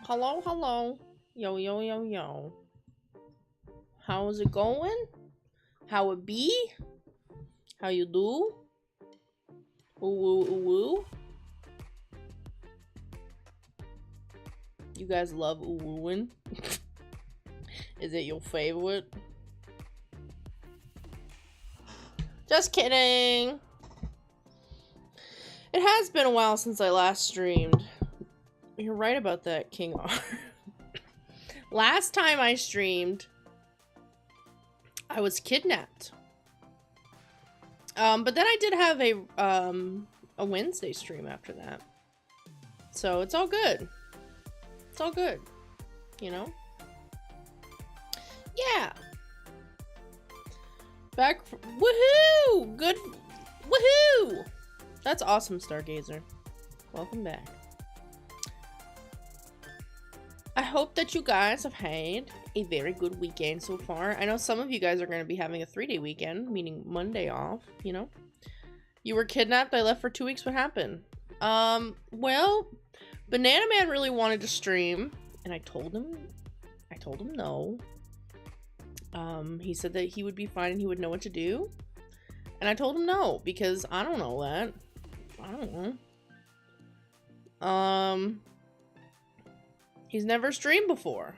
Hello, hello. Yo, yo, yo, yo. How's it going? How it be? How you do? Ooh, ooh, ooh, ooh. You guys love ooh wooing? Is it your favorite? Just kidding. It has been a while since I last streamed. You're right about that, King R. Last time I streamed, I was kidnapped. But then I did have a Wednesday stream after that. So it's all good. It's all good. You know? Yeah. Back. Woohoo! Good. Woohoo! That's awesome, Stargazer. Welcome back. I hope that you guys have had a very good weekend so far. I know some of you guys are going to be having a 3-day weekend, meaning Monday off, you know? You were kidnapped, I left for 2 weeks, what happened? Well, Banana Man really wanted to stream, and I told him no. He said that he would be fine and he would know what to do. And I told him no, because I don't know that. I don't know. He's never streamed before.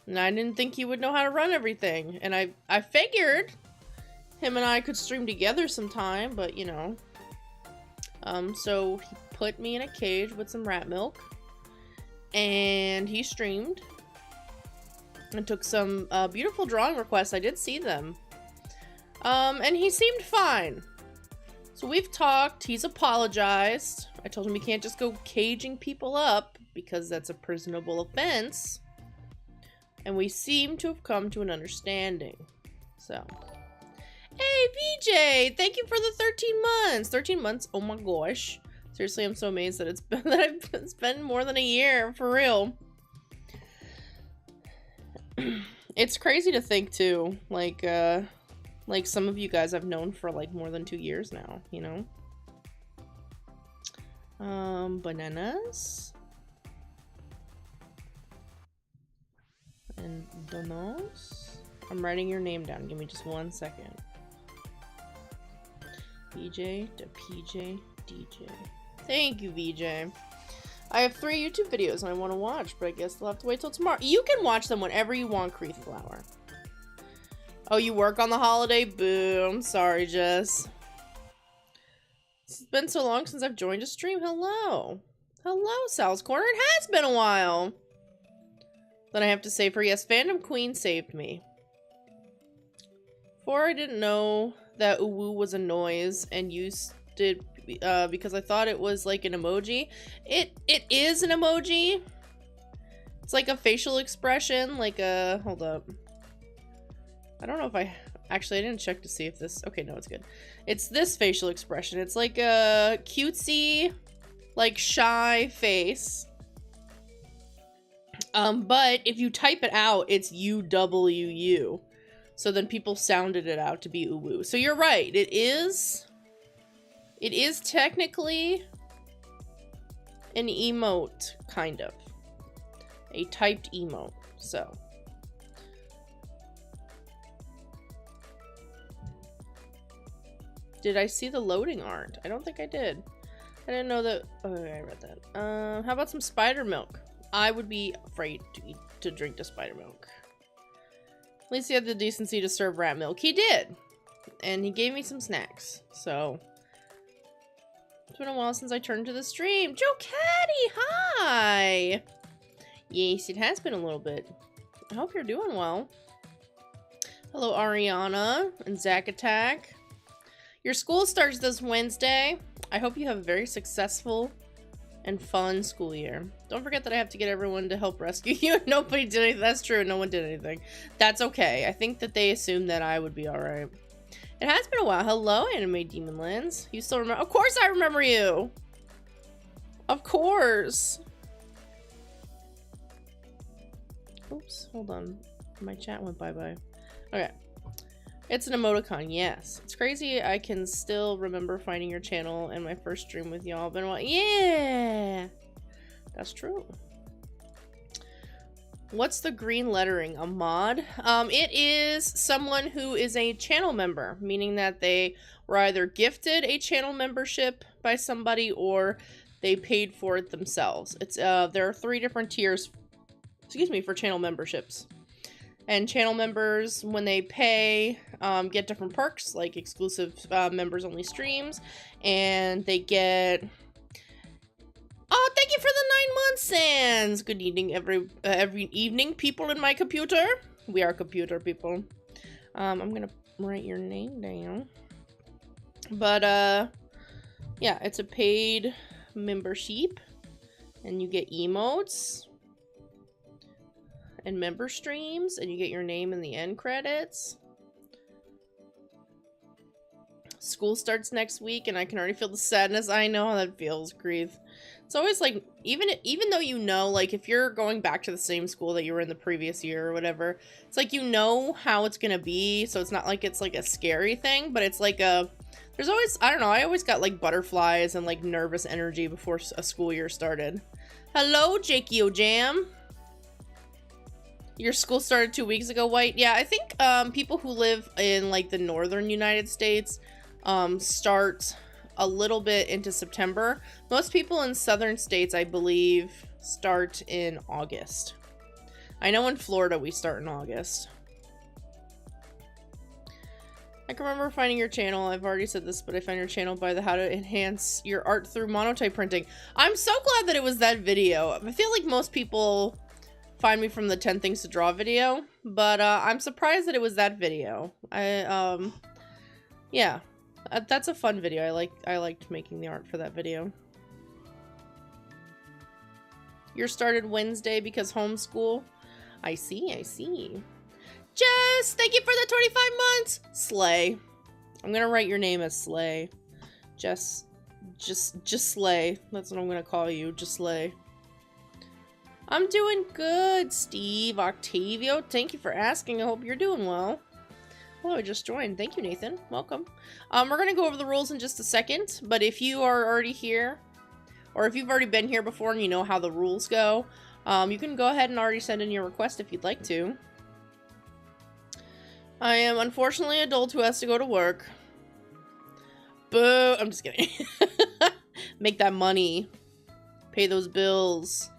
And I didn't think he would know how to run everything. And I figured him and I could stream together sometime, but you know. So he put me in a cage with some rat milk. And he streamed. And took some beautiful drawing requests. I did see them. And he seemed fine. So we've talked. He's apologized. I told him he can't just go caging people up because that's a prisonable offense. And we seem to have come to an understanding. So. Hey, VJ! Thank you for the 13 months! 13 months? Oh my gosh. Seriously, I'm so amazed that it's been more than a year, for real. It's crazy to think, too. Like some of you guys I've known for, like, more than 2 years now, you know? Bananas. And donos. I'm writing your name down. Give me just 1 second. VJ to PJ DJ. Thank you, VJ. I have 3 YouTube videos I want to watch, but I guess I'll have to wait till tomorrow. You can watch them whenever you want, Creethflower. Oh, you work on the holiday? Boo. I'm sorry, Jess. It's been so long since I've joined a stream. Hello. Hello, Sal's Corner. It has been a while. Then I have to save her. Yes, Fandom Queen saved me. Before I didn't know that uwu was a noise and used it because I thought it was like an emoji. It is an emoji. It's like a facial expression, like a... Hold up. I don't know if I... Actually, I didn't check to see if this... Okay, no, it's good. It's this facial expression. It's like a cutesy, like shy face. But if you type it out, it's UWU. So then people sounded it out to be uwu. So you're right. It is technically an emote, kind of. A typed emote. So. Did I see the loading art? I don't think I did. I didn't know that. Oh, I read that. How about some spider milk? I would be afraid to drink the spider milk. At least he had the decency to serve rat milk. He did. And he gave me some snacks. So. It's been a while since I turned to the stream. Joe Caddy, hi! Yes, it has been a little bit. I hope you're doing well. Hello, Ariana and Zack Attack. Your school starts this Wednesday. I hope you have a very successful and fun school year. Don't forget that I have to get everyone to help rescue you. Nobody did anything. That's true. No one did anything. That's okay. I think that they assumed that I would be alright. It has been a while. Hello, Anime Demon Lens. You still remember? Of course I remember you! Of course! Oops, hold on. My chat went bye-bye. Okay. It's an emoticon, yes. It's crazy I can still remember finding your channel and my first stream with y'all. Been a while. Yeah! That's true. What's the green lettering? A mod? It is someone who is a channel member, meaning that they were either gifted a channel membership by somebody or they paid for it themselves. It's there are 3 different tiers, excuse me, for channel memberships. And channel members, when they pay, get different perks, like exclusive members-only streams, and they get... Oh, thank you for the 9 months, Sans! Good evening, every evening, people in my computer. We are computer people. I'm gonna write your name down. But, yeah, it's a paid membership, and you get emotes and member streams, and you get your name in the end credits. School starts next week, and I can already feel the sadness. I know how that feels, Grief. It's always like, even though you know, like, if you're going back to the same school that you were in the previous year or whatever, it's like you know how it's gonna be, so it's not like it's like a scary thing, but it's like a... There's always, I don't know, I always got like butterflies and like nervous energy before a school year started. Hello, Jakey O'Jam. Your school started 2 weeks ago, White? Yeah, I think people who live in like the northern United States start a little bit into September. Most people in southern states, I believe, start in August. I know in Florida we start in August. I can remember finding your channel. I've already said this, but I found your channel by the how to enhance your art through monotype printing. I'm so glad that it was that video. I feel like most people find me from the 10 things to draw video, but I'm surprised that it was that video. Yeah, that's a fun video. I liked making the art for that video. Yours started Wednesday because homeschool. I see, I see. Jess, thank you for the 25 months. Slay. I'm gonna write your name as Slay. Jess, just Slay. That's what I'm gonna call you, just Slay. I'm doing good, Steve. Octavio, thank you for asking. I hope you're doing well. Hello, I just joined. Thank you, Nathan. Welcome. We're gonna go over the rules in just a second, but if you are already here, or if you've already been here before and you know how the rules go, you can go ahead and already send in your request if you'd like to. I am unfortunately an adult who has to go to work. Boo! I'm just kidding. Make that money. Pay those bills.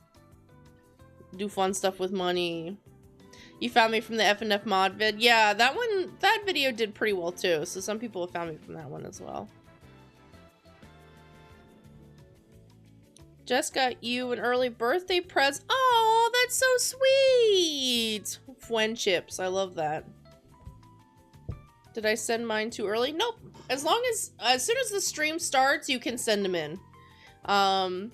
Do fun stuff with money. You found me from the F&F mod vid. Yeah, that video did pretty well too. So some people have found me from that one as well. Just got you an early birthday present. Oh, that's so sweet. Friendships. I love that. Did I send mine too early? Nope. As soon as the stream starts, you can send them in. I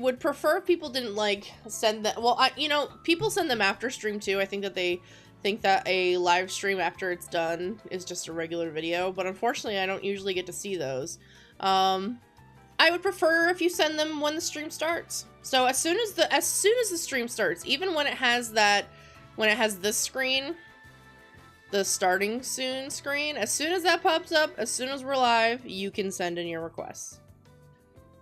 would prefer if people didn't like send that. Well, you know, people send them after stream too. I think that they think that a live stream after it's done is just a regular video, but unfortunately I don't usually get to see those. I would prefer if you send them when the stream starts. So as soon as the stream starts, even when it has this screen, the starting soon screen, as soon as that pops up, as soon as we're live, you can send in your requests.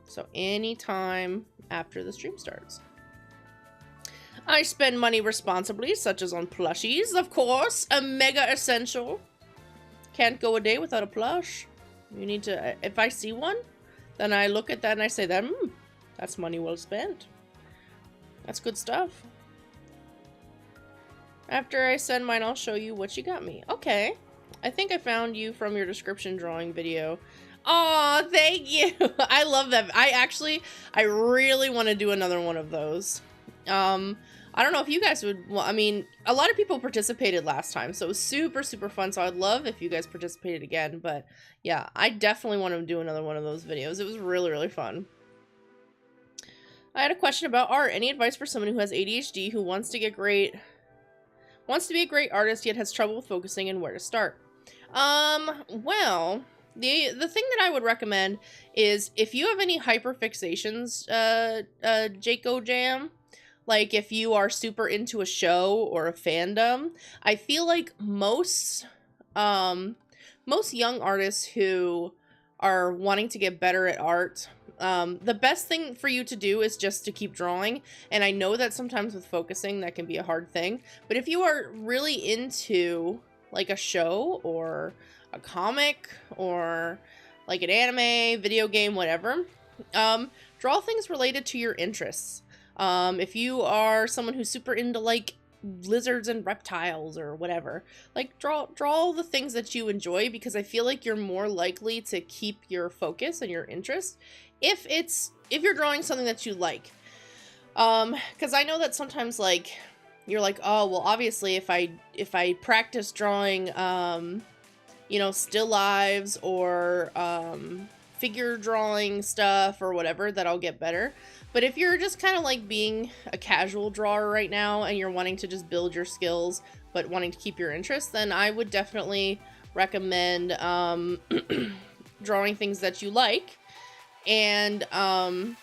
So anytime after the stream starts. I spend money responsibly, such as on plushies, of course, a mega essential. Can't go a day without a plush. You need to, if I see one, then I look at that and I say that, that's money well spent. That's good stuff. After I send mine, I'll show you what you got me. Okay. I think I found you from your description drawing video. Aw, thank you. I love that. I really want to do another one of those. I don't know if you guys would, well, I mean, a lot of people participated last time, so it was super, super fun. So I'd love if you guys participated again, but yeah, I definitely want to do another one of those videos. It was really, really fun. I had a question about art. Any advice for someone who has ADHD who wants to be a great artist yet has trouble with focusing and where to start? Well, the thing that I would recommend is if you have any hyperfixations, Jaco Jam, like if you are super into a show or a fandom, I feel like most young artists who are wanting to get better at art, the best thing for you to do is just to keep drawing. And I know that sometimes with focusing that can be a hard thing, but if you are really into like a show or a comic or like an anime, video game, whatever, draw things related to your interests. If you are someone who's super into like lizards and reptiles or whatever, like draw all the things that you enjoy, because I feel like you're more likely to keep your focus and your interest if you're drawing something that you like. Because I know that sometimes like you're like, oh well, obviously if I practice drawing you know, still lives or figure drawing stuff or whatever, that I'll get better. But if you're just kind of like being a casual drawer right now and you're wanting to just build your skills but wanting to keep your interest, then I would definitely recommend drawing things that you like. And then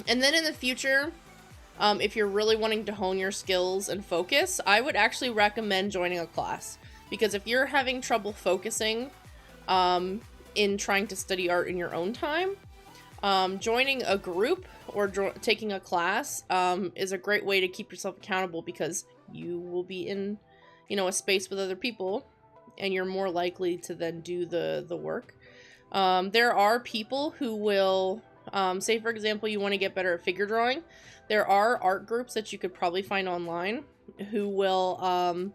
in the future, if you're really wanting to hone your skills and focus, I would actually recommend joining a class. Because if you're having trouble focusing in trying to study art in your own time, joining a group or taking a class is a great way to keep yourself accountable, because you will be in, you know, a space with other people and you're more likely to then do the work. There are people who will, say for example, you want to get better at figure drawing. There are art groups that you could probably find online who will,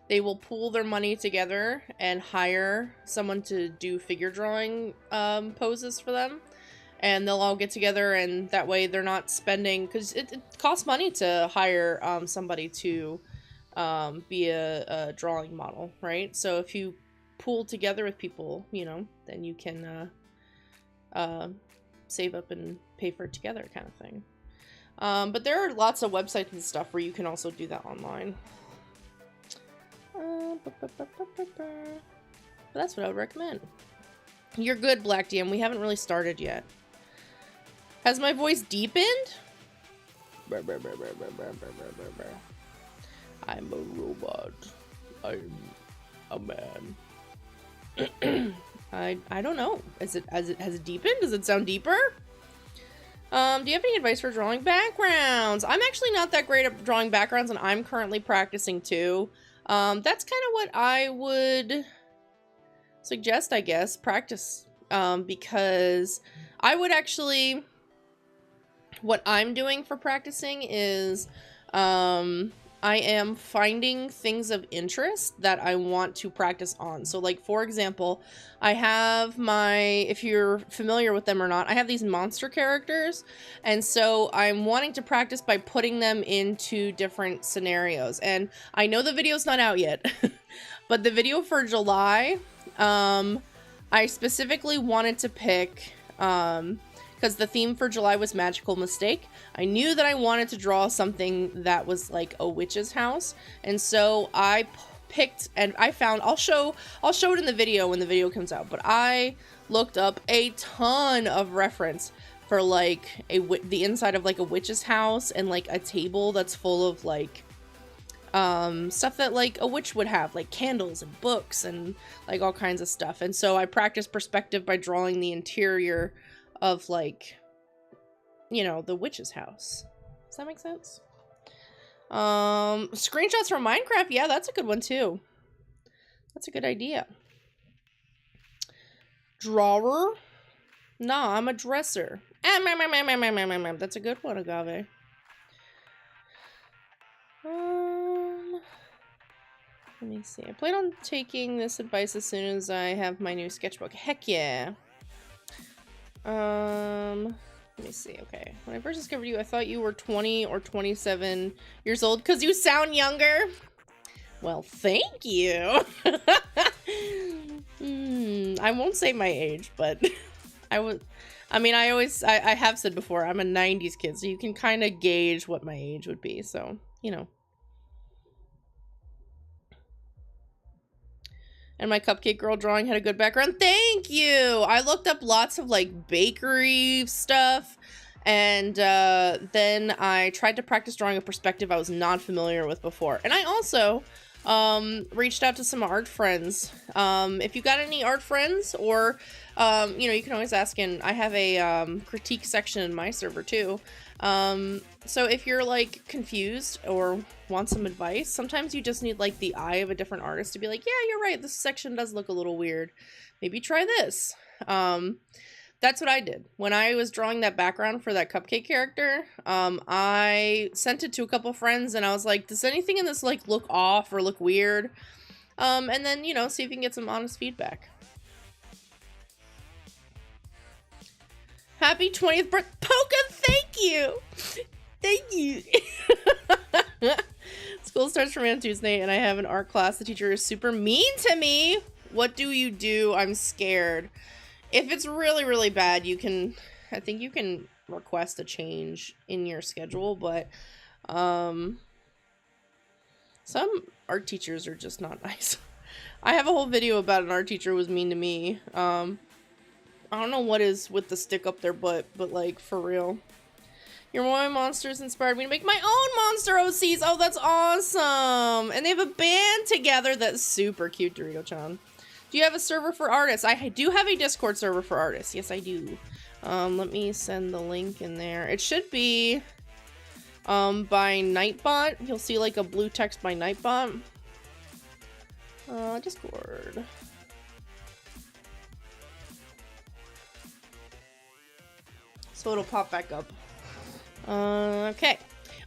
they will pool their money together and hire someone to do figure drawing poses for them. And they'll all get together, and that way they're not spending, because it costs money to hire somebody to be a drawing model, right? So if you pool together with people, you know, then you can save up and pay for it together, kind of thing. But there are lots of websites and stuff where you can also do that online. But that's what I would recommend. You're good, Black DM. We haven't really started yet. Has my voice deepened? I'm a robot. I'm a man. I don't know. Has it deepened? Does it sound deeper? Do you have any advice for drawing backgrounds? I'm actually not that great at drawing backgrounds, and I'm currently practicing too. That's kind of what I would suggest, I guess, practice, because I would actually, what I'm doing for practicing is, I am finding things of interest that I want to practice on. So like, for example, I have my, if you're familiar with them or not, I have these monster characters. And so I'm wanting to practice by putting them into different scenarios. And I know the video's not out yet, but the video for July, I specifically wanted to pick, because the theme for July was Magical Mistake. I knew that I wanted to draw something that was like a witch's house. And so I picked, and I found, I'll show it in the video when the video comes out, but I looked up a ton of reference for like the inside of like a witch's house, and like a table that's full of like stuff that like a witch would have, like candles and books and like all kinds of stuff. And so I practiced perspective by drawing the interior of like, you know, the witch's house. Does that make sense? Screenshots from Minecraft, yeah, that's a good one too. That's a good idea. Drawer? Nah, I'm a dresser. That's a good one, Agave. Let me see. I plan on taking this advice as soon as I have my new sketchbook. Heck yeah. Let me see. Okay. When I first discovered you, I thought you were 20 or 27 years old because you sound younger. Well, thank you. I won't say my age, but I have said before, I'm a 90s kid, so you can kind of gauge what my age would be. So, you know. And my cupcake girl drawing had a good background. Thank you! I looked up lots of, like, bakery stuff. And then I tried to practice drawing a perspective I was not familiar with before. And I also reached out to some art friends. If you got any art friends, or, you know, you can always ask in. I have a critique section in my server, too. So if you're, like, confused or want some advice, sometimes you just need, like, the eye of a different artist to be like, yeah, you're right, this section does look a little weird. Maybe try this. That's what I did. When I was drawing that background for that cupcake character, I sent it to a couple friends, and I was like, does anything in this, like, look off or look weird? And then, you know, see if you can get some honest feedback. Happy 20th birthday, Polka, thank you! Thank you! School starts for me on Tuesday, and I have an art class. The teacher is super mean to me. What do you do? I'm scared. If it's really, really bad, I think you can request a change in your schedule, but, some art teachers are just not nice. I have a whole video about an art teacher who was mean to me. I don't know what is with the stick up their butt, but, like, for real. Your Moai Monsters inspired me to make my own monster OCs. Oh, that's awesome. And they have a band together. That's super cute, Dorito-chan. Do you have a server for artists? I do have a Discord server for artists. Yes, I do. Let me send the link in there. It should be by Nightbot. You'll see like a blue text by Nightbot. Discord. So it'll pop back up. Okay.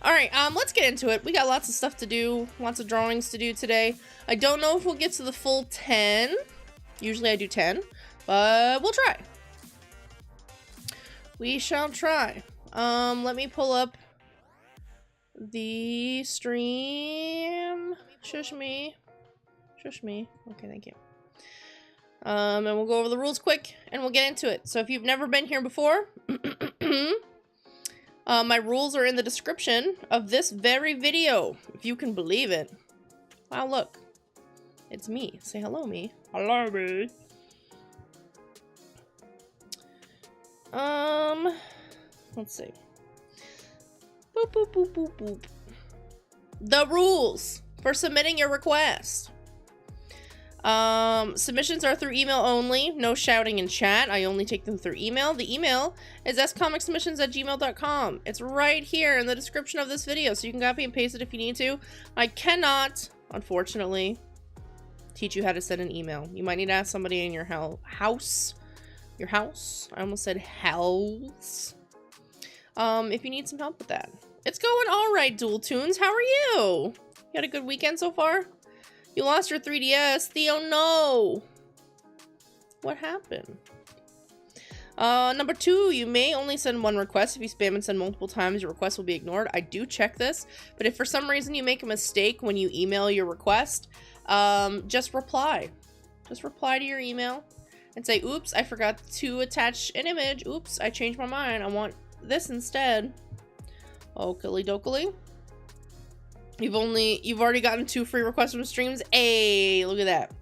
Alright, let's get into it. We got lots of stuff to do, lots of drawings to do today. I don't know if we'll get to the full 10. Usually I do 10, but we'll try. We shall try. Let me pull up the stream. Shush me. Shush me. Okay, thank you. And we'll go over the rules quick, and we'll get into it. So if you've never been here before, my rules are in the description of this very video, if you can believe it. Wow, look. It's me. Say hello, me. Hello, me. Let's see. Boop, boop, boop, boop, boop. The rules for submitting your request. Submissions are through email only. No shouting in chat. I only take them through email. The email is scomicsubmissions@gmail.com. It's right here in the description of this video, so you can copy and paste it if you need to. I cannot, unfortunately, teach you how to send an email. You might need to ask somebody in your house. Your house? I almost said house. If you need some help with that. It's going alright, Dual Tunes. How are you? You had a good weekend so far? You lost your 3DS. Theo, no. What happened? Number 2, you may only send one request. If you spam and send multiple times, your request will be ignored. I do check this, but if for some reason you make a mistake when you email your request, just reply. Just reply to your email and say, oops, I forgot to attach an image. Oops, I changed my mind. I want this instead. Okily dokily. You've already gotten 2 free requests from streams. Hey, look at that.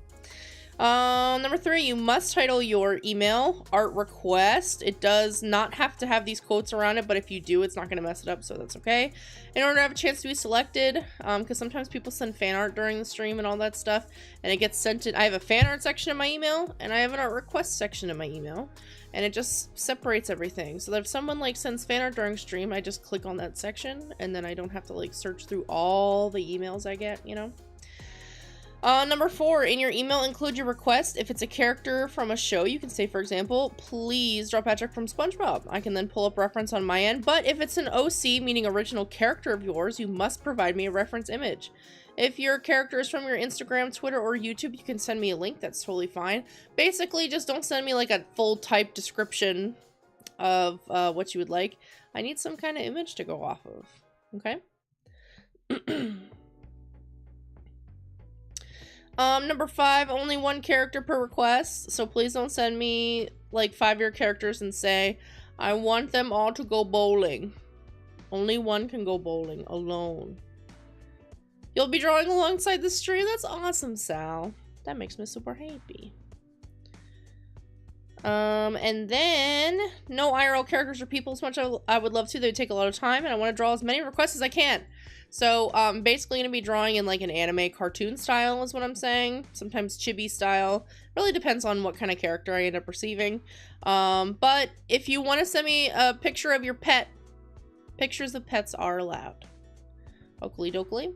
Number 3, you must title your email art request. It does not have to have these quotes around it, but if you do, it's not going to mess it up, so that's okay. In order to have a chance to be selected, because sometimes people send fan art during the stream and all that stuff, and it gets sent in. I have a fan art section in my email, and I have an art request section in my email, and it just separates everything. So that if someone like sends fan art during stream, I just click on that section, and then I don't have to like search through all the emails I get, you know? Number 4, in your email, include your request. If it's a character from a show, you can say, for example, please draw Patrick from SpongeBob. I can then pull up reference on my end. But if it's an OC, meaning original character of yours, you must provide me a reference image. If your character is from your Instagram, Twitter, or YouTube, you can send me a link. That's totally fine. Basically, just don't send me like a full type description of what you would like. I need some kind of image to go off of. Okay? Number 5, only 1 character per request, so please don't send me like 5-year characters and say, I want them all to go bowling. Only 1 can go bowling, alone. You'll be drawing alongside the stream? That's awesome, Sal. That makes me super happy. And then, no IRL characters or people as much as I would love to. They would take a lot of time, and I want to draw as many requests as I can. So, basically gonna be drawing in like an anime cartoon style is what I'm saying. Sometimes chibi style. Really depends on what kind of character I end up receiving. But if you want to send me a picture of your pet, pictures of pets are allowed. Okily dokily.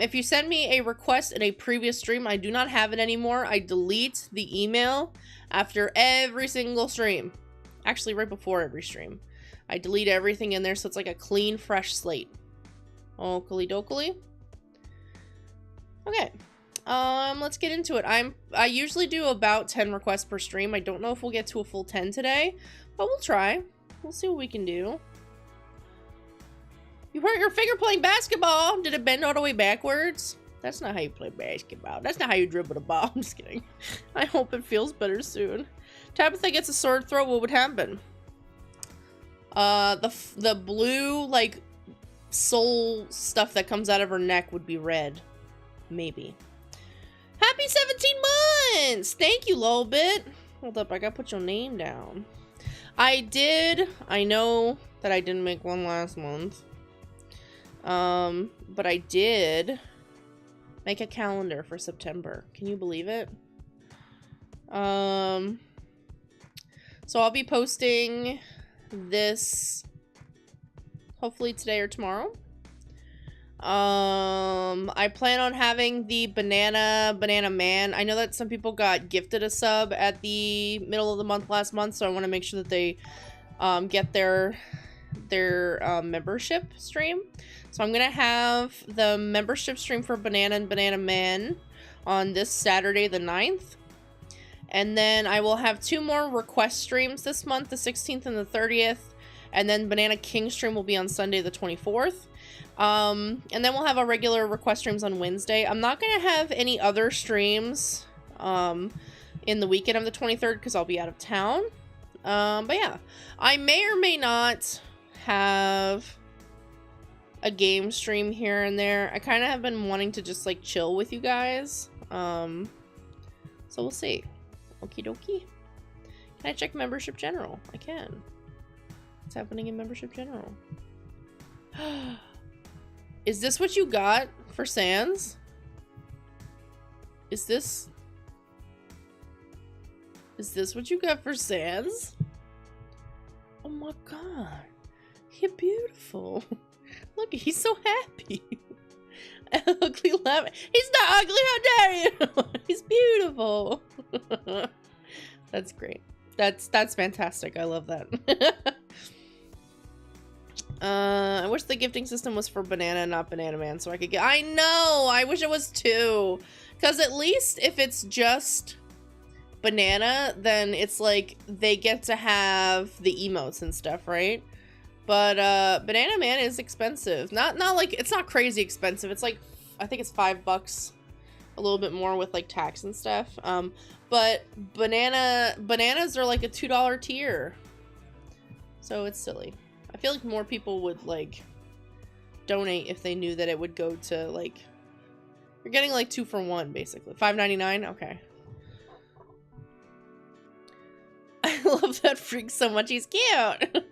If you send me a request in a previous stream, I do not have it anymore. I delete the email after every single stream. Actually, right before every stream. I delete everything in there so it's like a clean, fresh slate. Okily dokily. Okay. Let's get into it. I usually do about 10 requests per stream. I don't know if we'll get to a full 10 today, but we'll try. We'll see what we can do. You hurt your finger playing basketball. Did it bend all the way backwards? That's not how you play basketball. That's not how you dribble the ball. I'm just kidding. I hope it feels better soon. Tabitha gets a sore throat. What would happen? The blue, like, soul stuff that comes out of her neck would be red. Maybe. Happy 17 months! Thank you, Lolbit. Hold up, I gotta put your name down. I know that I didn't make one last month. But I did make a calendar for September. Can you believe it? So I'll be posting this hopefully today or tomorrow. I plan on having the Banana Man. I know that some people got gifted a sub at the middle of the month last month, so I want to make sure that they get their membership stream. So I'm gonna have the membership stream for Banana and Banana Man on this Saturday the 9th. And then I will have 2 more request streams this month, the 16th and the 30th. And then Banana King stream will be on Sunday the 24th. And then we'll have our regular request streams on Wednesday. I'm not gonna have any other streams in the weekend of the 23rd because I'll be out of town. But yeah, I may or may not have a game stream here and there. I kind of have been wanting to just like chill with you guys. So we'll see. Okie dokie. Can I check membership general? I can. What's happening in membership general? Is this what you got for Sans? Is this Is this what you got for Sans? Oh my god. You're beautiful. Look, he's so happy. Ugly laughing. He's not ugly, how dare you? He's beautiful. That's great. That's fantastic. I love that. I wish the gifting system was for Banana and not Banana Man, so I could get. I know! I wish it was too. Because at least if it's just Banana, then it's like they get to have the emotes and stuff, right? But Banana Man is expensive. Not like, it's not crazy expensive. It's like, I think it's $5, a little bit more with like tax and stuff. But bananas are like a $2 tier. So it's silly. I feel like more people would like donate if they knew that it would go to like, you're getting like 2 for 1 basically. $5.99? Okay. I love that freak so much. He's cute.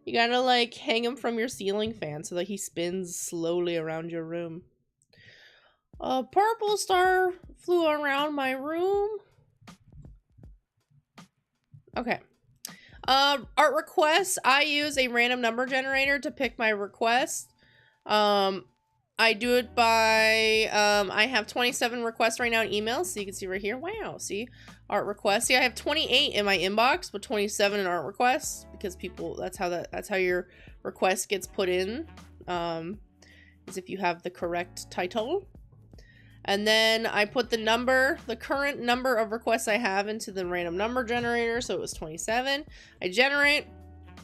You gotta like hang him from your ceiling fan so that he spins slowly around your room. A purple star flew around my room. Okay. Art requests. I use a random number generator to pick my request. I do it by, I have 27 requests right now in emails, so you can see right here. Wow, see? Art requests. See, I have 28 in my inbox, but 27 in art requests, because people, that's how your request gets put in, is if you have the correct title. And then I put the current number of requests I have into the random number generator, so it was 27. I generate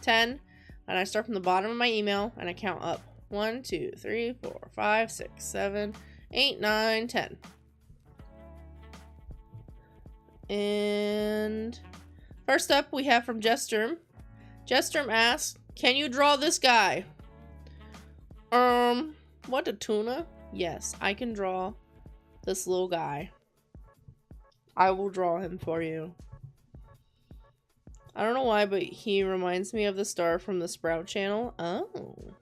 10, and I start from the bottom of my email, and I count up. 1, 2, 3, 4, 5, 6, 7, 8, 9, 10. And first up we have from Jesterm. Jesterm asks, can you draw this guy? What, a tuna? Yes, I can draw this little guy. I will draw him for you. I don't know why, but he reminds me of the star from the Sprout channel. Oh.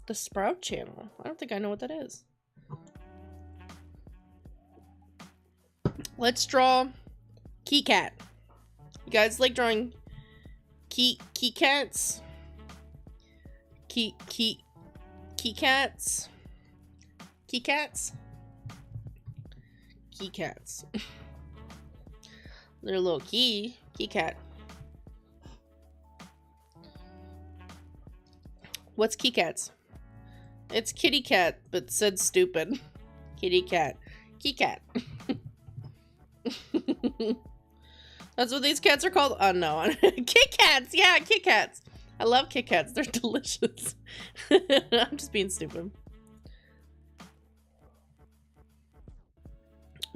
The Sprout channel. I don't think I know what that is. Let's draw Key Cat. You guys like drawing key cats? Key cats? Key cats? Key cats. They're a little key cat. What's key cats? It's kitty cat, but said stupid. Kitty cat. Key cat. That's what these cats are called? Oh no. Kit Kats! Yeah, Kit Kats! I love Kit Kats. They're delicious. I'm just being stupid.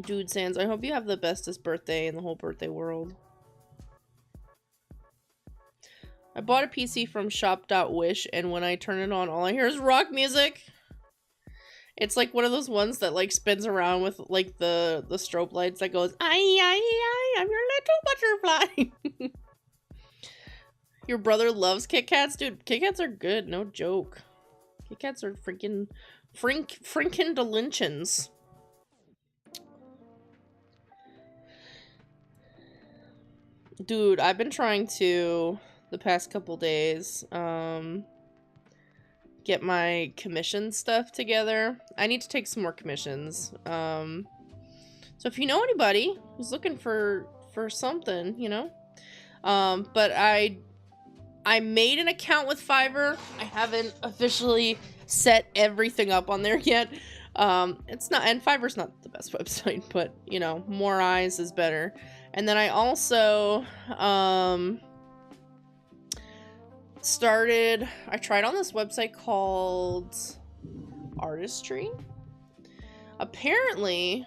Dude Sans, I hope you have the bestest birthday in the whole birthday world. I bought a PC from shop.wish, and when I turn it on, all I hear is rock music. It's like one of those ones that like spins around with like the strobe lights that goes, I, I'm your little butterfly. Your brother loves Kit Kats? Dude, Kit Kats are good, no joke. Kit Kats are freaking delinchins. Dude, I've been trying to, the past couple days, get my commission stuff together. I need to take some more commissions. So if you know anybody who's looking for something, you know, but I made an account with Fiverr. I haven't officially set everything up on there yet. It's not, and Fiverr's not the best website, but you know, more eyes is better. And then I also, I tried on this website called Artistry. Apparently,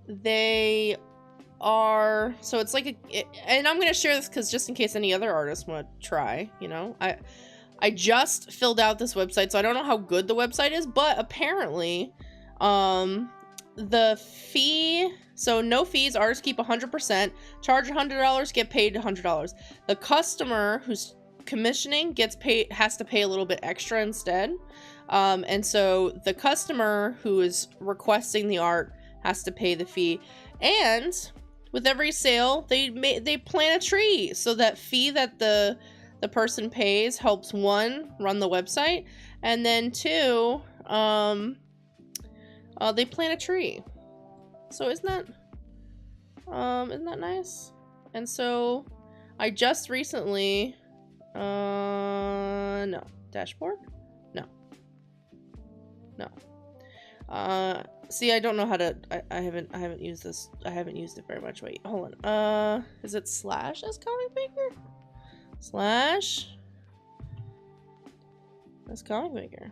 they are, so it's like and I'm gonna share this because just in case any other artists want to try, you know, I just filled out this website, so I don't know how good the website is, but apparently, the fee, so no fees, artists keep 100%, charge $100, get paid $100. The customer who's commissioning has to pay a little bit extra instead. And so the customer who is requesting the art has to pay the fee. And with every sale, they plant a tree, so that fee that the person pays helps, 1, run the website, and then 2, they plant a tree. So isn't that nice? And so I just recently, no, dashboard? No. See, I don't know how to, I haven't used this. I haven't used it very much. Wait, hold on. Is it slash as comic maker? Slash as comic maker.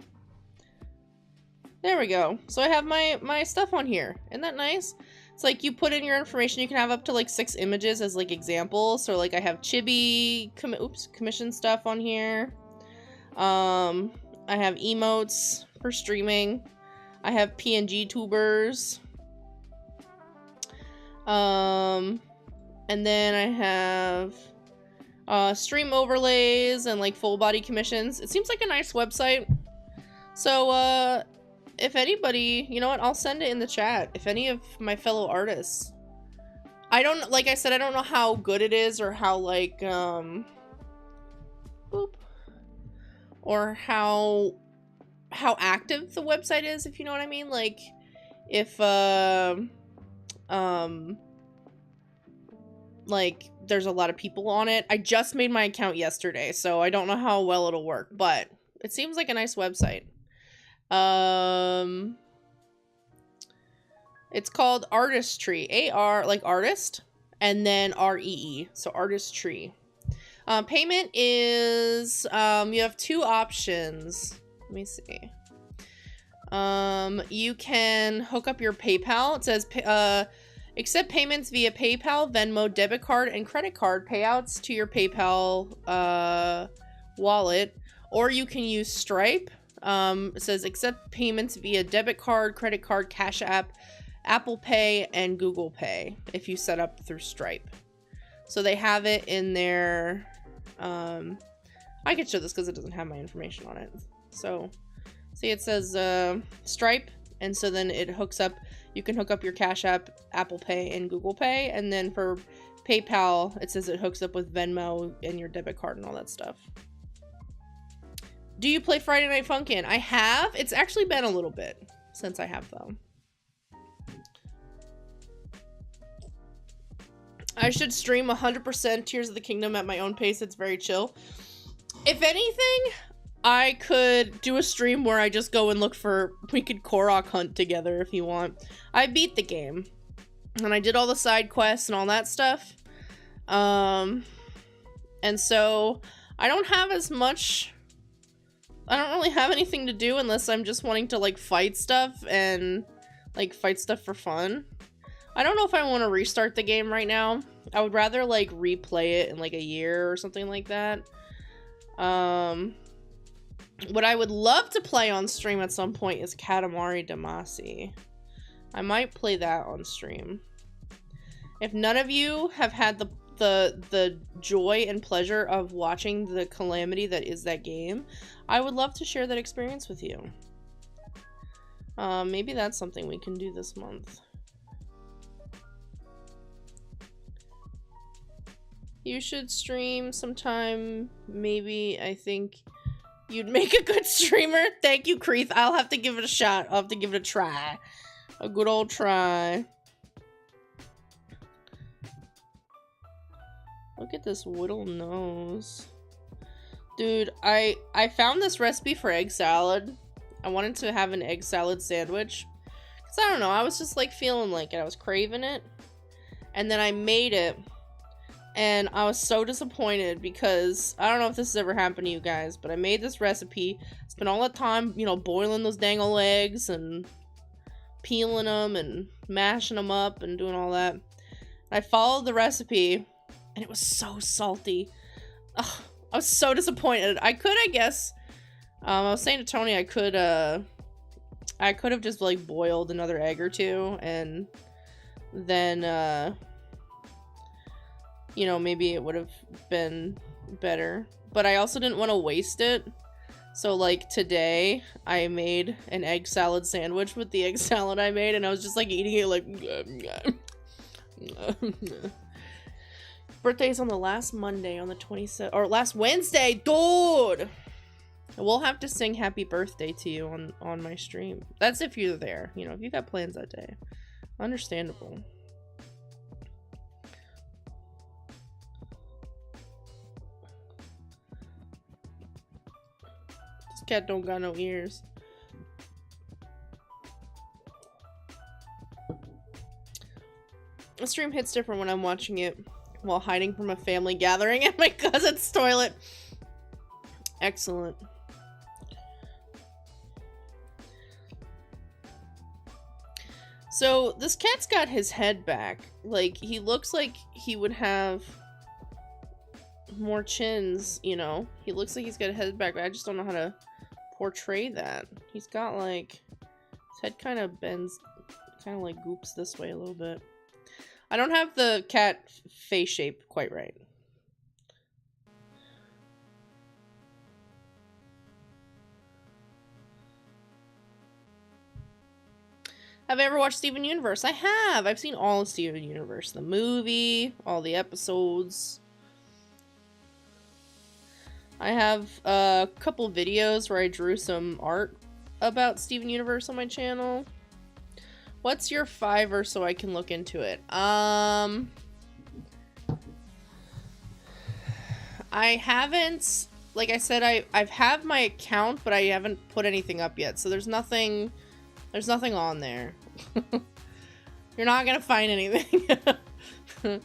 There we go. So I have my stuff on here. Isn't that nice? It's like you put in your information. You can have up to like 6 images as like examples. So like I have chibi commission stuff on here. I have emotes for streaming. I have PNG tubers. And then I have stream overlays and like full body commissions. It seems like a nice website. So if anybody, you know what, I'll send it in the chat. If any of my fellow artists, like I said, I don't know how good it is, or how like or how active the website is, if you know what I mean. Like if like there's a lot of people on it. I just made my account yesterday, so I don't know how well it'll work, but it seems like a nice website. It's called Artistry. A-R, like artist, and then R-E-E, so Artistry. Payment is, you have 2 options. Let me see. You can hook up your PayPal. It says, accept payments via PayPal, Venmo, debit card, and credit card payouts to your PayPal, wallet, or you can use Stripe. It says accept payments via debit card, credit card, Cash App, Apple Pay, and Google Pay if you set up through Stripe. So they have it in their, I could show this because it doesn't have my information on it. So see, it says Stripe, and so then it hooks up, you can hook up your Cash App, Apple Pay, and Google Pay, and then for PayPal, it says it hooks up with Venmo and your debit card and all that stuff. Do you play Friday Night Funkin'? I have. It's actually been a little bit since I have, though. I should stream 100% Tears of the Kingdom at my own pace. It's very chill. If anything, I could do a stream where I just go and look for... We could Korok hunt together if you want. I beat the game. And I did all the side quests and all that stuff. And so I don't have as much... I don't really have anything to do unless I'm just wanting to, like, fight stuff and, like, fight stuff for fun. I don't know if I want to restart the game right now. I would rather, like, replay it in, like, a year or something like that. What I would love to play on stream at some point is Katamari Damacy. I might play that on stream. If none of you have had the joy and pleasure of watching the calamity that is that game, I would love to share that experience with you. Maybe that's something we can do this month. You should stream sometime, maybe. I think you'd make a good streamer. Thank you, Creeth. I'll have to give it a shot. I'll have to give it a try. A good old try. Look at this whittle nose. Dude, I found this recipe for egg salad. I wanted to have an egg salad sandwich. Because I don't know, I was just like feeling like it. I was craving it. And then I made it. And I was so disappointed because I don't know if this has ever happened to you guys, but I made this recipe. Spent all that time, you know, boiling those dang old eggs and peeling them and mashing them up and doing all that. I followed the recipe and it was so salty. Ugh, I was so disappointed. I could, I guess, I was saying to Tony, I could have just like boiled another egg or two and then, you know, maybe it would have been better. But I also didn't want to waste it. So, like, today, I made an egg salad sandwich with the egg salad I made, and I was just, like, eating it, like... Birthday's on the last Monday, on the 27th... Or last Wednesday, dude! We'll have to sing happy birthday to you on my stream. That's if you're there. You know, if you got plans that day. Understandable. This cat don't got no ears. The stream hits different when I'm watching it while hiding from a family gathering at my cousin's toilet. Excellent. So, this cat's got his head back. Like, he looks like he would have more chins, you know? He looks like he's got a head back, but I just don't know how to portray that. He's got, like, his head kind of bends, kind of, like, goops this way a little bit. I don't have the cat face shape quite right. Have I ever watched Steven Universe? I have! I've seen all of Steven Universe. The movie, all the episodes. I have a couple videos where I drew some art about Steven Universe on my channel. What's your Fiverr so I can look into it? I haven't... Like I said, I've had my account, but I haven't put anything up yet. So there's nothing on there. You're not gonna find anything. Let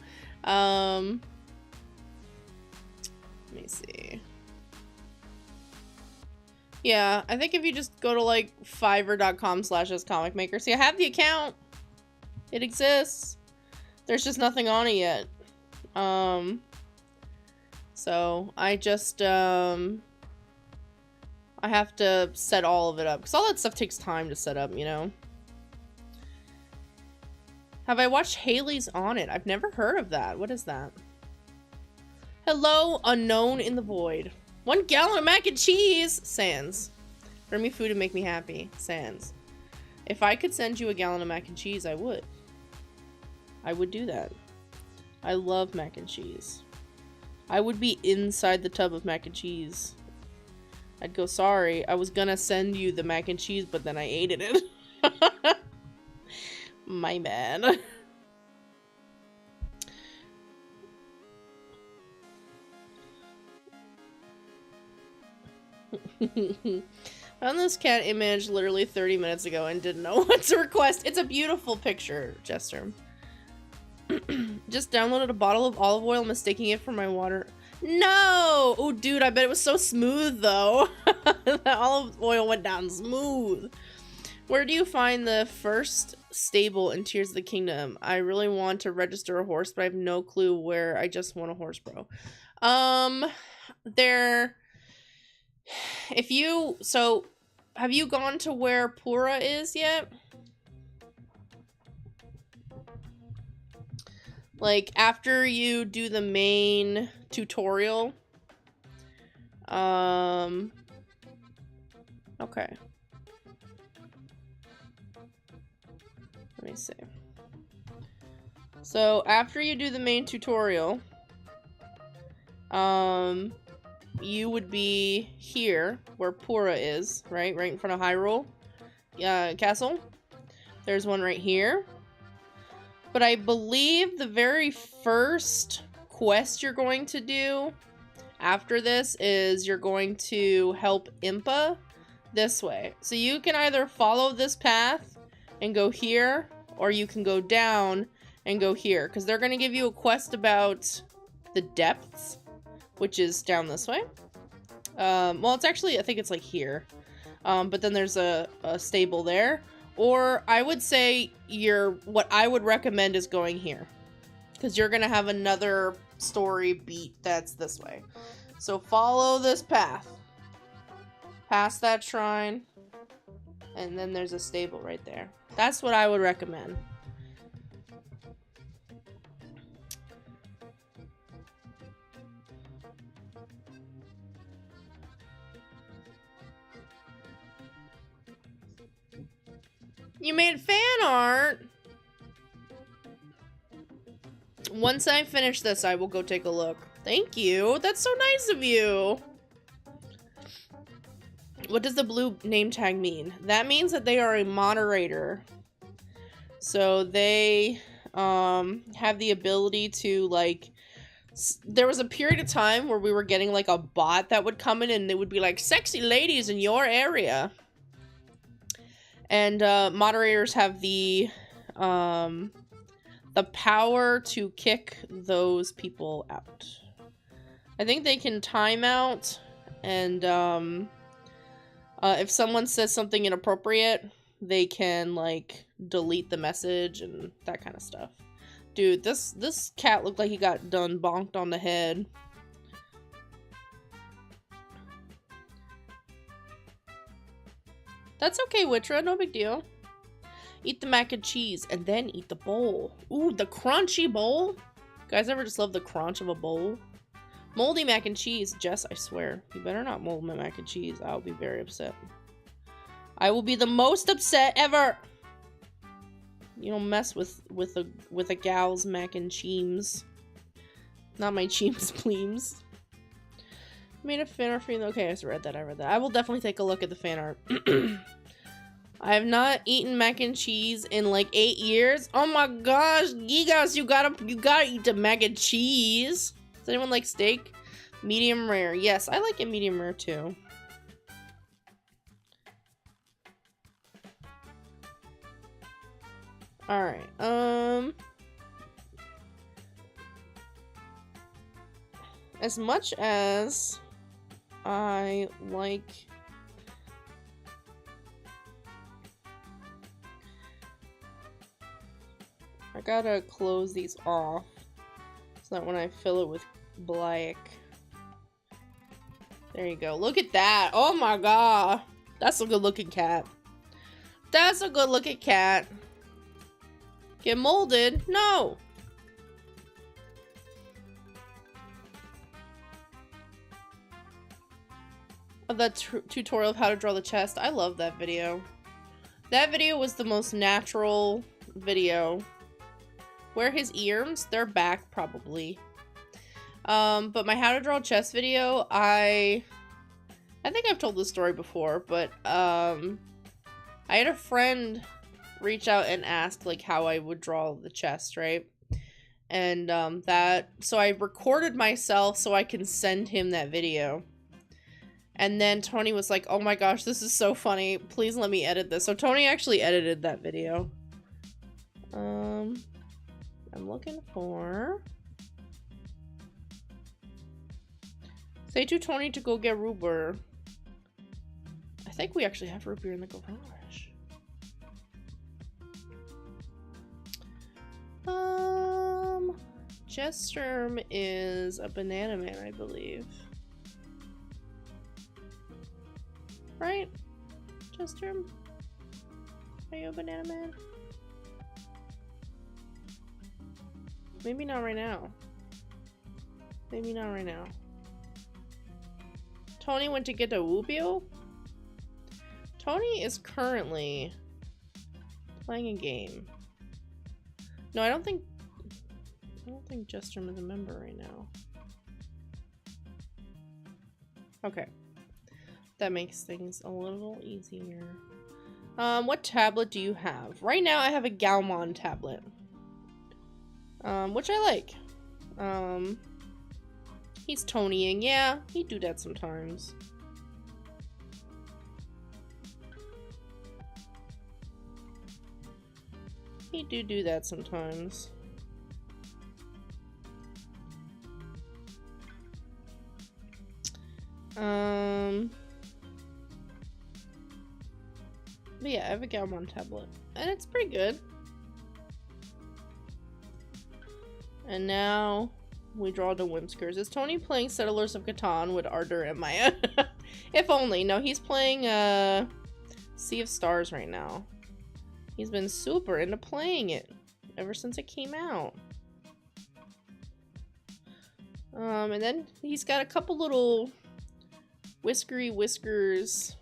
me see. Yeah, I think if you just go to like fiverr.com/scomicsubmissions. See, I have the account. It exists. There's just nothing on it yet. So I just I have to set all of it up because all that stuff takes time to set up, you know. Have I watched Haley's on It? I've never heard of that. What is that? Hello, unknown in the void. 1 gallon of mac and cheese! Sans. Bring me food and make me happy. Sans. If I could send you a gallon of mac and cheese, I would. I would do that. I love mac and cheese. I would be inside the tub of mac and cheese. I'd go, sorry, I was gonna send you the mac and cheese, but then I ate it. My bad. Found this cat image literally 30 minutes ago and didn't know what to request. It's a beautiful picture, Jester. Just downloaded a bottle of olive oil, mistaking it for my water. No! Oh, dude, I bet it was so smooth, though. The olive oil went down smooth. Where do you find the first stable in Tears of the Kingdom? I really want to register a horse, but I have no clue where. I just want a horse, bro. So, have you gone to where Pura is yet? Like, after you do the main tutorial. Okay. Let me see. So, after you do the main tutorial, you would be here, where Pura is, right? Right in front of Hyrule Castle. There's one right here. But I believe the very first quest you're going to do after this is you're going to help Impa this way. So you can either follow this path and go here, or you can go down and go here. Because they're going to give you a quest about the depths, which is down this way. Well, it's actually, I think it's like here. But then there's a stable there. Or I would say what I would recommend is going here. Because you're going to have another story beat that's this way. So follow this path. Past that shrine. And then there's a stable right there. That's what I would recommend. You made fan art? Once I finish this, I will go take a look. Thank you. That's so nice of you. What does the blue name tag mean? That means that they are a moderator. So they have the ability to, like, there was a period of time where we were getting like a bot that would come in and it would be like, sexy ladies in your area. And moderators have the power to kick those people out. I think they can time out, and if someone says something inappropriate, they can like delete the message and that kind of stuff. Dude, this cat looked like he got done bonked on the head. That's okay, Witra, no big deal. Eat the mac and cheese and then eat the bowl. Ooh, the crunchy bowl? Guys ever just love the crunch of a bowl? Moldy mac and cheese. Jess, I swear, you better not mold my mac and cheese. I'll be very upset. I will be the most upset ever. You don't mess with a gal's mac and cheese. Not my cheems, please. Made a fan art for you. Okay, I read that. I will definitely take a look at the fan art. I have not eaten mac and cheese in like 8 years. Oh my gosh, Gigas, you gotta eat the mac and cheese. Does anyone like steak? Medium rare. Yes, I like it medium rare too. Alright, as much as I like I gotta close these off so that when I fill it with black. There you go. Look at that. Oh my god. That's a good looking cat. That's a good looking cat. Get molded? No. Of that tutorial of how to draw the chest. I love that video. That video was the most natural video. Where are his ears? They're back, probably. But my how to draw chest video, I think I've told this story before, but, I had a friend reach out and ask, like, how I would draw the chest, right? And, so I recorded myself so I can send him that video. And then Tony was like, oh my gosh, this is so funny. Please let me edit this. So Tony actually edited that video. I'm looking for... Say to Tony to go get root beer. I think we actually have root beer in the garage. Jesterm is a banana man, I believe. Right? Jesterm? Are you a banana man? Maybe not right now. Maybe not right now. Tony went to get a Whoopio? Tony is currently playing a game. No, I don't think Jesterm is a member right now. Okay. That makes things a little easier. What tablet do you have? Right now I have a Galmon tablet. Which I like. He's Tonying. Yeah, he'd do that sometimes. He do that sometimes. But yeah, I have a Galmon tablet. And it's pretty good. And now we draw the Whimskers. Is Tony playing Settlers of Catan with Ardor and Maya? If only. No, he's playing Sea of Stars right now. He's been super into playing it ever since it came out. And then he's got a couple little whiskery whiskers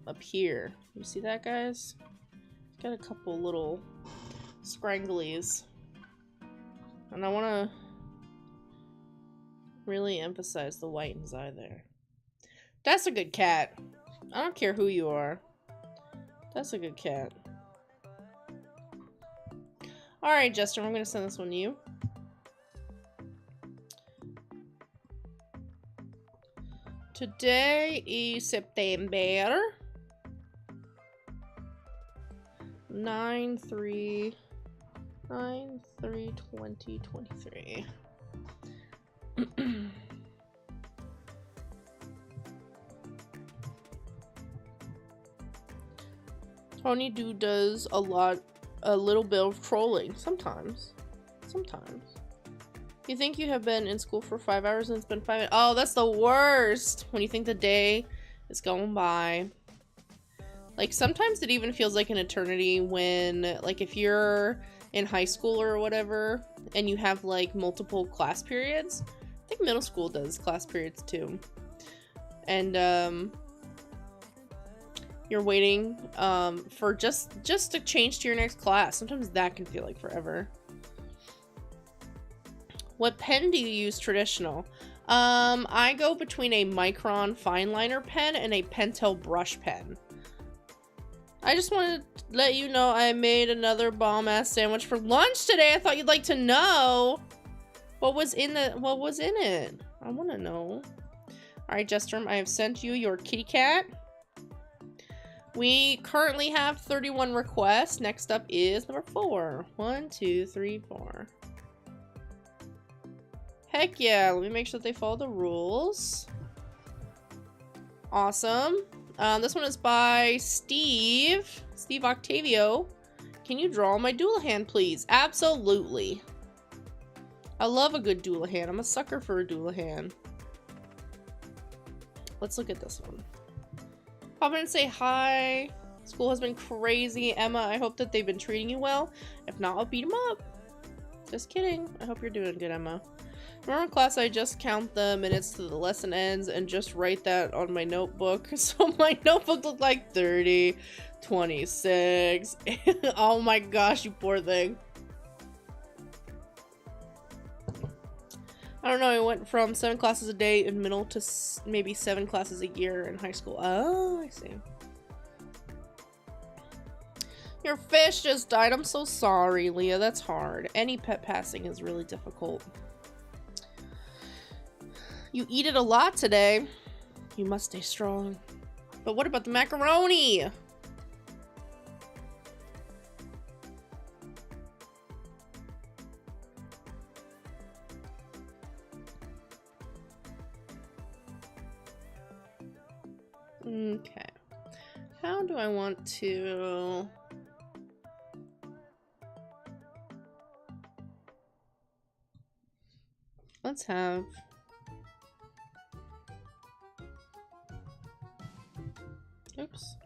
up here. You see that, guys? Got a couple little scranglies. And I want to really emphasize the white in his eye there. That's a good cat. I don't care who you are. That's a good cat. Alright, Jester, I'm going to send this one to you. Today is September 9/3/2023. Tony Doo does a little bit of trolling sometimes. You think you have been in school for 5 hours and it's been 5 minutes? Oh, that's the worst! When you think the day is going by. Like, sometimes it even feels like an eternity when, like, if you're in high school or whatever, and you have, like, multiple class periods. I think middle school does class periods, too. And, you're waiting, for just to change to your next class. Sometimes that can feel like forever. What pen do you use traditional? I go between a Micron fine liner pen and a Pentel brush pen. I just wanted to let you know I made another bomb-ass sandwich for lunch today. I thought you'd like to know what was in it. I want to know. Alright, Jester, I have sent you your kitty cat. We currently have 31 requests. Next up is number 4. 1, 2, 3, 4. Heck yeah, let me make sure that they follow the rules. Awesome. This one is by Steve Octavio. Can you draw my Doulahan, please? Absolutely. I love a good Doulahan. I'm a sucker for a Doulahan. Let's look at this one. Pop in and say hi. School has been crazy. Emma, I hope that they've been treating you well. If not, I'll beat them up. Just kidding. I hope you're doing good, Emma. Remember in class, I just count the minutes till the lesson ends and just write that on my notebook. So my notebook looked like 30, 26. Oh my gosh, you poor thing. I don't know, I went from 7 classes a day in middle to maybe 7 classes a year in high school. Oh, I see. Your fish just died. I'm so sorry, Leah. That's hard. Any pet passing is really difficult. You eat it a lot today. You must stay strong. But what about the macaroni? Okay. How do I want to... Let's have... Oops.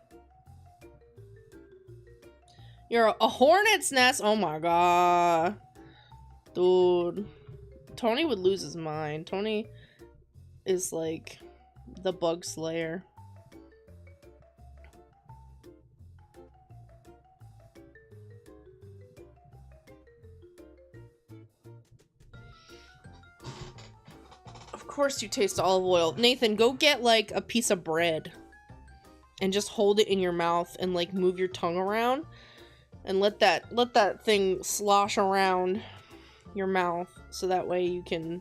You're a hornet's nest? Oh my god. Dude. Tony would lose his mind. Tony is like the bug slayer. Of course you taste olive oil. Nathan, go get like a piece of bread and just hold it in your mouth and like move your tongue around and let that thing slosh around your mouth so that way you can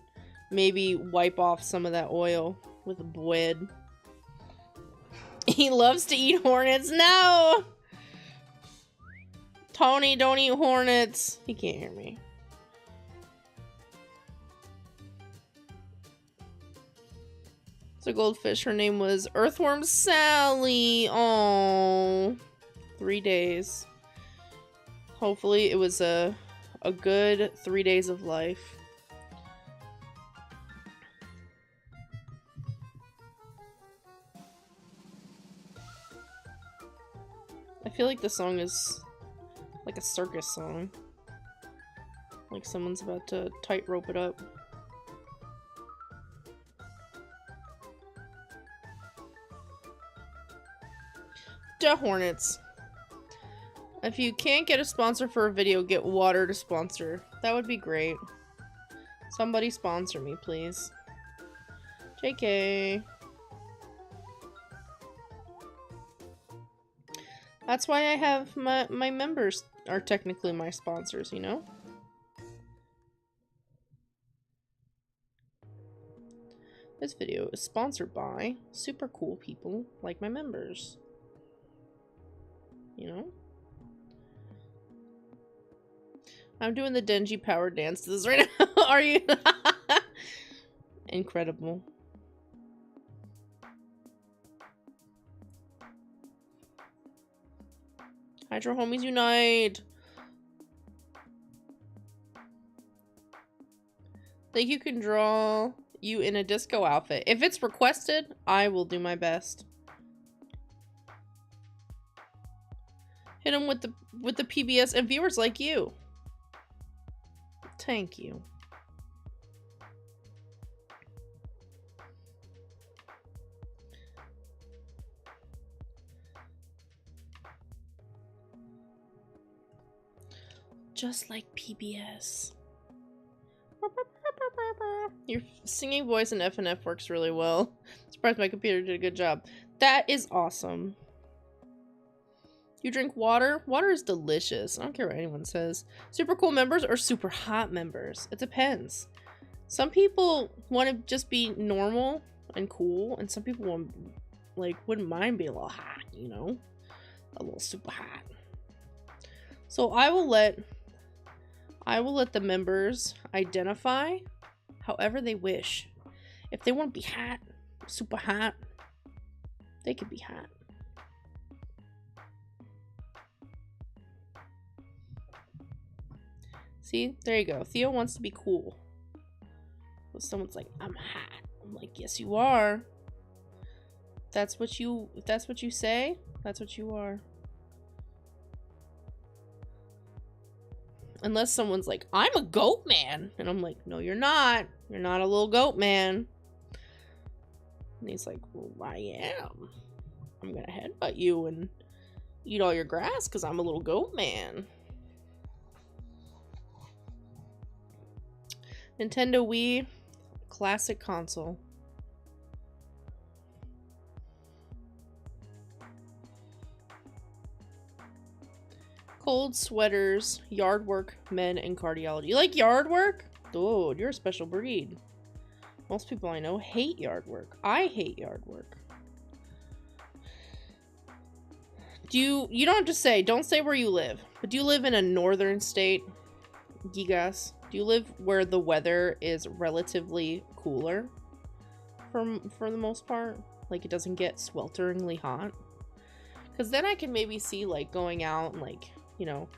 maybe wipe off some of that oil with bread. He loves to eat hornets. No! Tony, don't eat hornets. He can't hear me. It's a goldfish. Her name was Earthworm Sally. Oh, 3 days. Hopefully it was a good 3 days of life. I feel like the song is like a circus song. Like someone's about to tightrope it up. Hornets. If you can't get a sponsor for a video, get water to sponsor. That would be great. Somebody sponsor me, please. JK. That's why I have my members are technically my sponsors, you know? This video is sponsored by super cool people like my members. You know? I'm doing the Denji power dance to this right now. Are you? Incredible. Hydro homies unite. Think you can draw you in a disco outfit. If it's requested, I will do my best. Hit him with the PBS and viewers like you. Thank you. Just like PBS. Your singing voice in FNF works really well. Surprised my computer did a good job. That is awesome. You drink water? Water is delicious. I don't care what anyone says. Super cool members or super hot members? It depends. Some people want to just be normal and cool, and some people want, like, wouldn't mind being a little hot, you know? A little super hot. So I will let the members identify however they wish. If they want to be hot, super hot, they can be hot. See, there you go. Theo wants to be cool. But someone's like, I'm hot. I'm like, yes, you are. If that's what you say, that's what you are. Unless someone's like, I'm a goat man. And I'm like, no, you're not. You're not a little goat man. And he's like, well, I am. I'm gonna headbutt you and eat all your grass because I'm a little goat man. Nintendo Wii, classic console. Cold sweaters, yard work, men, and cardiology. You like yard work? Dude, you're a special breed. Most people I know hate yard work. I hate yard work. You don't have to say, don't say where you live, but do you live in a northern state? Gigas? Do you live where the weather is relatively cooler for the most part? Like it doesn't get swelteringly hot? Because then I can maybe see like going out and like, you know,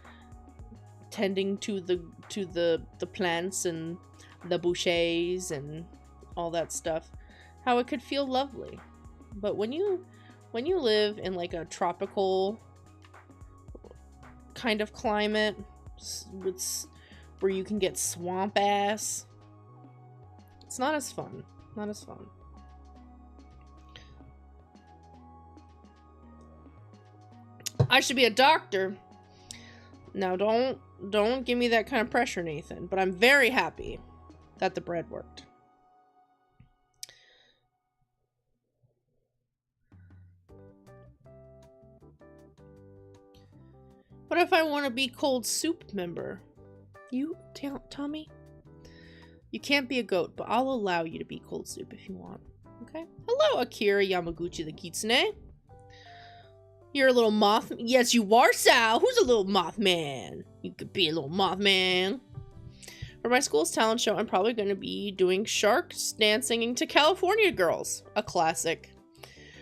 tending to the plants and the bouchers and all that stuff, how it could feel lovely. But when you live in like a tropical kind of climate where you can get swamp ass, it's not as fun. Not as fun. I should be a doctor. Now don't give me that kind of pressure, Nathan, but I'm very happy that the bread worked. What if I want to be cold soup member? You tell me. You can't be a goat, but I'll allow you to be cold soup if you want. Okay? Hello, Akira Yamaguchi the Kitsune. You're a little moth. Yes, you are, Sal. Who's a little mothman? You could be a little mothman. For my school's talent show, I'm probably going to be doing sharks dancing to California Girls. A classic.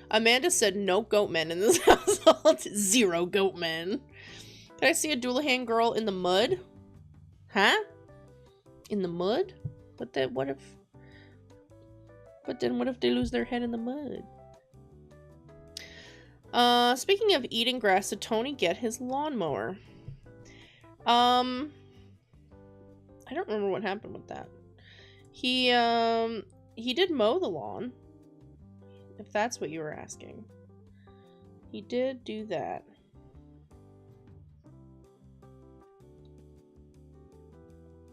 Amanda said no goat men in this household. 0 goat men. Can I see a Doulahan girl in the mud? Huh? In the mud? But then what if they lose their head in the mud? Speaking of eating grass, did Tony get his lawnmower? I don't remember what happened with that. He did mow the lawn, if that's what you were asking. He did do that.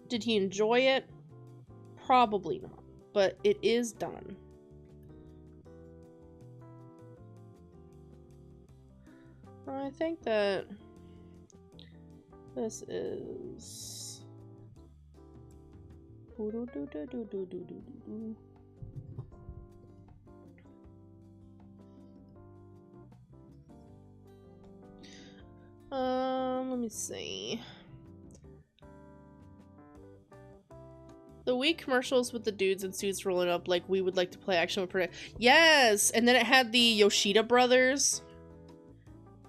Did he enjoy it? Probably not, but it is done. I think that this is... let me see. The Wii commercials with the dudes in suits rolling up like we would like to play action with Protect. Yes! And then it had the Yoshida brothers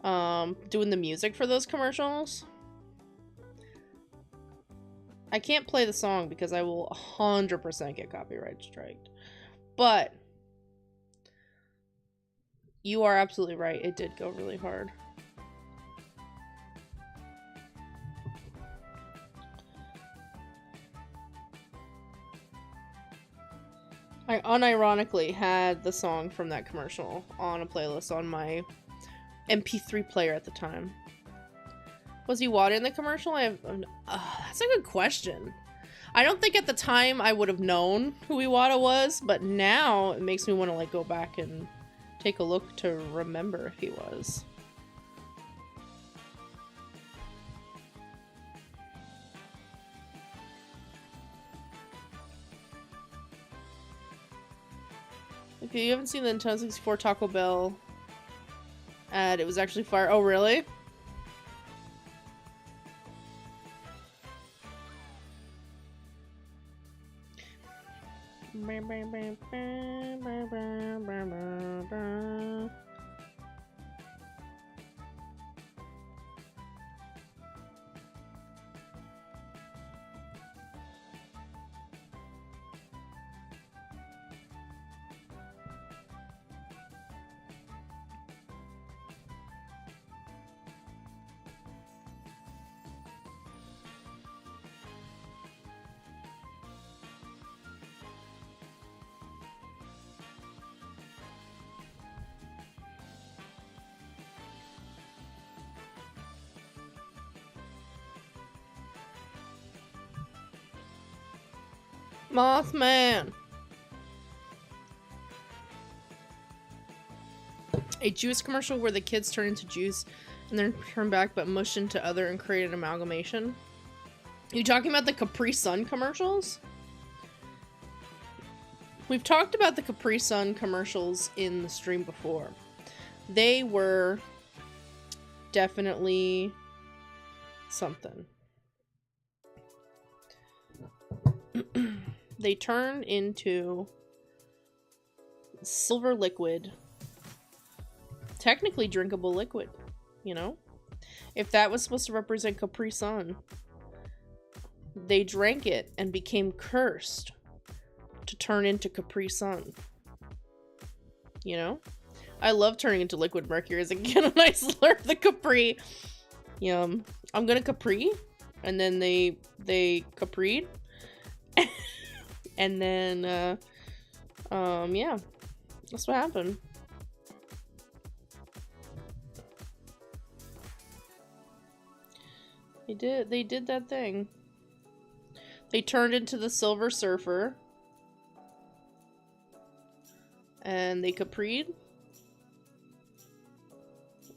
doing the music for those commercials. I can't play the song because I will 100% get copyright striked. But you are absolutely right. It did go really hard. I unironically had the song from that commercial on a playlist on my MP3 player at the time. Was Iwata in the commercial? That's a good question. I don't think at the time I would have known who Iwata was, but now it makes me want to like go back and take a look to remember if he was. If you haven't seen the Nintendo 64 Taco Bell ad, it was actually fire. Oh, really? Mothman. A juice commercial where the kids turn into juice and then turn back but mush into other and create an amalgamation. Are you talking about the Capri Sun commercials? We've talked about the Capri Sun commercials in the stream before. They were definitely something. They turn into silver liquid. Technically drinkable liquid, you know? If that was supposed to represent Capri Sun, they drank it and became cursed to turn into Capri Sun. You know? I love turning into liquid mercury as a kid when I slurp the Capri. Yum. I'm gonna Capri. And then they Capri'd. And then, yeah. That's what happened. They did that thing. They turned into the Silver Surfer. And they Capri'd.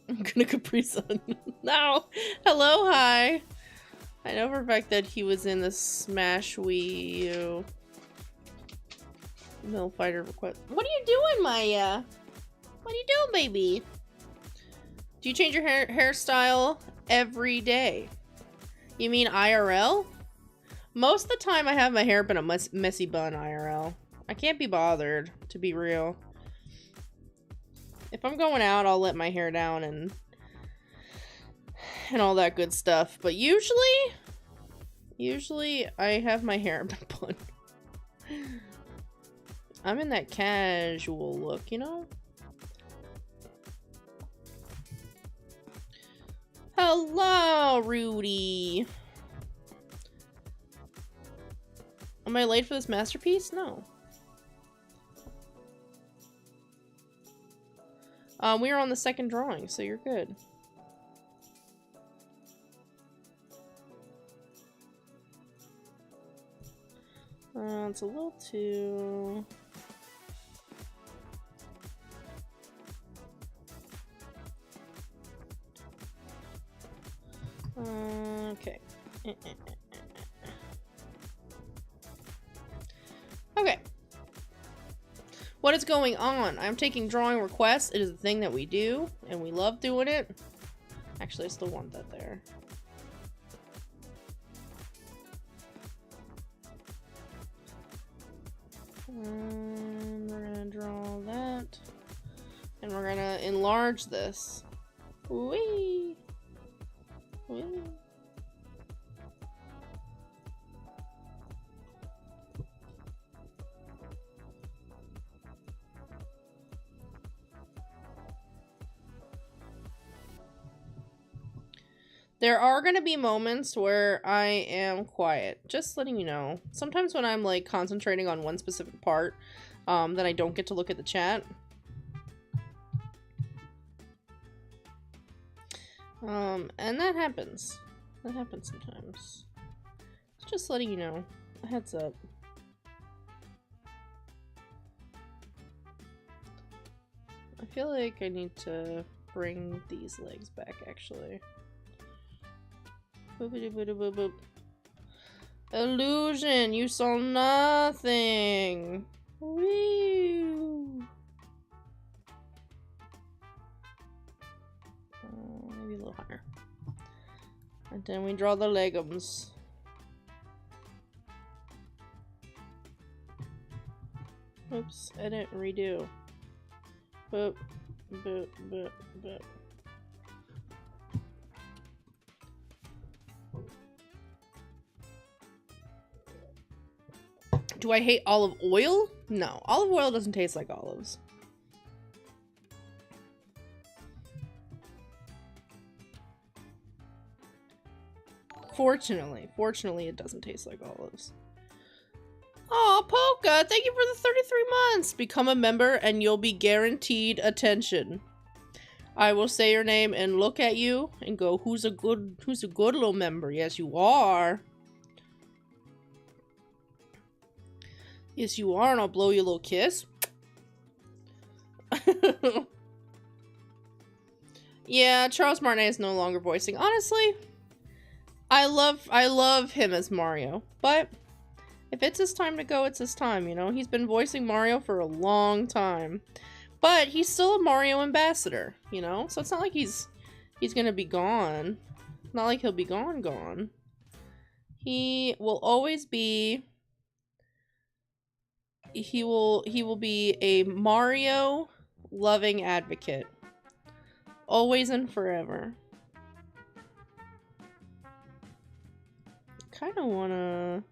I'm gonna Capri Sun. No! Hello, hi! I know for a fact that he was in the Smash Wii U. No fighter request. What are you doing, Maya? What are you doing, baby? Do you change your hairstyle every day? You mean IRL? Most of the time I have my hair up in a messy bun IRL. I can't be bothered, to be real. If I'm going out, I'll let my hair down and all that good stuff. But usually I have my hair in a bun. I'm in that casual look, you know? Hello, Rudy. Am I late for this masterpiece? No. We are on the second drawing, so you're good. It's a little too... okay. Okay. What is going on? I'm taking drawing requests. It is a thing that we do, and we love doing it. Actually, I still want that there. We're gonna draw that. And we're gonna enlarge this. Whee! Whee! There are going to be moments where I am quiet, just letting you know. Sometimes when I'm like concentrating on one specific part, then I don't get to look at the chat. And that happens. That happens sometimes. Just letting you know. A heads up. I feel like I need to bring these legs back, actually. Boop-a-doop-a-doop boop. Illusion, you saw nothing. Woo. Maybe a little higher. And then we draw the leggums. Oops, edit, redo. Boop, boop, boop, boop. Do I hate olive oil? No, olive oil doesn't taste like olives. Fortunately, it doesn't taste like olives. Aw, Polka, thank you for the 33 months. Become a member and you'll be guaranteed attention. I will say your name and look at you and go, who's a good little member? Yes, you are. Yes, you are, and I'll blow you a little kiss. Yeah, Charles Martinet is no longer voicing. Honestly, I love him as Mario, but if it's his time to go, it's his time, you know? He's been voicing Mario for a long time. But he's still a Mario ambassador, you know? So it's not like he's gonna be gone. Not like he'll be gone. He will always be... He will be a Mario loving advocate. Always and forever. Kinda wanna...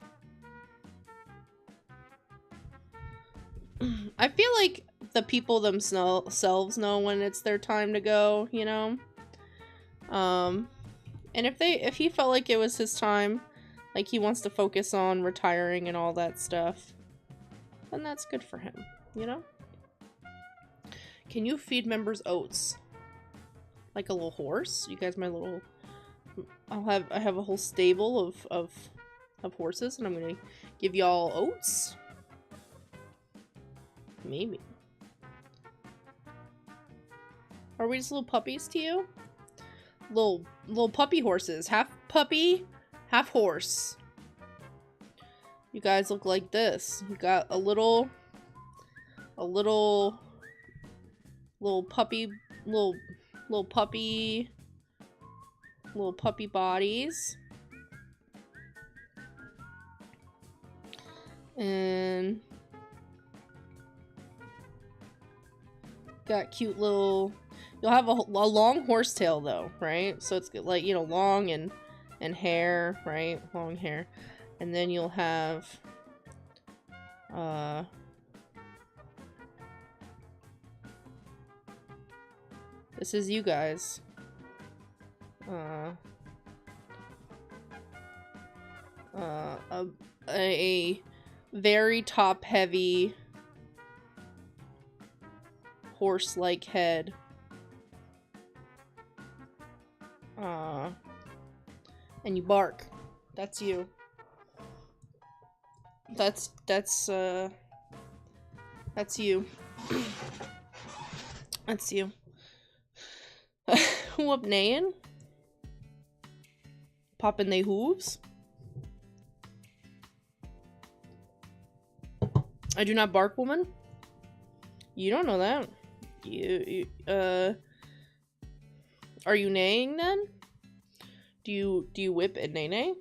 I feel like the people themselves know when it's their time to go, you know? And if he felt like it was his time, like he wants to focus on retiring and all that stuff, then that's good for him, you know? Can you feed members oats? Like a little horse? You guys, my little... I have a whole stable of horses, and I'm gonna give y'all oats? Maybe. Are we just little puppies to you? Little puppy horses. Half puppy, half horse. You guys look like this. You got a little puppy bodies. And got cute little... You'll have a long horse tail though, right? So it's like, you know, long and hair, right? Long hair. And then you'll have this is you guys. A very top heavy horse-like head And you bark. That's you. That's you. That's you. Whoop nayin'? Poppin' they hooves? I do not bark, woman. You don't know that. Are you neighing then? Do you whip and neigh?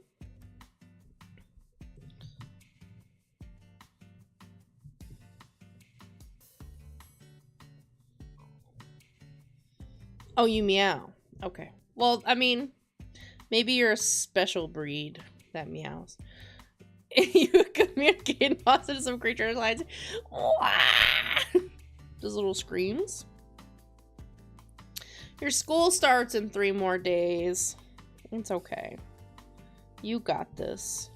Oh, you meow. Okay. Well, I mean, maybe you're a special breed that meows. You communicate positive some creature lines. Those little screams. Your school starts in 3 more days. It's okay. You got this.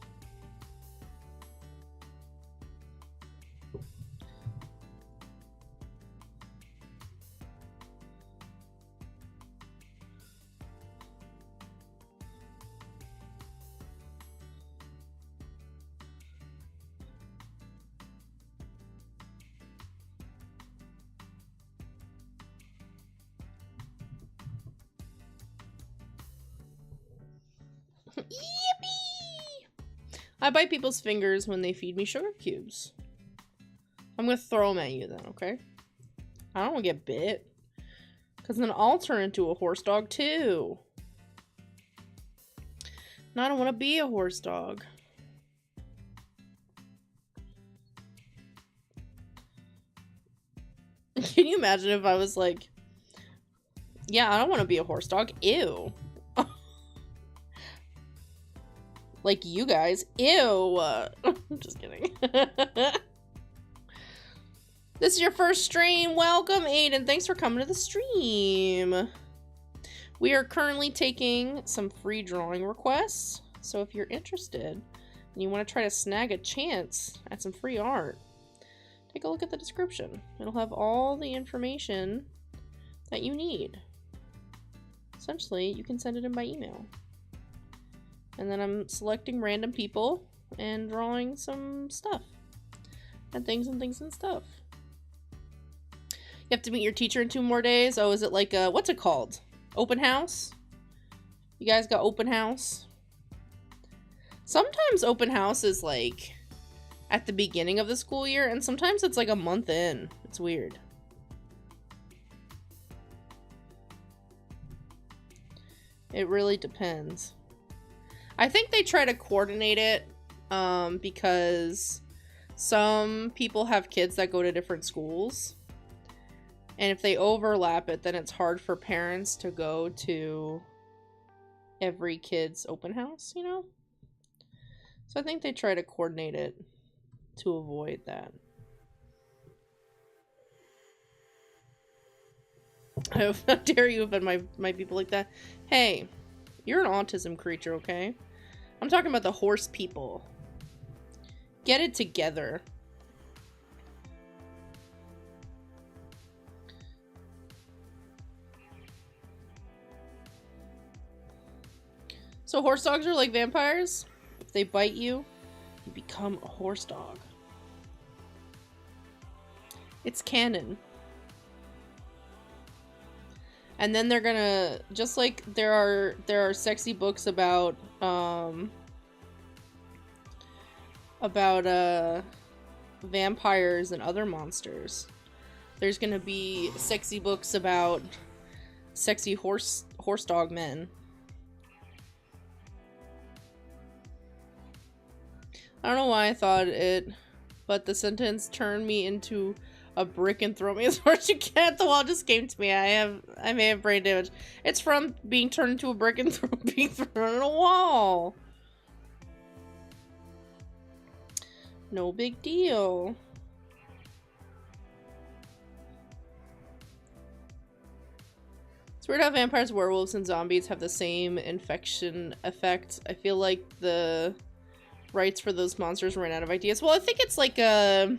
Yippee! I bite people's fingers when they feed me sugar cubes. I'm gonna throw them at you then, okay? I don't want to get bit. Because then I'll turn into a horse dog too. And I don't want to be a horse dog. Can you imagine if I was like, yeah, I don't want to be a horse dog. Ew. Like you guys. Ew. I'm just kidding. This is your first stream. Welcome, Aiden. Thanks for coming to the stream. We are currently taking some free drawing requests. So if you're interested and you want to try to snag a chance at some free art, take a look at the description. It'll have all the information that you need. Essentially, you can send it in by email. And then I'm selecting random people and drawing some stuff. And things and things and stuff. You have to meet your teacher in 2 more days. Oh, is it like a, what's it called? Open house? You guys got open house? Sometimes open house is like at the beginning of the school year, and sometimes it's like a month in. It's weird. It really depends. I think they try to coordinate it because some people have kids that go to different schools. And if they overlap it, then it's hard for parents to go to every kid's open house, you know? So I think they try to coordinate it to avoid that. How dare you offend my people like that? Hey, you're an autism creature, okay? I'm talking about the horse people. Get it together. So horse dogs are like vampires? If they bite you, you become a horse dog. It's canon. And then they're gonna, just like there are sexy books about vampires and other monsters. There's gonna be sexy books about sexy horse dog men. I don't know why I thought it, but the sentence "turn me into a brick and throw me as hard as you can at the wall" just came to me. I may have brain damage. It's from being turned into a brick and being thrown at a wall. No big deal. It's weird how vampires, werewolves, and zombies have the same infection effect. I feel like the rights for those monsters ran out of ideas. Well, I think it's like a...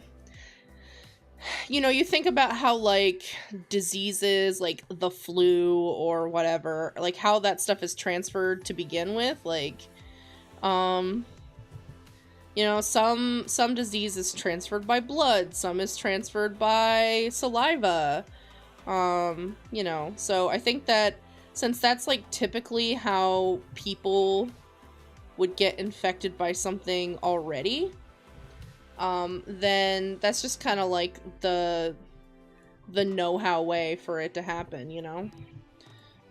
you know, you think about how, like, diseases, like the flu or whatever, like, how that stuff is transferred to begin with, like, you know, some disease is transferred by blood, some is transferred by saliva, you know, so I think that since that's, like, typically how people would get infected by something already, then that's just kind of like the know-how way for it to happen, you know?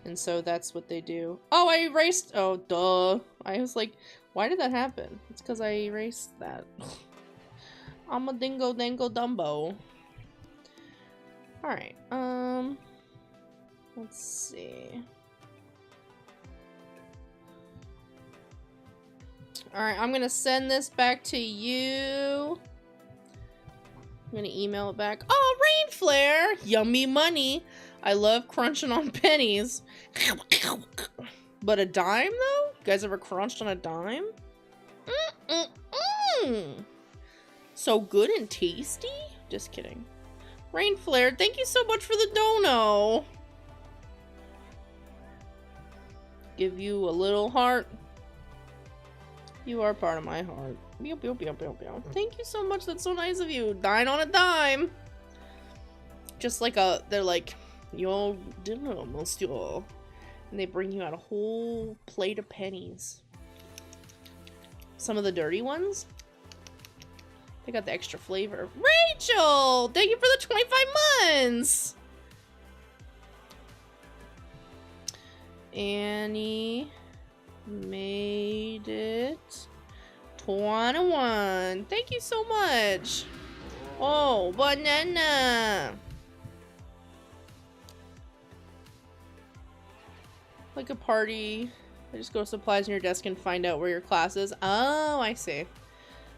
And so that's what they do. Oh, I erased- oh, duh. I was like, why did that happen? It's because I erased that. I'm a dingo dango dumbo. Alright, let's see. Alright, I'm gonna send this back to you. I'm gonna email it back. Oh, Rain Flare! Yummy money! I love crunching on pennies. But a dime, though? You guys ever crunched on a dime? So good and tasty? Just kidding. Rain Flare, thank you so much for the dono! Give you a little heart. You are part of my heart. Thank you so much. That's so nice of you. Dine on a dime. Just like they're like, your dinner, monsieur. And they bring you out a whole plate of pennies. Some of the dirty ones. They got the extra flavor. Rachel! Thank you for the 25 months! Annie made it 21. Thank you so much. Oh, banana. Like a party. I just go to supplies on your desk and find out where your class is. Oh, I see.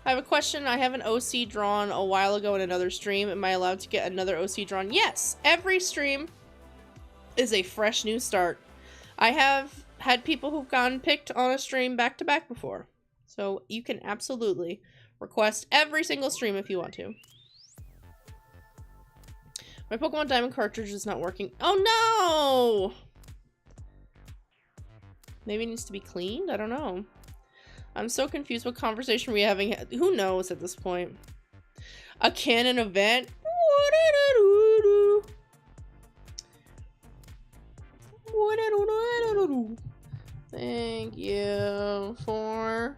I have a question. I have an OC drawn a while ago in another stream. Am I allowed to get another OC drawn? Yes. Every stream is a fresh new start. I have had people who've gotten picked on a stream back to back before. So you can absolutely request every single stream if you want to. My Pokemon Diamond cartridge is not working. Oh no! Maybe it needs to be cleaned? I don't know. I'm so confused. What conversation are we having? Who knows at this point? A canon event? Thank you for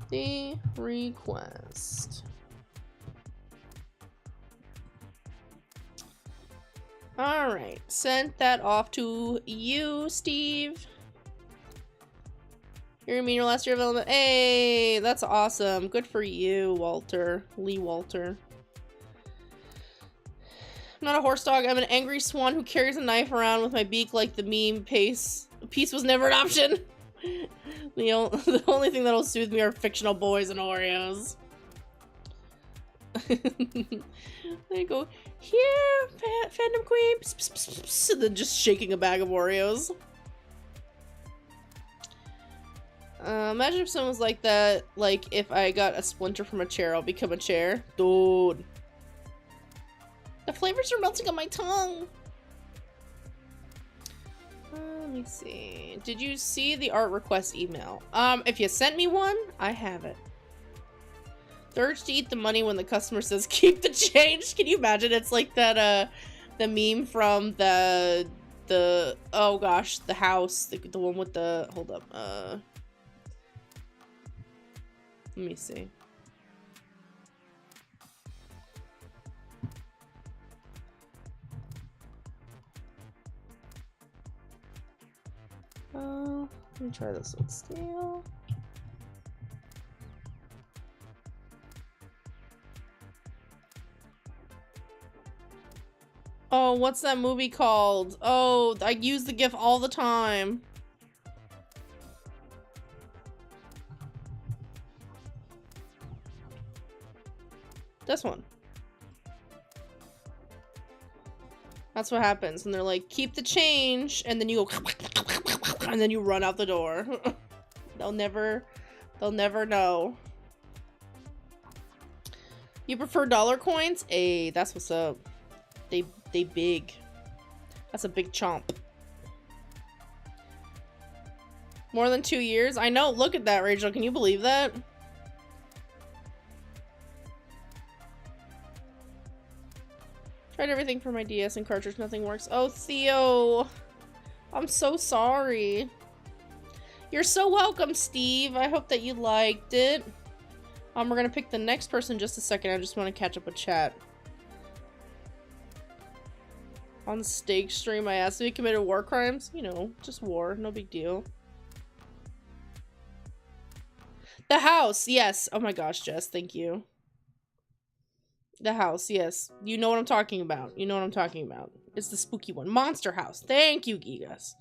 the request. Alright, sent that off to you, Steve. You're gonna be in your last year of development. Hey, that's awesome. Good for you, Walter. Lee Walter. I'm not a horse dog. I'm an angry swan who carries a knife around with my beak like the meme Peace was never an option. The only thing that'll soothe me are fictional boys and Oreos. There you go. Here, fandom queen. Pss, pss, pss, pss, and then just shaking a bag of Oreos. Imagine if someone was like that, like if I got a splinter from a chair, I'll become a chair. Dude. The flavors are melting on my tongue. Let me see. Did you see the art request email? If you sent me one, I have it. The urge to eat the money when the customer says keep the change. Can you imagine? It's like that the meme from the oh gosh, the house, the one with the hold up. Let me see. Let me try this with steel. Oh, what's that movie called? Oh, I use the GIF all the time. This one. That's what happens. And they're like, keep the change. And then you go, and then you run out the door. they'll never know. You prefer dollar coins? Hey, that's what's up. They big. That's a big chomp. More than 2 years? I know, look at that, Rachel. Can you believe that? Tried everything for my DS and cartridge, nothing works. Oh, Theo. I'm so sorry. You're so welcome, Steve. I hope that you liked it. We're gonna pick the next person in just a second. I just want to catch up with chat. On Steak stream, I asked if he committed war crimes. You know, just war. No big deal. The house, yes. Oh my gosh, Jess, thank you. The house, yes. You know what I'm talking about. You know what I'm talking about. It's the spooky one. Monster House. Thank you, Gigas.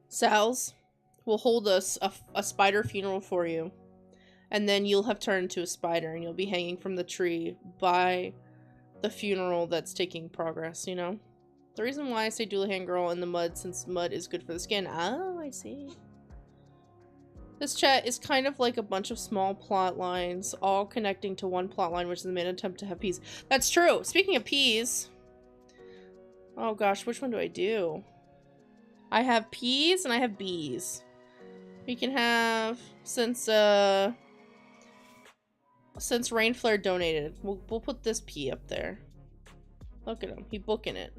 Sal's will hold us a spider funeral for you. And then you'll have turned into a spider and you'll be hanging from the tree by the funeral that's taking progress, you know? The reason why I say Doulahan girl in the mud, since mud is good for the skin. Oh, I see. This chat is kind of like a bunch of small plot lines, all connecting to one plot line, which is the main attempt to have peas. That's true. Speaking of peas. Oh gosh, which one do I do? I have peas and I have bees. We can have, since Rainflare donated, we'll put this pea up there. Look at him. He booking it.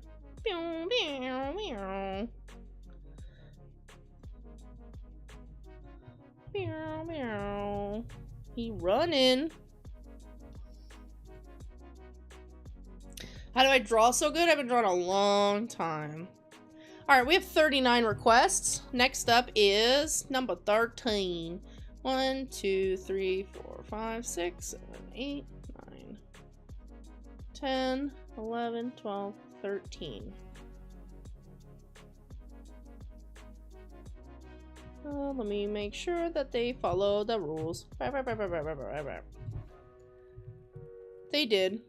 He running. How do I draw so good? I've been drawing a long time. Alright, we have 39 requests. Next up is number 13. 1, 2, 3, 4, 5, 6, 7, 8, 9, 10, 11, 12, 13. Let me make sure that they follow the rules. They did.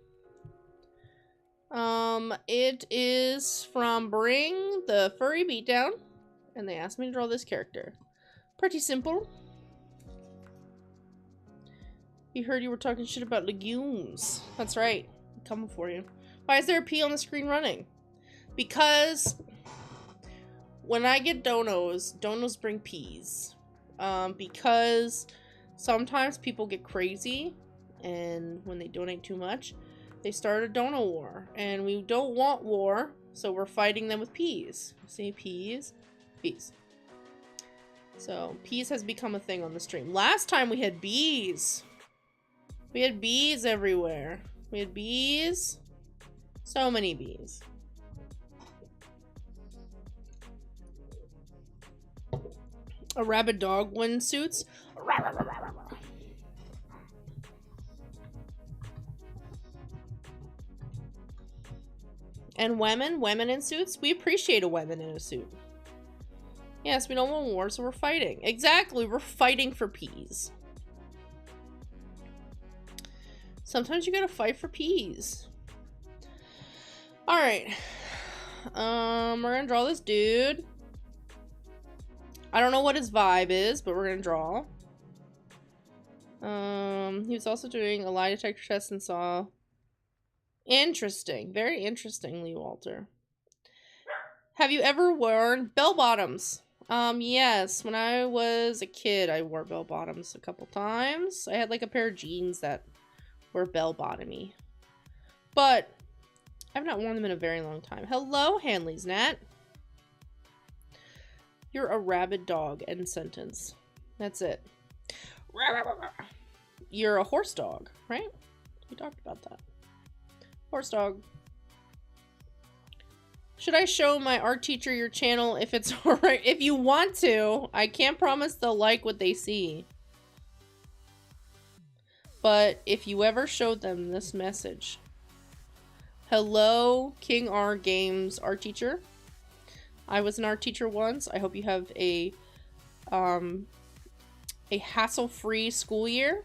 It is from Bring the Furry Beatdown, and they asked me to draw this character. Pretty simple. You heard you were talking shit about legumes. That's right. I'm coming for you. Why is there a P on the screen running? Because when I get donos bring peas. Because sometimes people get crazy, and when they donate too much, they start a dono war. And we don't want war, so we're fighting them with peas. See, peas? Peas. So, peas has become a thing on the stream. Last time we had bees. We had bees everywhere. We had bees. So many bees. A rabid dog windsuits. And women in suits. We appreciate a women in a suit. Yes, we don't want war, so we're fighting. Exactly, we're fighting for peas. Sometimes you gotta fight for peas. Alright. We're gonna draw this dude. I don't know what his vibe is, but we're gonna draw. He was also doing a lie detector test and saw... Interesting. Very interesting, Lee Walter. Have you ever worn bell bottoms? Yes. When I was a kid, I wore bell bottoms a couple times. I had like a pair of jeans that were bell bottomy. But I've not worn them in a very long time. Hello, Hanley's Nat. You're a rabid dog. End sentence. That's it. You're a horse dog, right? We talked about that. Horse dog. Should I show my art teacher your channel if it's alright? If you want to. I can't promise they'll like what they see. But if you ever showed them this message. Hello, King R Games art teacher. I was an art teacher once. I hope you have a hassle-free school year.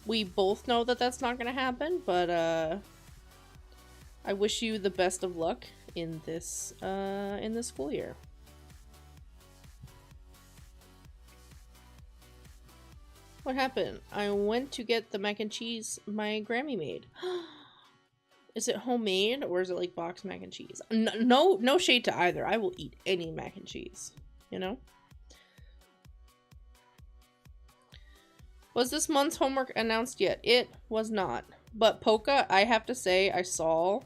We both know that that's not going to happen, but I wish you the best of luck in this school year. What happened? I went to get the mac and cheese my Grammy made. Is it homemade or is it like boxed mac and cheese? No shade to either. I will eat any mac and cheese, you know? Was this month's homework announced yet? It was not. But Polka, I have to say, I saw.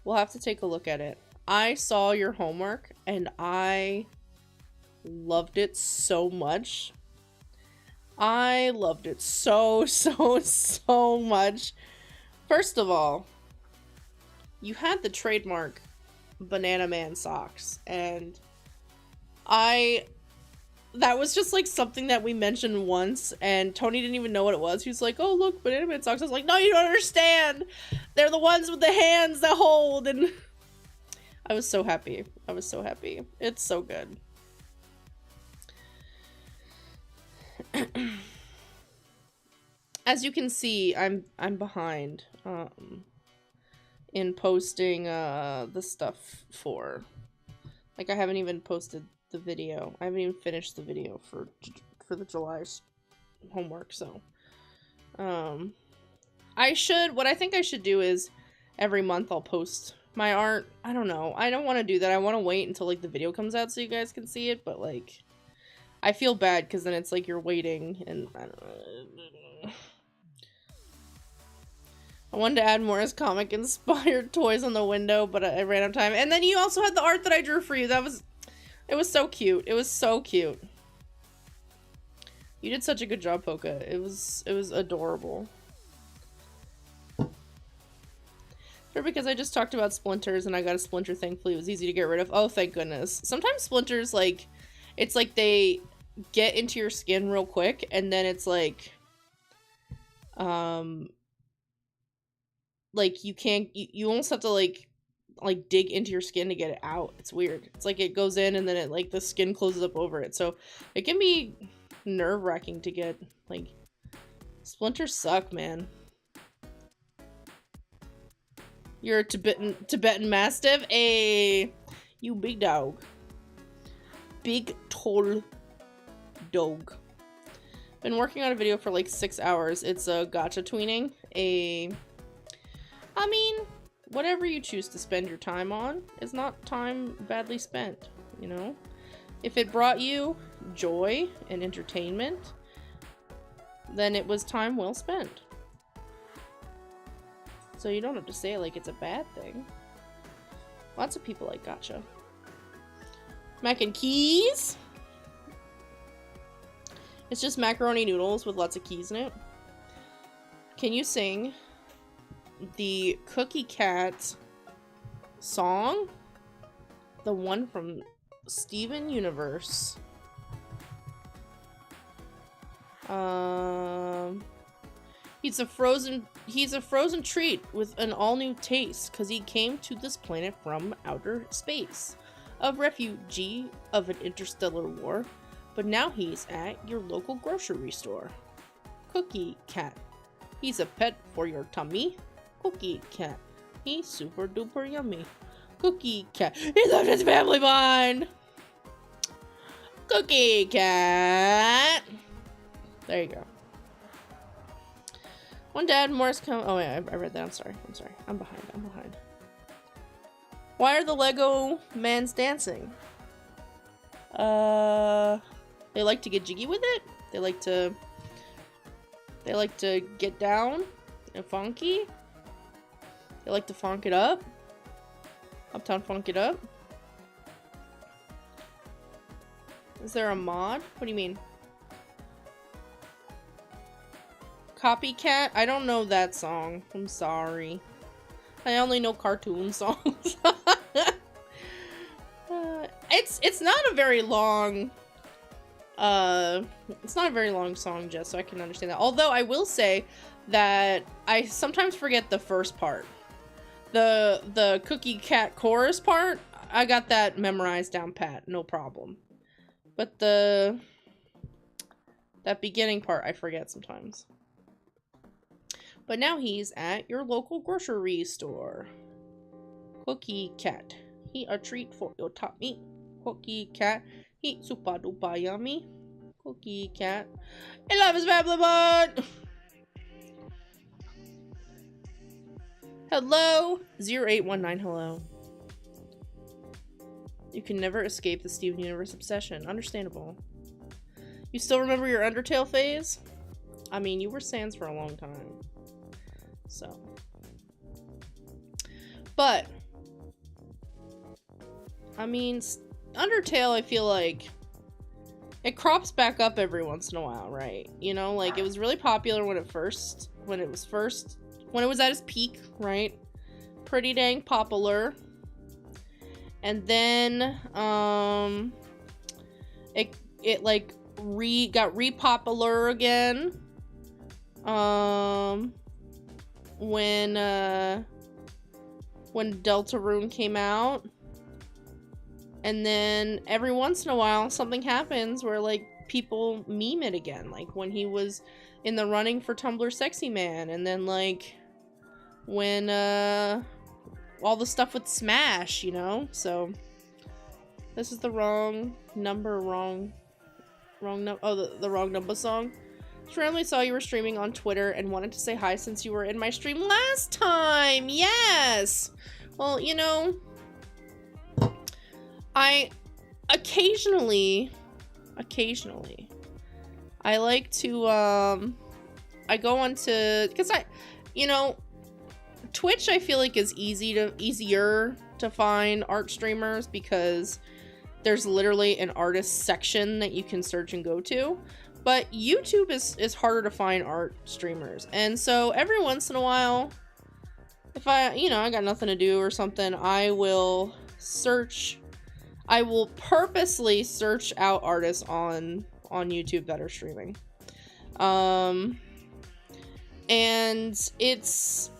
We'll have to take a look at it. I saw your homework and I loved it so much. I loved it so much. First of all, you had the trademark Banana Man socks, and that was just like something that we mentioned once, and Tony didn't even know what it was. He was like, oh look, Banana Man socks. I was like, no, you don't understand. They're the ones with the hands that hold, and I was so happy. I was so happy. It's so good. As you can see, I'm behind in posting the stuff for, like, I haven't even posted the video. I haven't even finished the video for the July's homework, so what I think I should do is every month I'll post my art. I don't know. I don't want to do that. I want to wait until like the video comes out so you guys can see it, but like I feel bad because then it's like you're waiting and I don't know. I wanted to add more as comic inspired toys on the window, but I ran out of time. And then you also had the art that I drew for you. It was so cute. It was so cute. You did such a good job, Polka. It was adorable. Sure, because I just talked about splinters and I got a splinter, thankfully. It was easy to get rid of. Oh, thank goodness. Sometimes splinters, like, it's like they get into your skin real quick and then it's like you can't, you almost have to like dig into your skin to get it out. It's weird. It's like it goes in and then it like the skin closes up over it. So it can be nerve-wracking to get, like, splinters suck, man. You're a Tibetan Mastiff? Hey, you big dog. Big tall dog. Been working on a video for like 6 hours. It's a gacha tweening. I mean, whatever you choose to spend your time on is not time badly spent, you know? If it brought you joy and entertainment, then it was time well spent. So you don't have to say it like it's a bad thing. Lots of people like gacha. Mac and keys? It's just macaroni noodles with lots of keys in it. Can you sing the Cookie Cat song? The one from Steven Universe. He's a frozen treat with an all-new taste because he came to this planet from outer space. A refugee of an interstellar war, but now he's at your local grocery store. Cookie Cat. He's a pet for your tummy. Cookie Cat. He's super duper yummy. Cookie Cat. He left his family behind. Cookie Cat. There you go. One dad, Morris come. Oh wait, I read that. I'm sorry. I'm behind. Why are the Lego mans dancing? They like to get jiggy with it. They like to get down and funky. They like to funk it up. Uptown funk it up. Is there a mod? What do you mean? Copycat? I don't know that song. I'm sorry. I only know cartoon songs. It's not a very long song, Jess, so I can understand that. Although I will say that I sometimes forget the first part. The Cookie Cat chorus part, I got that memorized down pat, no problem. But that beginning part I forget sometimes. But now he's at your local grocery store. Cookie Cat. He a treat for your tummy. Cookie Cat. He super duper yummy. Cookie cat. I love his Babylon. Hello. 0819, hello. You can never escape the Steven Universe obsession. Understandable. You still remember your Undertale phase? I mean, you were Sans for a long time. So. But, I mean, Undertale, I feel like it crops back up every once in a while, right? You know, like it was really popular when it was at its peak, right? Pretty dang popular. And then it like got re-popular again when Deltarune came out. And then every once in a while something happens where like people meme it again, like when he was in the running for Tumblr Sexy Man, and then like when all the stuff with Smash, you know? So this is the wrong number, the wrong number song. Just randomly saw you were streaming on Twitter and wanted to say hi since you were in my stream last time. Yes. Well, you know, I occasionally I like to I go on to, because you know, Twitch I feel like is easier to find art streamers because there's literally an artist section that you can search and go to. But YouTube is harder to find art streamers. And so every once in a while, if I got nothing to do or something, I will purposely search out artists on YouTube that are streaming. And it's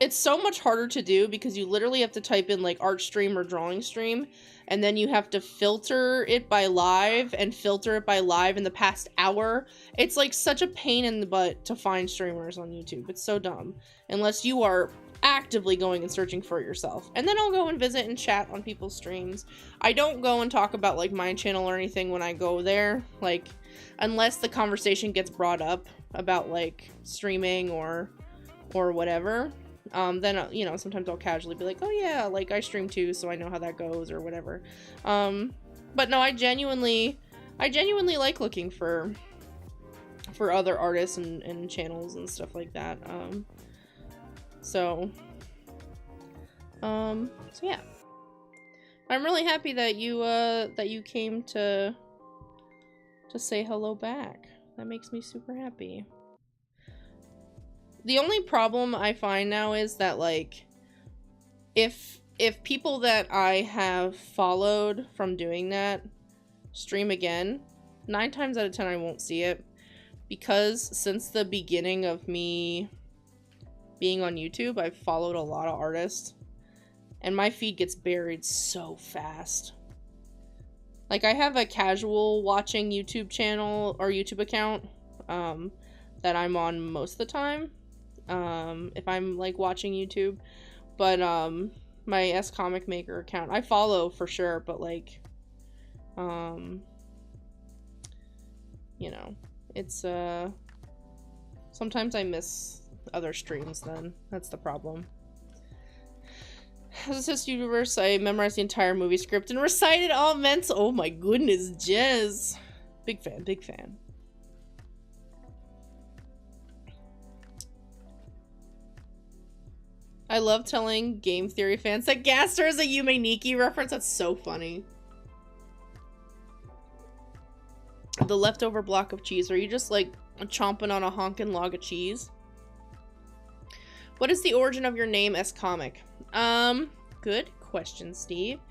so much harder to do because you literally have to type in like art stream or drawing stream, and then you have to filter it by live and filter it by live in the past hour. It's like such a pain in the butt to find streamers on YouTube. It's so dumb unless you are actively going and searching for it yourself. And then I'll go and visit and chat on people's streams. I don't go and talk about like my channel or anything when I go there, like unless the conversation gets brought up about like streaming or whatever. Then, you know, sometimes I'll casually be like, oh yeah, like I stream too, so I know how that goes or whatever. But no, I genuinely like looking for other artists and channels and stuff like that. So yeah. I'm really happy that you came to say hello back. That makes me super happy. The only problem I find now is that, like, if people that I have followed from doing that stream again, 9 times out of 10 I won't see it, because since the beginning of me being on YouTube, I've followed a lot of artists, and my feed gets buried so fast. Like, I have a casual watching YouTube channel or YouTube account that I'm on most of the time. If I'm like watching YouTube, but my scomic maker account I follow for sure, but like you know, it's sometimes I miss other streams. Then that's the problem. As a Cis Universe, I memorized the entire movie script and recited all ments. Oh my goodness, Jez, big fan. I love telling game theory fans that Gaster is a Yume Nikki reference. That's so funny. The leftover block of cheese. Are you just like chomping on a honkin' log of cheese? What is the origin of your name scomic? Good question, Steve.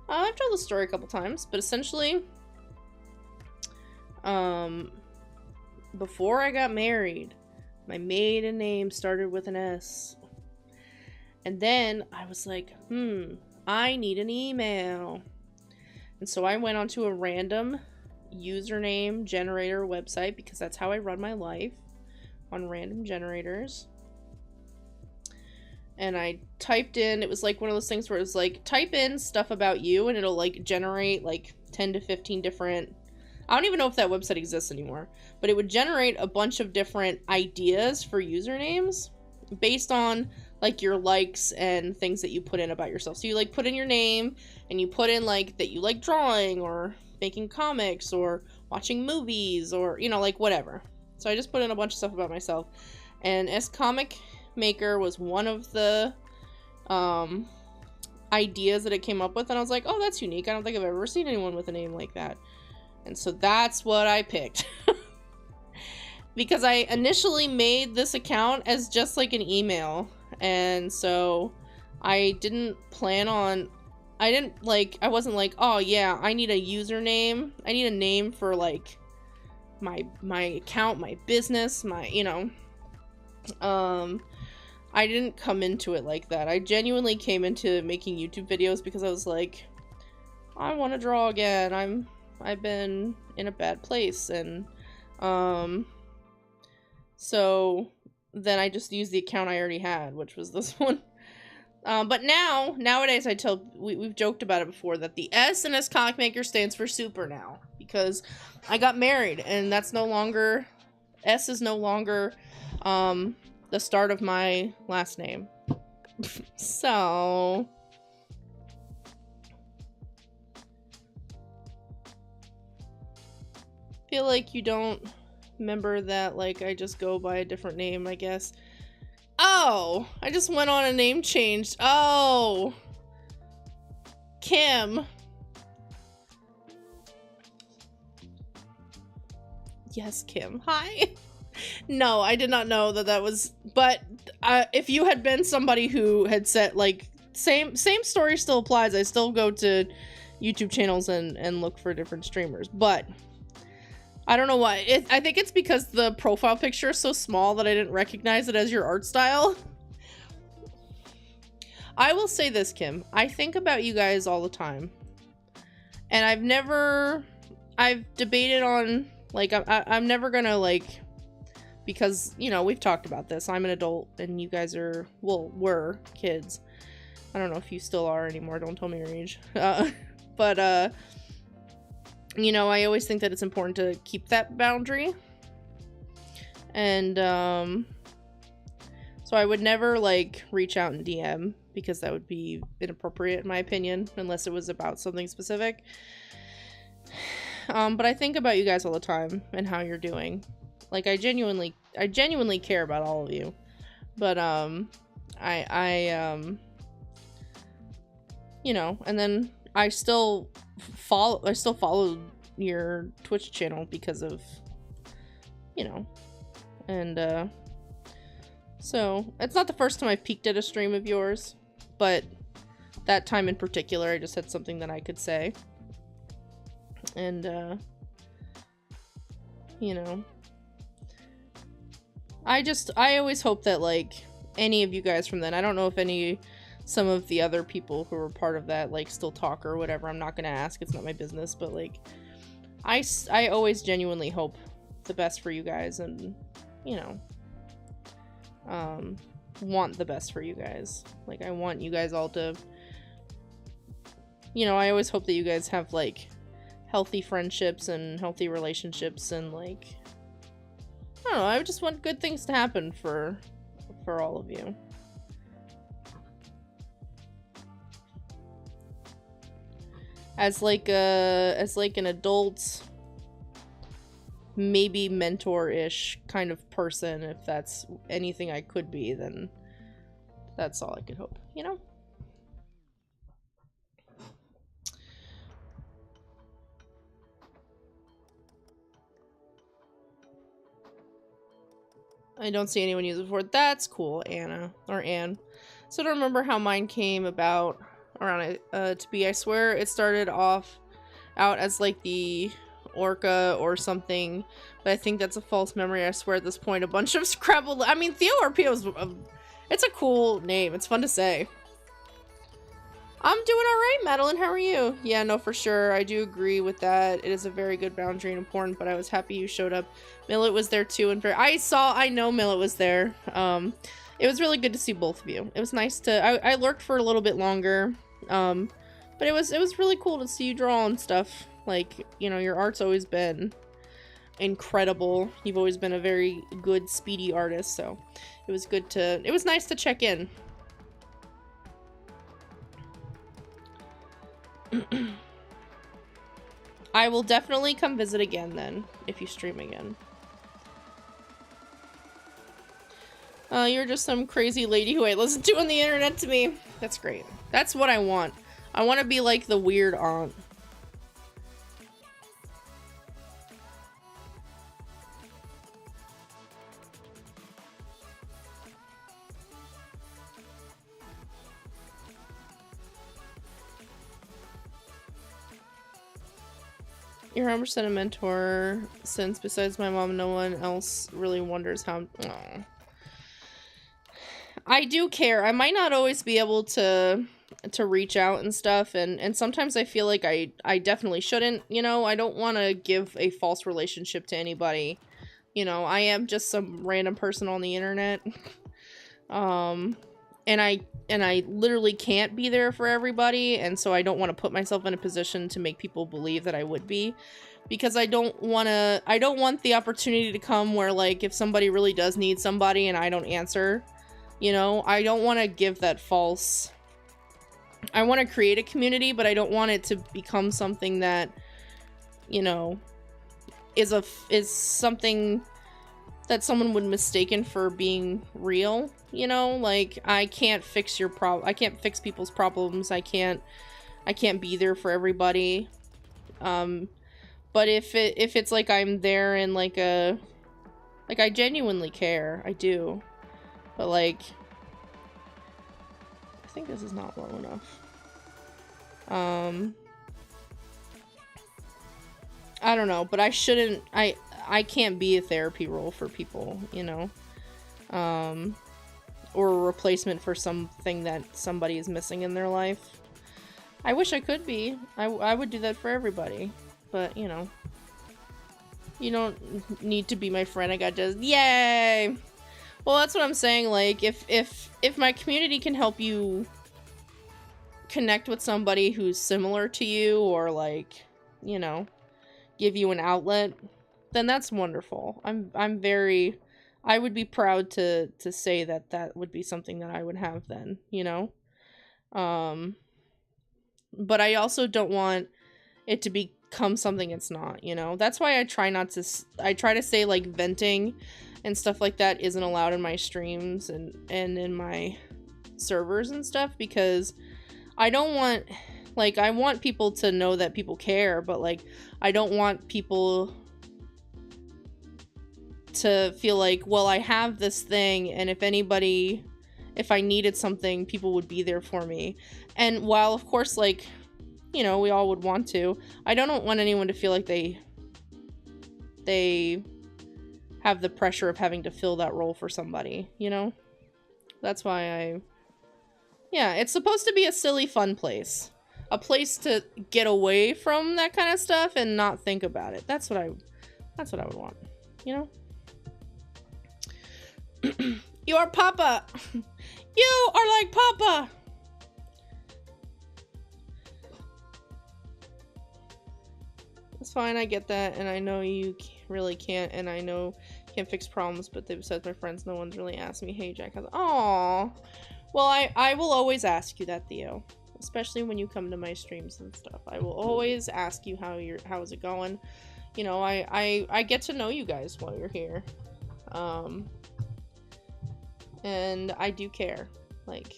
I've told the story a couple times, but essentially, before I got married, my maiden name started with an S. And then I was like, I need an email. And so I went onto a random username generator website, because that's how I run my life, on random generators. And I typed in, it was like one of those things where it was like, type in stuff about you and it'll like generate like 10 to 15 different, I don't even know if that website exists anymore, but it would generate a bunch of different ideas for usernames based on like your likes and things that you put in about yourself. So you like put in your name and you put in like that you like drawing or making comics or watching movies or, you know, like whatever. So I just put in a bunch of stuff about myself, and S Comic Maker was one of the ideas that it came up with, and I was like, oh, that's unique. I don't think I've ever seen anyone with a name like that. And so that's what I picked. Because I initially made this account as just like an email, and so I didn't plan on, I wasn't like, oh yeah, I need a username, I need a name for like my account, my business, my, you know, I didn't come into it like that. I genuinely came into making YouTube videos because I was like, I want to draw again. I've been in a bad place, and so then I just used the account I already had, which was this one. But nowadays we've joked about it before, that the S in S Comic Maker stands for super now, because I got married, and that's no longer, S is no longer the start of my last name. So feel like you don't remember that, like, I just go by a different name, I guess. Oh, I just went on a name change. Oh, Kim. Yes, Kim. Hi. No, I did not know that was, but if you had been somebody who had said, like, same story still applies. I still go to YouTube channels and look for different streamers, but I don't know why. I think it's because the profile picture is so small that I didn't recognize it as your art style. I will say this, Kim. I think about you guys all the time, and I've debated on, like, I'm never gonna, like, because, you know, we've talked about this. I'm an adult and you guys are, well, were kids. I don't know if you still are anymore. Don't tell me your age. But you know, I always think that it's important to keep that boundary. And so I would never, like, reach out and DM, because that would be inappropriate in my opinion, unless it was about something specific. But I think about you guys all the time and how you're doing. Like, I genuinely care about all of you. But, you know, and then I still follow your Twitch channel because of, you know, and, so it's not the first time I've peeked at a stream of yours, but that time in particular, I just had something that I could say. And, you know, I always hope that, like, any of you guys from then, I don't know if some of the other people who were part of that, like, still talk or whatever. I'm not gonna ask, it's not my business, but, like, I always genuinely hope the best for you guys, and, you know, want the best for you guys. Like, I want you guys all to, you know, I always hope that you guys have, like, healthy friendships and healthy relationships, and, like, I don't know, I just want good things to happen for all of you. As like an adult, maybe mentor-ish kind of person, if that's anything I could be, then that's all I could hope, you know? I don't see anyone use it before. That's cool, Anna. Or Anne. So I don't remember how mine came about around it to be. I swear it started out as like the Orca or something, but I think that's a false memory. I swear at this point a bunch of Scrabble. I mean, Theo RPO is it's a cool name. It's fun to say. I'm doing alright, Madeline. How are you? Yeah, no, for sure. I do agree with that. It is a very good boundary and important, but I was happy you showed up. Millet was there too, and I know Millet was there. It was really good to see both of you. It was nice to, I lurked for a little bit longer, but it was really cool to see you draw and stuff. Like, you know, your art's always been incredible. You've always been a very good, speedy artist, so it was nice to check in. I will definitely come visit again then, if you stream again. You're just some crazy lady who I listen to on the internet to me. That's great. That's what I want. I want to be like the weird aunt. You're 100% a mentor, since besides my mom, no one else really wonders how... Aww. I do care. I might not always be able to reach out and stuff, and sometimes I feel like I definitely shouldn't, you know? I don't want to give a false relationship to anybody. You know, I am just some random person on the internet. And I literally can't be there for everybody, and so I don't want to put myself in a position to make people believe that I would be, because I don't want the opportunity to come where, like, if somebody really does need somebody and I don't answer, you know, I don't want to give that false... I want to create a community, but I don't want it to become something that, you know, is something that someone would mistaken for being real, you know? Like, I can't fix I can't fix people's problems. I can't be there for everybody. But if it's like I'm there in like I genuinely care, I do. But like, I think this is not low enough. I don't know, but I shouldn't, I can't be a therapy role for people, you know? Or a replacement for something that somebody is missing in their life. I wish I could be. I would do that for everybody. But, you know. You don't need to be my friend. I got just... Yay! Well, that's what I'm saying. Like, if my community can help you connect with somebody who's similar to you, or, like, you know, give you an outlet, then that's wonderful. I'm very... I would be proud to say that that would be something that I would have then, you know? But I also don't want it to become something it's not, you know? That's why I try to say, like, venting and stuff like that isn't allowed in my streams and in my servers and stuff, because I don't want, like, I want people to know that people care, but, like, I don't want people to feel like, well, I have this thing, and if I needed something, people would be there for me. And while, of course, like, you know, we all would want to, I don't want anyone to feel like they have the pressure of having to fill that role for somebody, you know? That's why yeah, it's supposed to be a silly, fun place. A place to get away from that kind of stuff and not think about it. That's what I would want, you know? You are Papa! You are like Papa! It's fine, I get that, and I know you really can't, and I know you can't fix problems, but besides my friends, no one's really asked me, hey, Jack, aww. Well, I will always ask you that, Theo. Especially when you come to my streams and stuff. I will always ask you how is it going. You know, I get to know you guys while you're here. And I do care. Like,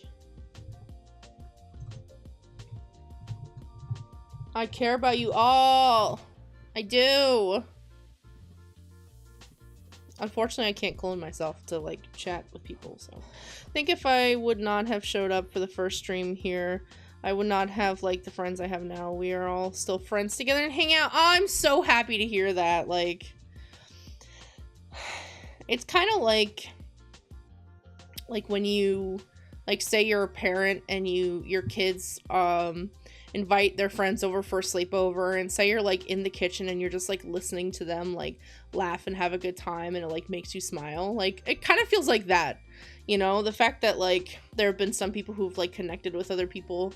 I care about you all. I do. Unfortunately, I can't clone myself to, like, chat with people, so. I think if I would not have showed up for the first stream here, I would not have, like, the friends I have now. We are all still friends together and hang out. Oh, I'm so happy to hear that. Like, it's kind of like when you, like, say you're a parent and your kids, invite their friends over for a sleepover, and say you're, like, in the kitchen and you're just, like, listening to them, like, laugh and have a good time, and it, like, makes you smile. Like, it kind of feels like that, you know? The fact that, like, there have been some people who've, like, connected with other people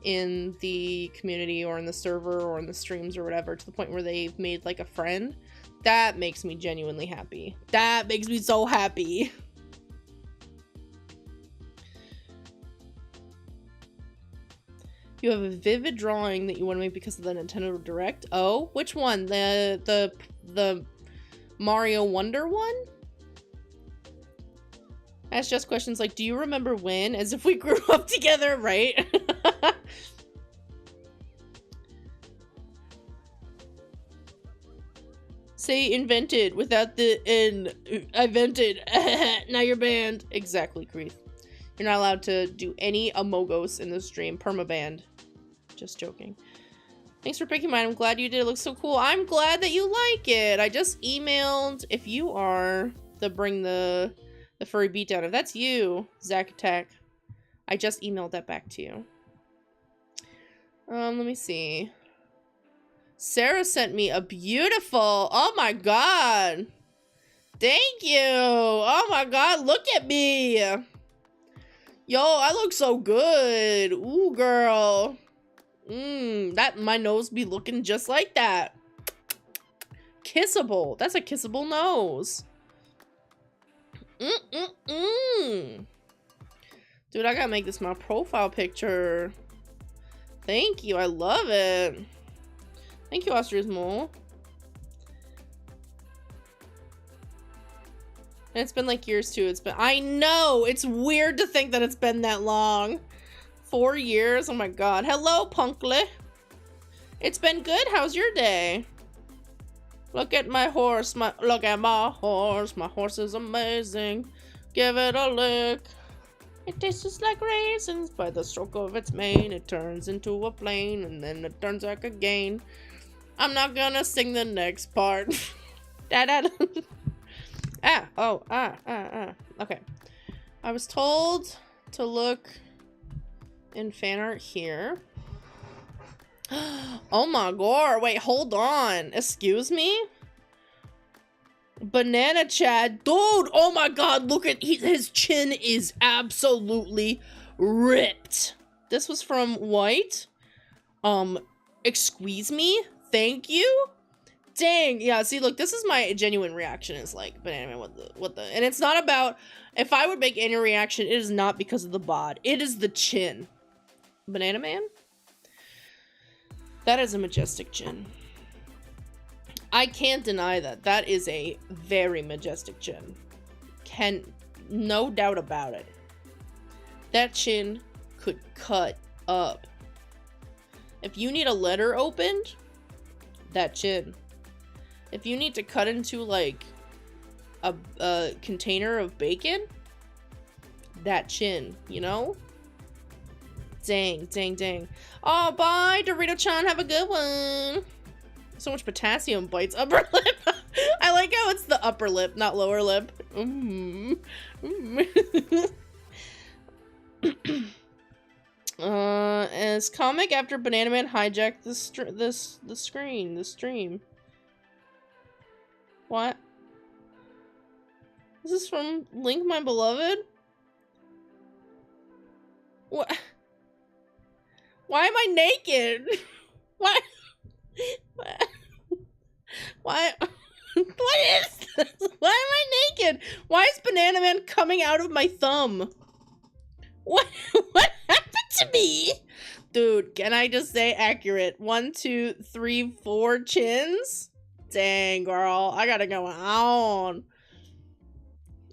in the community or in the server or in the streams or whatever, to the point where they've made like a friend, that makes me genuinely happy. That makes me so happy. You have a vivid drawing that you want to make because of the Nintendo Direct. Oh, which one? The Mario Wonder one? Ask just questions like, do you remember when? As if we grew up together, right? Say invented without the in. I vented. Now you're banned. Exactly, Creeth. You're not allowed to do any amogos in the stream. Permabanned. Just joking. Thanks for picking mine. I'm glad you did. It looks so cool. I'm glad that you like it. I just emailed, if you are the bring the furry beatdown, if that's you, Zack Attack, I just emailed that back to you. Let me see. Sarah sent me a beautiful, oh my god. Thank you. Oh my god, look at me. Yo, I look so good. Ooh, girl. That my nose be looking just like that. Kissable. That's a kissable nose. Dude, I gotta make this my profile picture. Thank you. I love it. Thank you, Ostrismo. And it's been like years too. It's been, I know, it's weird to think that it's been that long. 4 years, oh my god. Hello, Punkly. It's been good, how's your day? Look at my horse, look at my horse is amazing. Give it a lick. It tastes just like raisins. By the stroke of its mane, it turns into a plane, and then it turns back again. I'm not gonna sing the next part. Okay. I was told to look in fan art here. Oh my god, wait, hold on. Excuse me? Banana Chad. Dude, oh my god, look at his chin is absolutely ripped. This was from White. Excuse me? Thank you? Dang, yeah, see, look, this is my genuine reaction, is like, Banana Man, what the, and it's not about, if I would make any reaction, it is not because of the bod, it is the chin. Banana Man? That is a majestic chin. I can't deny that. That is a very majestic chin. No doubt about it. That chin could cut up. If you need a letter opened, that chin. If you need to cut into like a container of bacon, that chin, you know? Dang, dang, dang. Oh, bye, Dorito-chan. Have a good one. So much potassium bites upper lip. I like how it's the upper lip, not lower lip. As comic after Banana Man hijacked the stream. What? This is from Link My Beloved? What? Why am I naked? Why? Why? What is this? Why am I naked? Why is Banana Man coming out of my thumb? What happened to me? Dude, can I just say accurate? 1, 2, 3, 4 chins? Dang, girl. I gotta go on.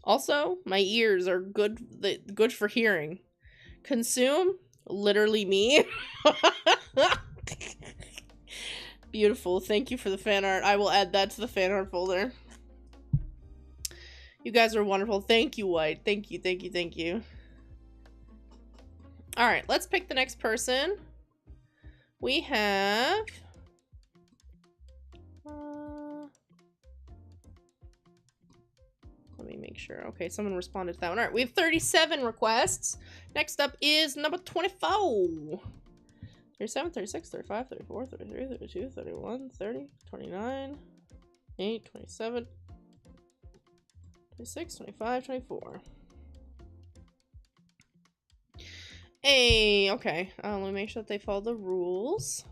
Also, my ears are good for hearing. Consume? Literally me. Beautiful. Thank you for the fan art. I will add that to the fan art folder. You guys are wonderful. Thank you, White. Thank you, thank you, thank you. Alright, let's pick the next person. We have... let me make sure. Okay, someone responded to that one. Alright, we have 37 requests. Next up is number 24. 37, 36, 35, 34, 33, 32, 31, 30, 29, 8, 27, 26, 25, 24. Hey, okay. Let me make sure that they follow the rules.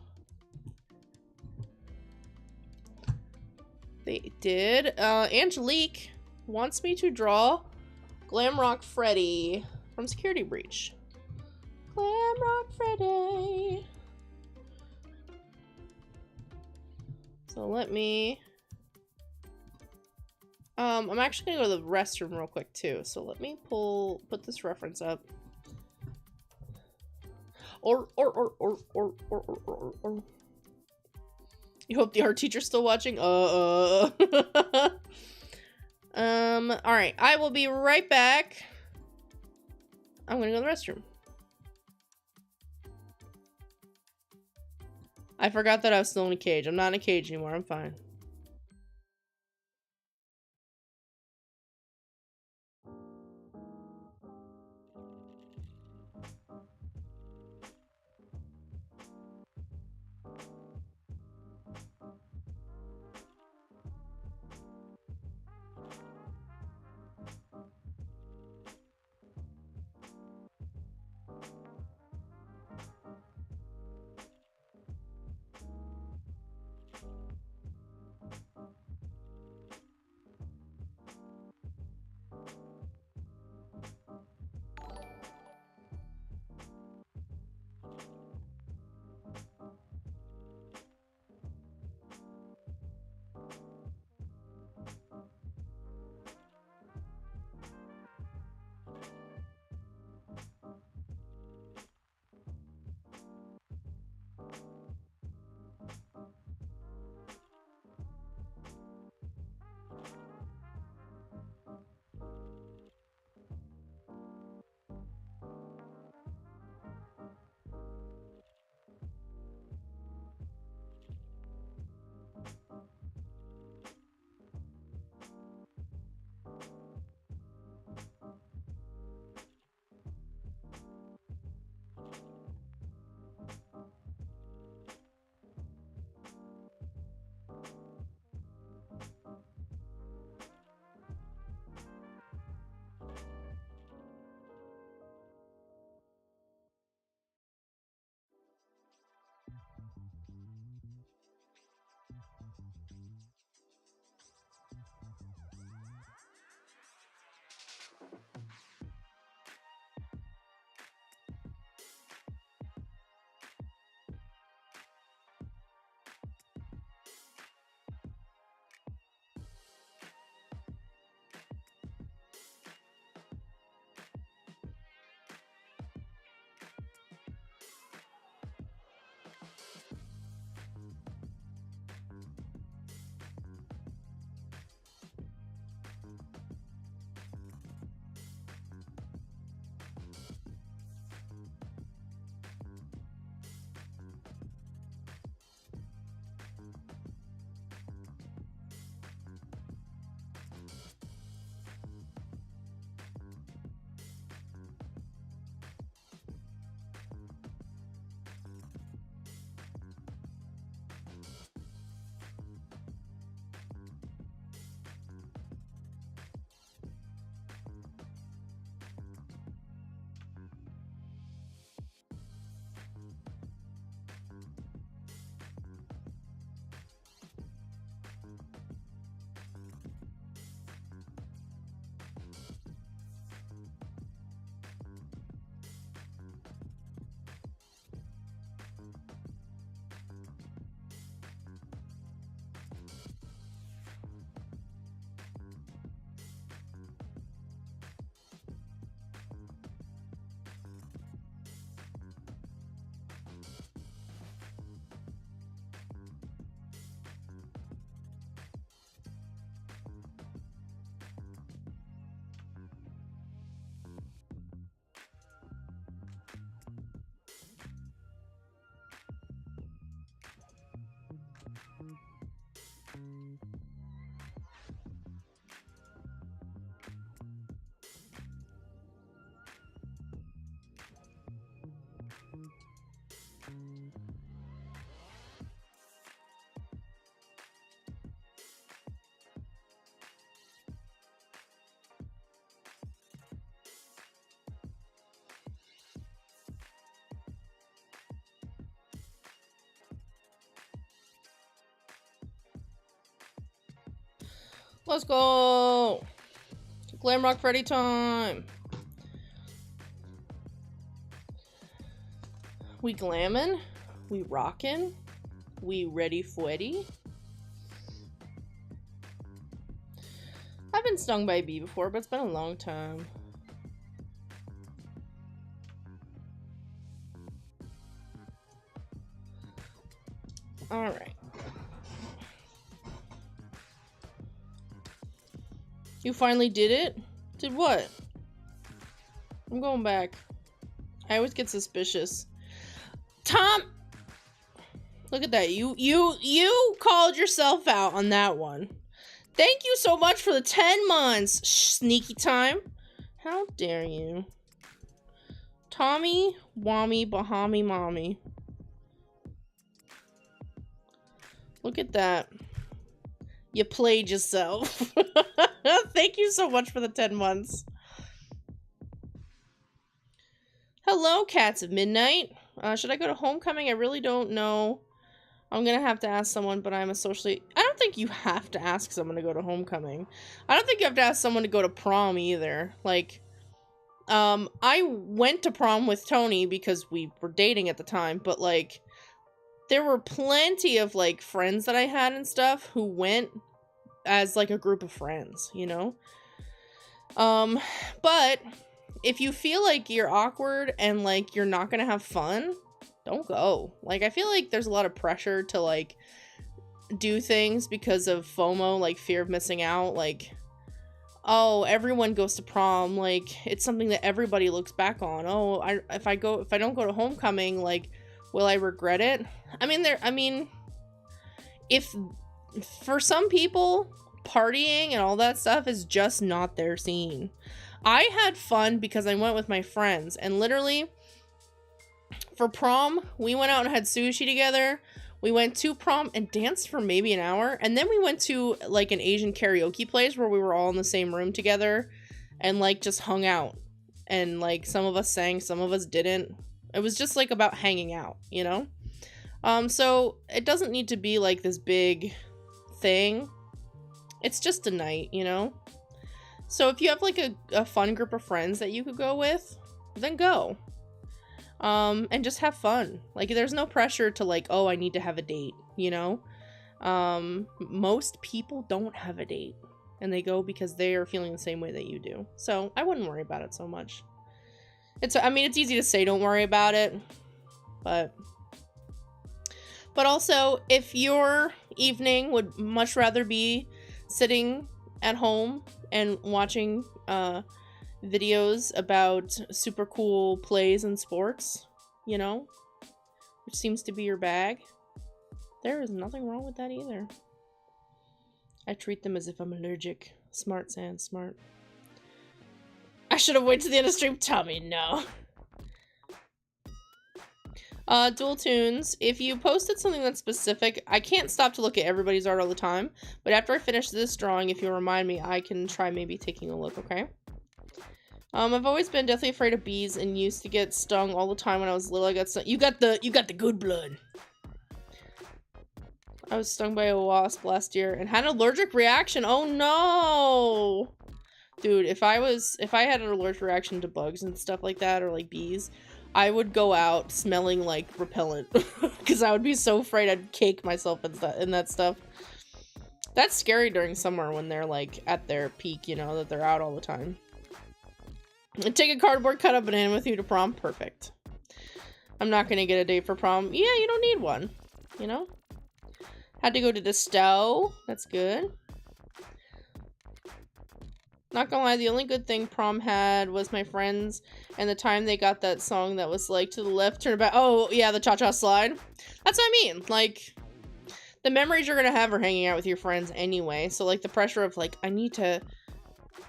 They did. Angelique wants me to draw Glamrock Freddy from Security Breach. Glamrock Freddy. So let me... I'm actually gonna go to the restroom real quick too. So let me put this reference up. Or. You hope the art teacher's still watching? Alright, I will be right back. I'm gonna go to the restroom. I forgot that I was still in a cage. I'm not in a cage anymore, I'm fine. Let's go! Glamrock Freddy time! We glammin'? We rockin'? We ready Freddy? I've been stung by a bee before, but it's been a long time. Alright. You finally did it? Did what? I'm going back. I always get suspicious. Tom! Look at that. You called yourself out on that one. Thank you so much for the 10 months, sneaky time. How dare you? Tommy, Wammy, Bahami, Mommy. Look at that. You played yourself. Thank you so much for the 10 months. Hello, Cats of Midnight. Should I go to homecoming? I really don't know. I'm gonna have to ask someone, but I'm a socially... I don't think you have to ask someone to go to homecoming. I don't think you have to ask someone to go to prom either. Like, I went to prom with Tony because we were dating at the time, but like, there were plenty of like friends that I had and stuff who went as like a group of friends, you know? But if you feel like you're awkward and like you're not gonna have fun, don't go. Like, I feel like there's a lot of pressure to like do things because of FOMO, like fear of missing out. Like, oh, everyone goes to prom, like it's something that everybody looks back on. Oh, if I don't go to homecoming, like, will I regret it? I mean, if for some people, partying and all that stuff is just not their scene. I had fun because I went with my friends, and literally for prom, we went out and had sushi together. We went to prom and danced for maybe an hour, and then we went to like an Asian karaoke place where we were all in the same room together and like just hung out, and like some of us sang, some of us didn't. It was just like about hanging out, you know? So it doesn't need to be like this big thing. It's just a night, you know? So if you have like a fun group of friends that you could go with, then go. And just have fun. Like, there's no pressure to like, oh, I need to have a date, you know? Most people don't have a date, and they go because they are feeling the same way that you do. So I wouldn't worry about it so much. I mean, it's easy to say don't worry about it, but also, if your evening would much rather be sitting at home and watching videos about super cool plays and sports, you know, which seems to be your bag, there is nothing wrong with that either. I treat them as if I'm allergic. Smart, Sand, smart. I should have waited to the end of stream. Tell me no. Dual Tunes, if you posted something that's specific, I can't stop to look at everybody's art all the time, but after I finish this drawing, if you remind me, I can try maybe taking a look, okay? I've always been deathly afraid of bees and used to get stung all the time when I was little. I got stung. You got the good blood. I was stung by a wasp last year and had an allergic reaction. Oh no! Dude, if I had an allergic reaction to bugs and stuff like that, or like bees, I would go out smelling like repellent because I would be so afraid I'd cake myself in that stuff. That's scary during summer when they're like at their peak, you know, that they're out all the time. And take a cardboard cutout banana with you to prom. Perfect. I'm not gonna get a date for prom. Yeah, you don't need one, you know? Had to go to the Stowe. That's good. Not gonna lie, the only good thing prom had was my friends and the time they got that song that was like, to the left, turn back. Oh, yeah, the cha-cha slide. That's what I mean. Like, the memories you're gonna have are hanging out with your friends anyway. So, like, the pressure of, like, I need to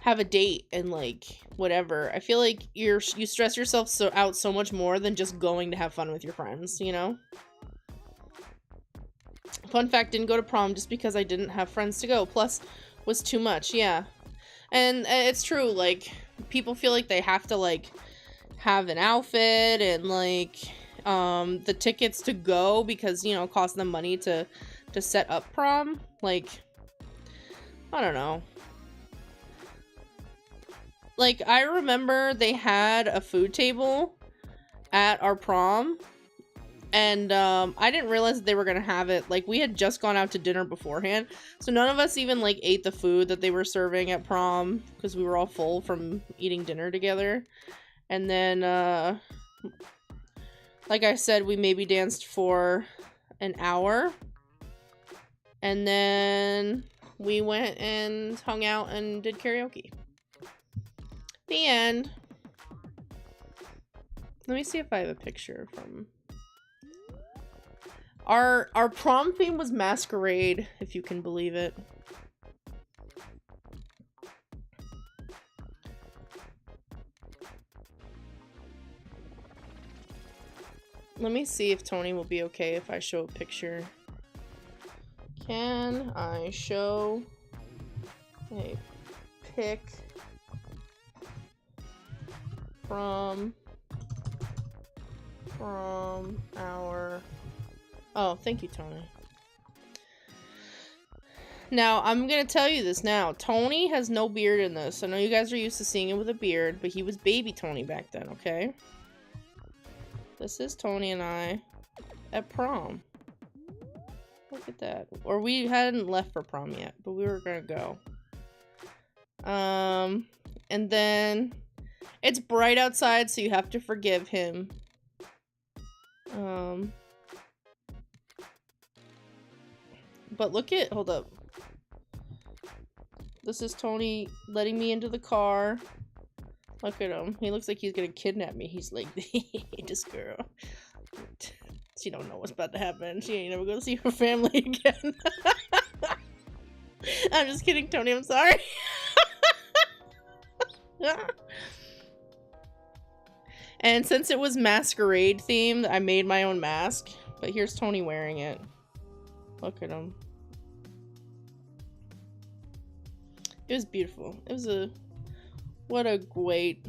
have a date and, like, whatever. I feel like you stress yourself out so much more than just going to have fun with your friends, you know? Fun fact, didn't go to prom just because I didn't have friends to go. Plus, was too much, yeah. And it's true, like, people feel like they have to, like, have an outfit and, like, the tickets to go because, you know, it costs them money to set up prom. Like, I don't know. Like, I remember they had a food table at our prom, and I didn't realize that they were gonna have it. Like, we had just gone out to dinner beforehand, so none of us even like ate the food that they were serving at prom because we were all full from eating dinner together. And then like I said, we maybe danced for an hour, and then we went and hung out and did karaoke. The end. Let me see if I have a picture from our prom theme was masquerade, if you can believe it. Let me see if Tony will be okay if I show a picture. Can I show a pic from our... Oh, thank you, Tony. Now, I'm gonna tell you this now. Tony has no beard in this. I know you guys are used to seeing him with a beard, but he was baby Tony back then, okay? This is Tony and I at prom. Look at that. Or we hadn't left for prom yet, but we were gonna go. And then it's bright outside, so you have to forgive him. But look at, hold up. This is Tony letting me into the car. Look at him. He looks like he's gonna kidnap me. He's like, this girl. She don't know what's about to happen. She ain't never gonna see her family again. I'm just kidding, Tony. I'm sorry. And since it was masquerade themed, I made my own mask. But here's Tony wearing it. Look at him. It was beautiful. It was a... What a great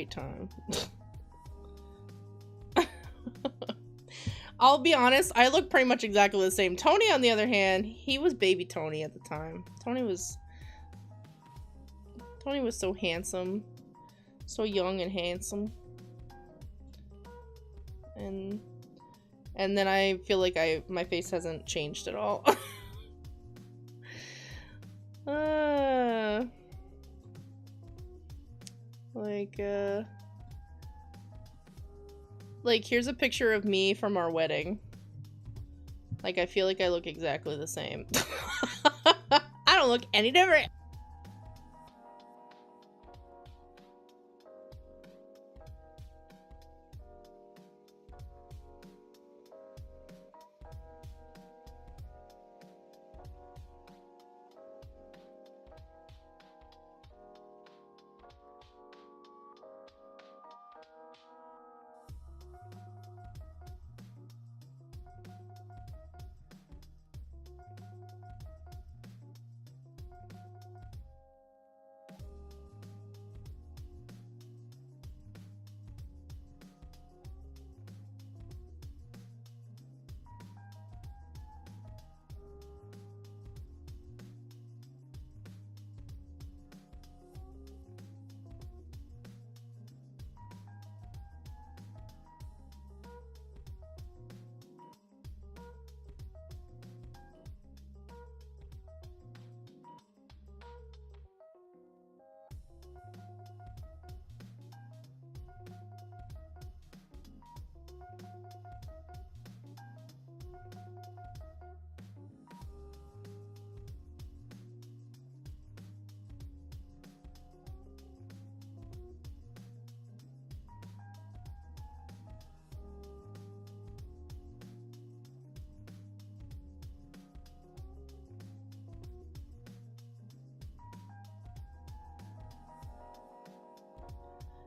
time. I'll be honest, I look pretty much exactly the same. Tony, on the other hand, he was baby Tony at the time. Tony was so handsome. So young and handsome. And then I feel like my face hasn't changed at all. Like, here's a picture of me from our wedding. Like, I feel like I look exactly the same. I don't look any different.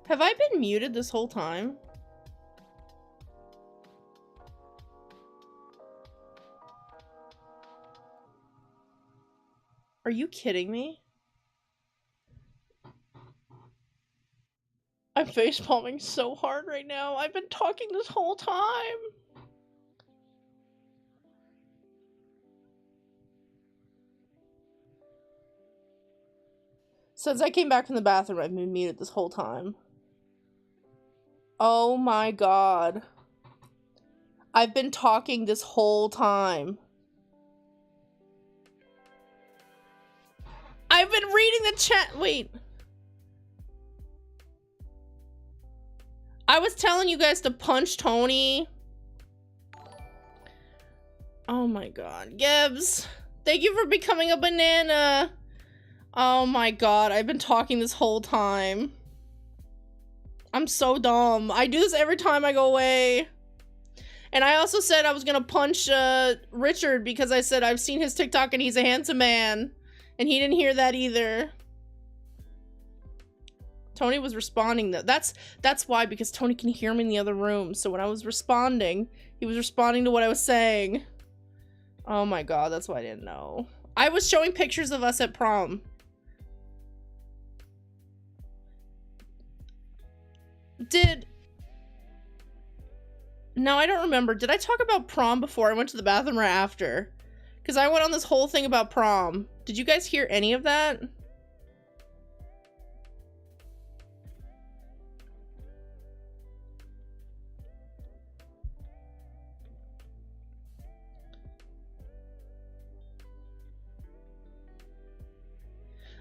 Have I been muted this whole time? Are you kidding me? I'm facepalming so hard right now. I've been talking this whole time. Since I came back from the bathroom, I've been muted this whole time. Oh my god. I've been talking this whole time. I've been reading the chat. Wait. I was telling you guys to punch Tony. Oh my god. Gibbs, thank you for becoming a banana. Oh my god, I've been talking this whole time. I'm so dumb. I do this every time I go away. And I also said I was gonna punch Richard because I said I've seen his TikTok and he's a handsome man. And he didn't hear that either. Tony was responding though. That's why, because Tony can hear me in the other room. So when I was responding, he was responding to what I was saying. Oh my god, that's why I didn't know. I was showing pictures of us at prom. No, I don't remember. Did I talk about prom before I went to the bathroom or after? Because I went on this whole thing about prom. Did you guys hear any of that?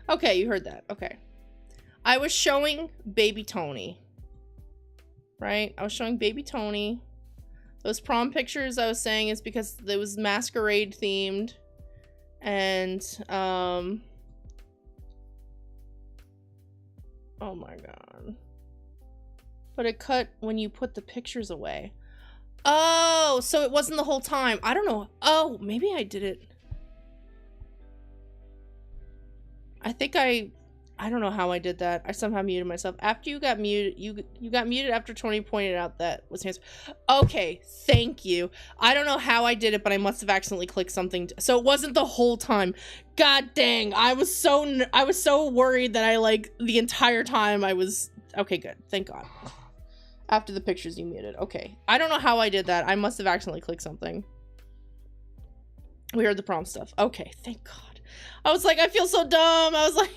Okay, you heard that. Okay. I was showing baby Tony. Right? I was showing baby Tony. Those prom pictures I was saying is because it was masquerade themed. And, oh my god. But it cut when you put the pictures away. Oh, so it wasn't the whole time. I don't know. Oh, maybe I did it. I think I don't know how I did that. I somehow muted myself. After you got muted, you got muted after Tony pointed out that was hands. Okay, thank you. I don't know how I did it, but I must have accidentally clicked something. So it wasn't the whole time. God dang. I was so worried that I, like, the entire time I was... Okay, good. Thank God. After the pictures you muted. Okay. I don't know how I did that. I must have accidentally clicked something. We heard the prom stuff. Okay, thank God. I was like, I feel so dumb. I was like...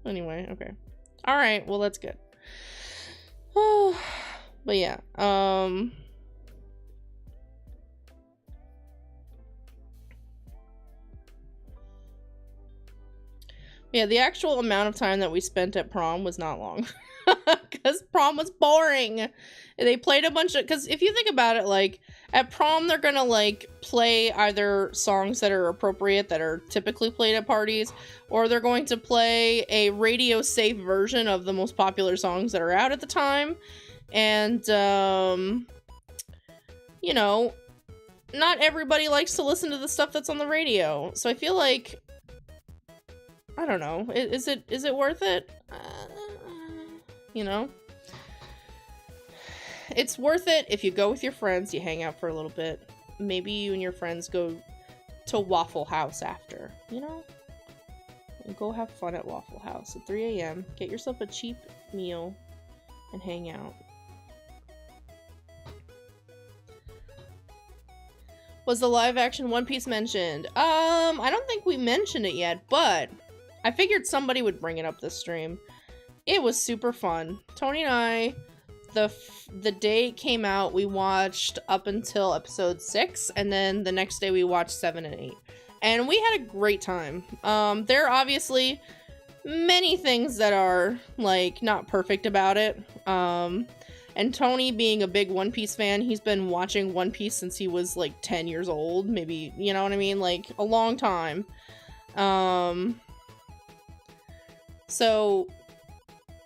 Anyway, okay. Alright, well, that's good. But yeah, yeah, the actual amount of time that we spent at prom was not long. Because prom was boring. They played a bunch of... Because if you think about it, like, at prom, they're gonna, like, play either songs that are appropriate, that are typically played at parties, or they're going to play a radio-safe version of the most popular songs that are out at the time. And, you know, not everybody likes to listen to the stuff that's on the radio. So I feel like... I don't know. Is it worth it? You know? It's worth it if you go with your friends, you hang out for a little bit. Maybe you and your friends go to Waffle House after, you know? And go have fun at Waffle House at 3 a.m. Get yourself a cheap meal and hang out. Was the live action One Piece mentioned? I don't think we mentioned it yet, but I figured somebody would bring it up this stream. It was super fun. Tony and I, the day it came out, we watched up until episode 6, and then the next day we watched 7 and 8. And we had a great time. There are obviously many things that are, like, not perfect about it. And Tony, being a big One Piece fan, he's been watching One Piece since he was, like, 10 years old. Maybe, you know what I mean? Like, a long time. So...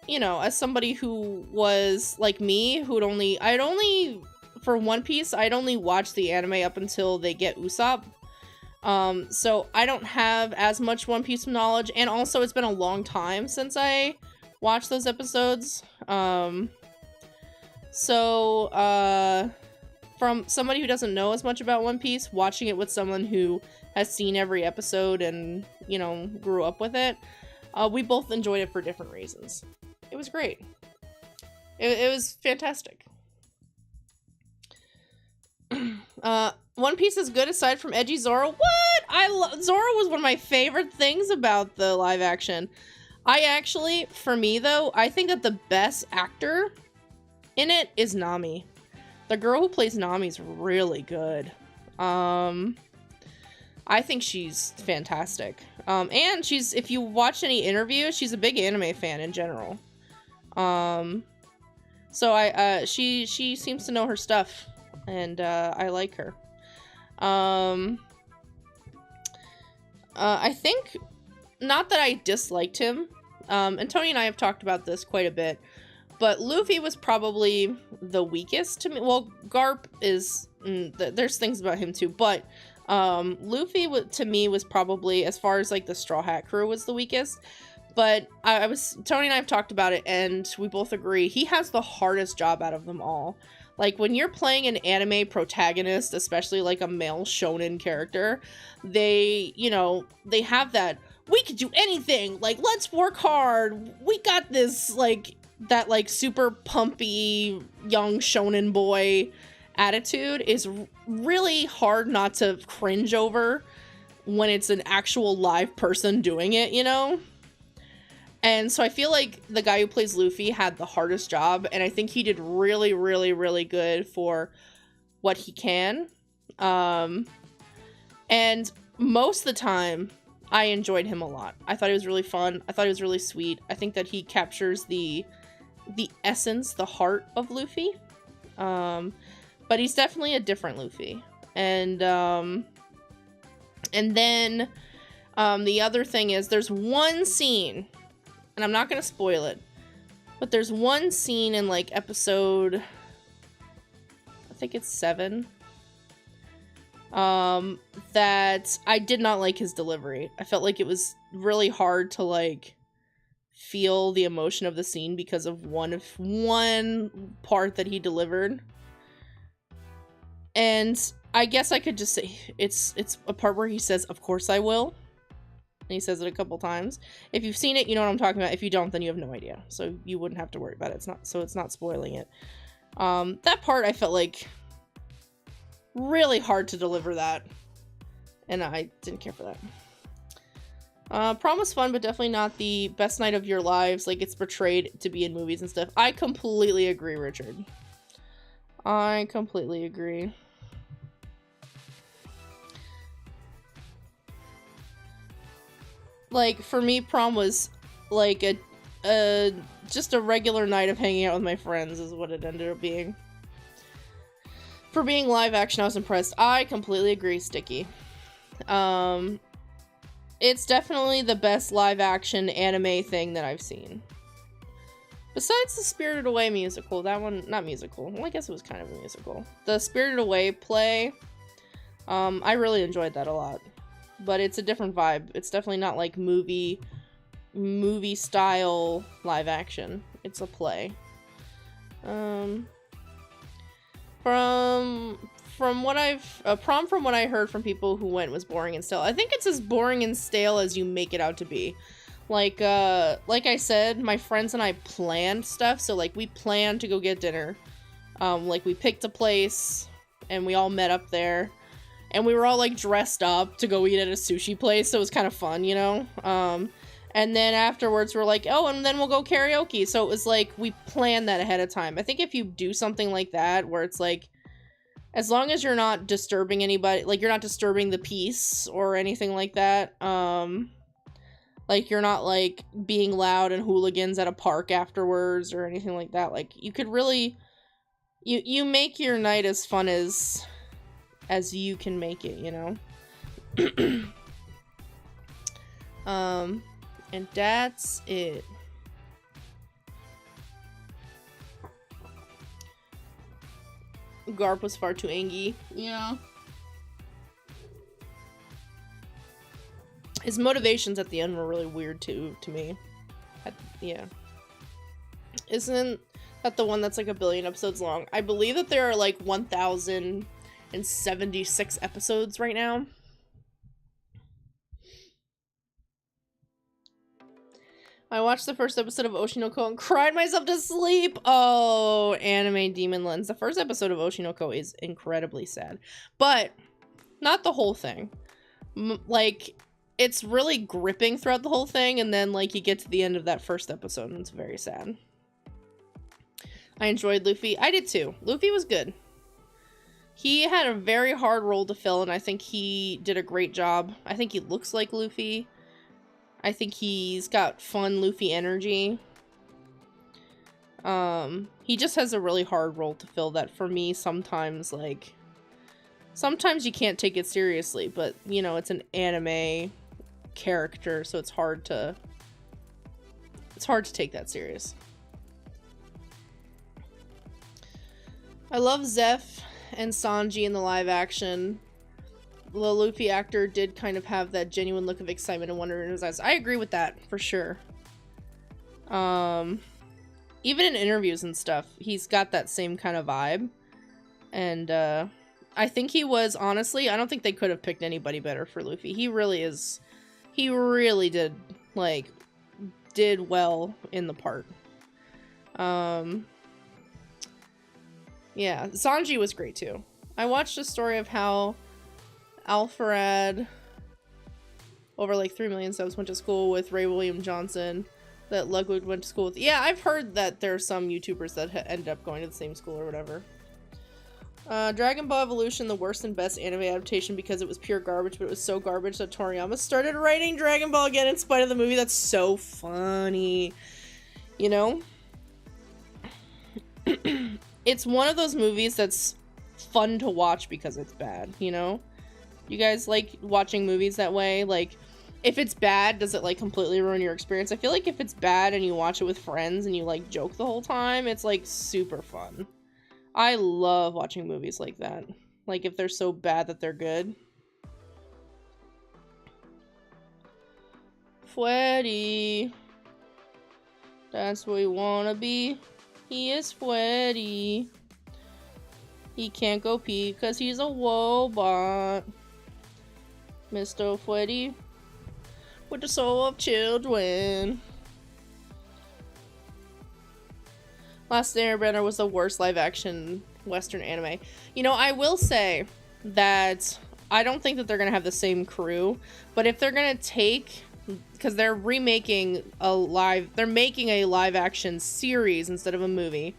You know, as somebody who was like me, for One Piece, I'd only watch the anime up until they get Usopp. So I don't have as much One Piece knowledge, and also it's been a long time since I watched those episodes. From somebody who doesn't know as much about One Piece, watching it with someone who has seen every episode and, you know, grew up with it, we both enjoyed it for different reasons. It was great. It was fantastic. One Piece is good aside from edgy Zoro. What? Zoro was one of my favorite things about the live action. I actually, for me though, I think that the best actor in it is Nami. The girl who plays Nami is really good. I think she's fantastic. And she's, if you watch any interviews, she's a big anime fan in general. So she seems to know her stuff, and I like her. I think, not that I disliked him, and Tony and I have talked about this quite a bit, but Luffy was probably the weakest to me. Well, Garp is, there's things about him too, but Luffy to me was probably, as far as like the Straw Hat crew, was the weakest. But Tony and I have talked about it, and we both agree he has the hardest job out of them all. Like, when you're playing an anime protagonist, especially like a male shonen character, they, you know, they have that, we could do anything, like, let's work hard, we got this, like, that, like, super pumpy young shonen boy attitude is really hard not to cringe over when it's an actual live person doing it, you know? And so I feel like the guy who plays Luffy had the hardest job, and I think he did really, really, really good for what he can. And most of the time, I enjoyed him a lot. I thought he was really fun. I thought he was really sweet. I think that he captures the essence, the heart of Luffy. But he's definitely a different Luffy. And then the other thing is, there's one scene, and I'm not going to spoil it, but there's one scene in, like, episode, I think it's 7, that I did not like his delivery. I felt like it was really hard to, like, feel the emotion of the scene because of one part that he delivered. And I guess I could just say it's a part where he says, "Of course I will." And he says it a couple times. If you've seen it, you know what I'm talking about. If you don't, then you have no idea. So you wouldn't have to worry about it. It's not spoiling it. That part I felt like really hard to deliver that. And I didn't care for that. Prom was fun, but definitely not the best night of your lives like it's portrayed to be in movies and stuff. I completely agree, Richard. I completely agree. Like, for me, prom was like just a regular night of hanging out with my friends is what it ended up being. For being live action, I was impressed. I completely agree, Sticky. It's definitely the best live action anime thing that I've seen. Besides the Spirited Away musical, that one, not musical, well, I guess it was kind of a musical. The Spirited Away play, I really enjoyed that a lot. But it's a different vibe. It's definitely not like movie style live action. It's a play. From what I heard from people who went was boring and stale. I think it's as boring and stale as you make it out to be. Like I said, my friends and I planned stuff. So like we planned to go get dinner. Like we picked a place and we all met up there. And we were all, like, dressed up to go eat at a sushi place, so it was kind of fun, you know? And then afterwards, we're like, oh, and then we'll go karaoke. So it was like, we planned that ahead of time. I think if you do something like that, where it's like, as long as you're not disturbing anybody, like, you're not disturbing the peace or anything like that, like, you're not, like, being loud and hooligans at a park afterwards or anything like that, like, you could really, you make your night as fun as you can make it, you know? And that's it. Garp was far too angry. Yeah. His motivations at the end were really weird too, to me. Yeah. Isn't that the one that's like 1 billion episodes long? I believe that there are like 1,076 episodes right now. I watched the first episode of Oshinoko and cried myself to sleep. Oh, anime demon lens. The first episode of Oshinoko is incredibly sad, but not the whole thing. Like, it's really gripping throughout the whole thing, and then, like, you get to the end of that first episode, and it's very sad. I enjoyed Luffy. I did too. Luffy was good. He had a very hard role to fill, and I think he did a great job. I think he looks like Luffy. I think he's got fun Luffy energy. He just has a really hard role to fill that for me sometimes, like, sometimes you can't take it seriously, but, you know, it's an anime character, so it's hard to take that serious. I love Zeph and Sanji in the live action. The Luffy actor did kind of have that genuine look of excitement and wonder in his eyes. I agree with that, for sure. Even in interviews and stuff, he's got that same kind of vibe. And, I think he was, honestly, I don't think they could have picked anybody better for Luffy. He really did, like, did well in the part. Yeah, Sanji was great too. I watched a story of how Alfred, over like 3 million subs, went to school with Ray William Johnson, that Ludwig went to school with. Yeah, I've heard that there's some YouTubers that ended up going to the same school or whatever. Dragon Ball Evolution, the worst and best anime adaptation because it was pure garbage, but it was so garbage that Toriyama started writing Dragon Ball again in spite of the movie. That's so funny. You know? It's one of those movies that's fun to watch because it's bad, you know? You guys like watching movies that way? Like, if it's bad, does it, like, completely ruin your experience? I feel like if it's bad and you watch it with friends and you, like, joke the whole time, it's, like, super fun. I love watching movies like that. Like, if they're so bad that they're good. Freddy. That's what we wanna be. He is Freddy. He can't go pee because he's a robot. Mr. Freddy. With the soul of children. Last Airbender was the worst live-action Western anime. You know, I will say that I don't think that they're going to have the same crew, but if they're going to take, because they're making a live-action series instead of a movie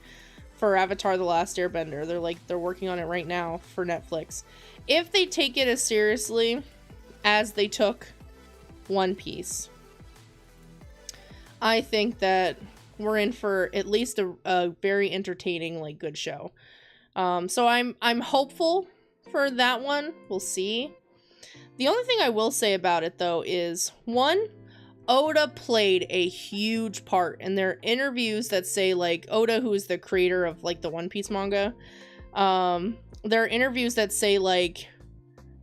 for Avatar: The Last Airbender. They're working on it right now for Netflix. If they take it as seriously as they took One Piece, I think that we're in for at least a very entertaining, like, good show. So I'm hopeful for that one. We'll see. The only thing I will say about it, though, is, one, Oda played a huge part in their interviews that say, like, Oda, who is the creator of, like, the One Piece manga, there are interviews that say, like,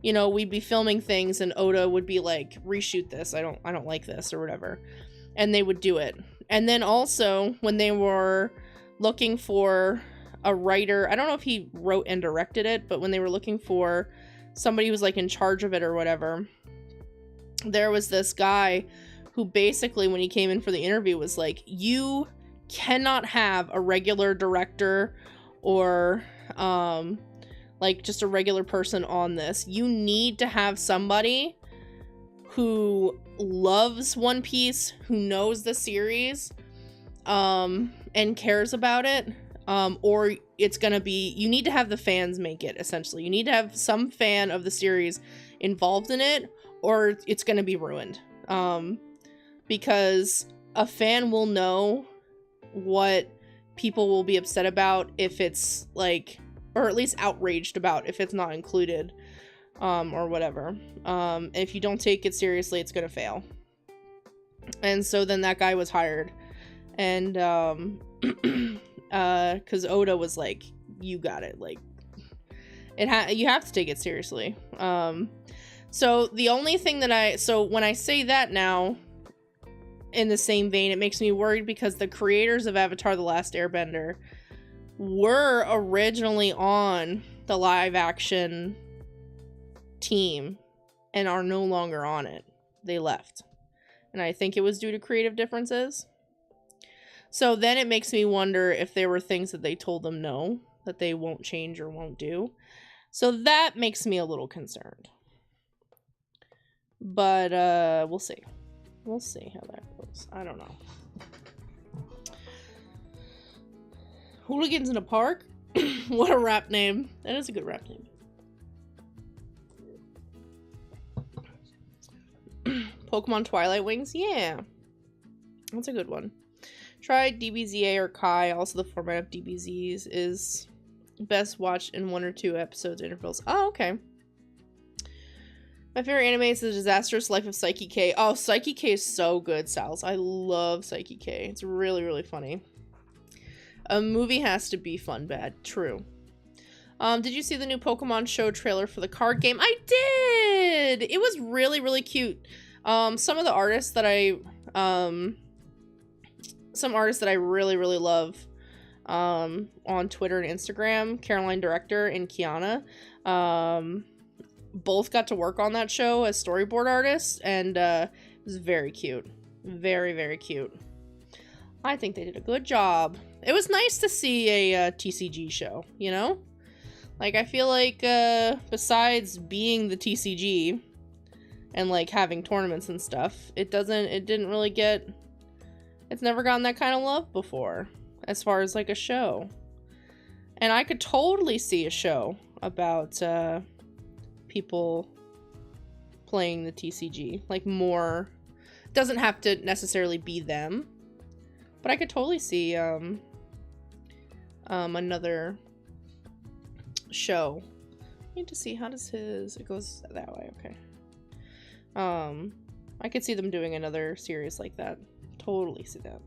you know, we'd be filming things and Oda would be like, reshoot this, I don't like this, or whatever. And they would do it. And then also, when they were looking for a writer, I don't know if he wrote and directed it, but when they were looking for somebody who was, like, in charge of it or whatever, there was this guy who basically, when he came in for the interview, was like, you cannot have a regular director or, like, just a regular person on this. You need to have somebody who loves One Piece, who knows the series, and cares about it, or it's gonna be, you need to have the fans make it, essentially. You need to have some fan of the series involved in it, or it's gonna be ruined. Because a fan will know what people will be upset about if it's, like, or at least outraged about if it's not included, or whatever. If you don't take it seriously, it's gonna fail. And so then that guy was hired, and because Oda was like, you got it, like, you have to take it seriously. So the only thing that so when I say that now, in the same vein, it makes me worried because the creators of Avatar: The Last Airbender were originally on the live action team and are no longer on it. They left. And I think it was due to creative differences. So then it makes me wonder if there were things that they told them no, that they won't change or won't do. So that makes me a little concerned. But we'll see. We'll see how that goes. I don't know. Hooligans in a Park? What a rap name. That is a good rap name. Pokemon Twilight Wings? Yeah. That's a good one. Try DBZA or Kai. Also, the format of DBZs is best watched in 1 or 2 episodes intervals. Oh, okay. My favorite anime is The Disastrous Life of Psyche K. Oh, Psyche K is so good, Sal's. I love Psyche K. It's really, really funny. A movie has to be fun bad. True. Did you see the new Pokemon show trailer for the card game? I did! It was really, really cute. Some of the artists that I really, really love on Twitter and Instagram, Caroline Director and Kiana, both got to work on that show as storyboard artists, and it was very cute. Very, very cute. I think they did a good job. It was nice to see a TCG show, you know? Like, I feel like besides being the TCG and like having tournaments and stuff, it didn't really get, it's never gotten that kind of love before as far as like a show. And I could totally see a show about people playing the TCG, like more, doesn't have to necessarily be them, but I could totally see another show. I need to see, how does his, it goes that way, okay. I could see them doing another series like that. Totally see that.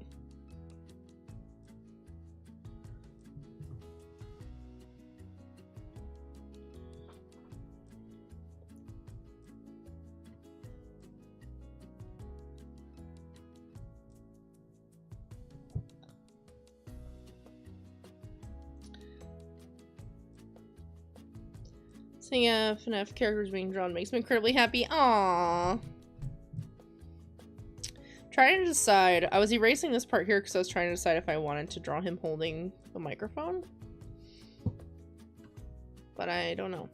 Seeing FNAF characters being drawn makes me incredibly happy. Aww. Trying to decide. I was erasing this part here because I was trying to decide if I wanted to draw him holding the microphone. But I don't know.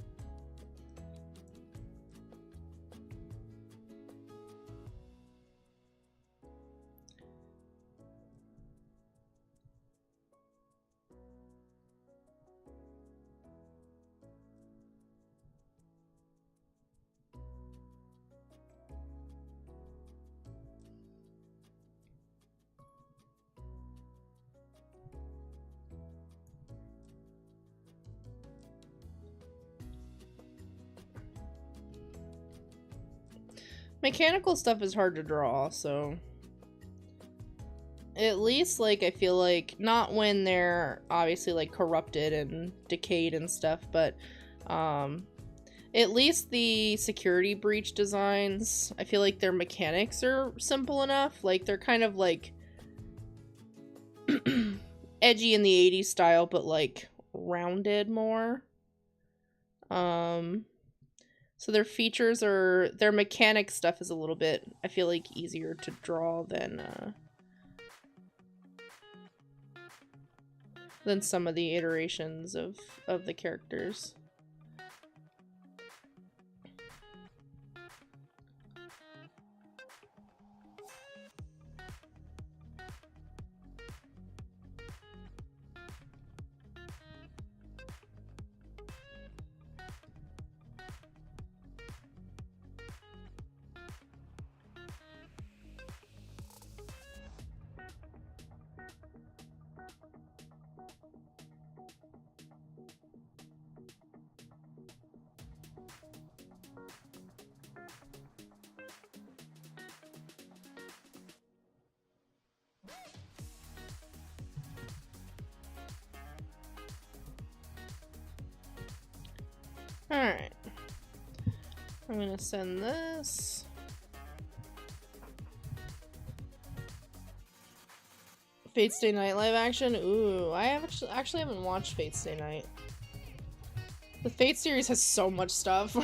Mechanical stuff is hard to draw, so at least, like, I feel like, not when they're obviously, like, corrupted and decayed and stuff, but at least the security breach designs, I feel like their mechanics are simple enough. Like, they're kind of, like, edgy in the 80s style, but, like, rounded more. So their features are, their mechanic stuff is a little bit, I feel like, easier to draw than some of the iterations of the characters. Alright. I'm gonna send this. Fate Stay Night live action? Ooh, I have actually haven't watched Fate Stay Night. The Fate series has so much stuff.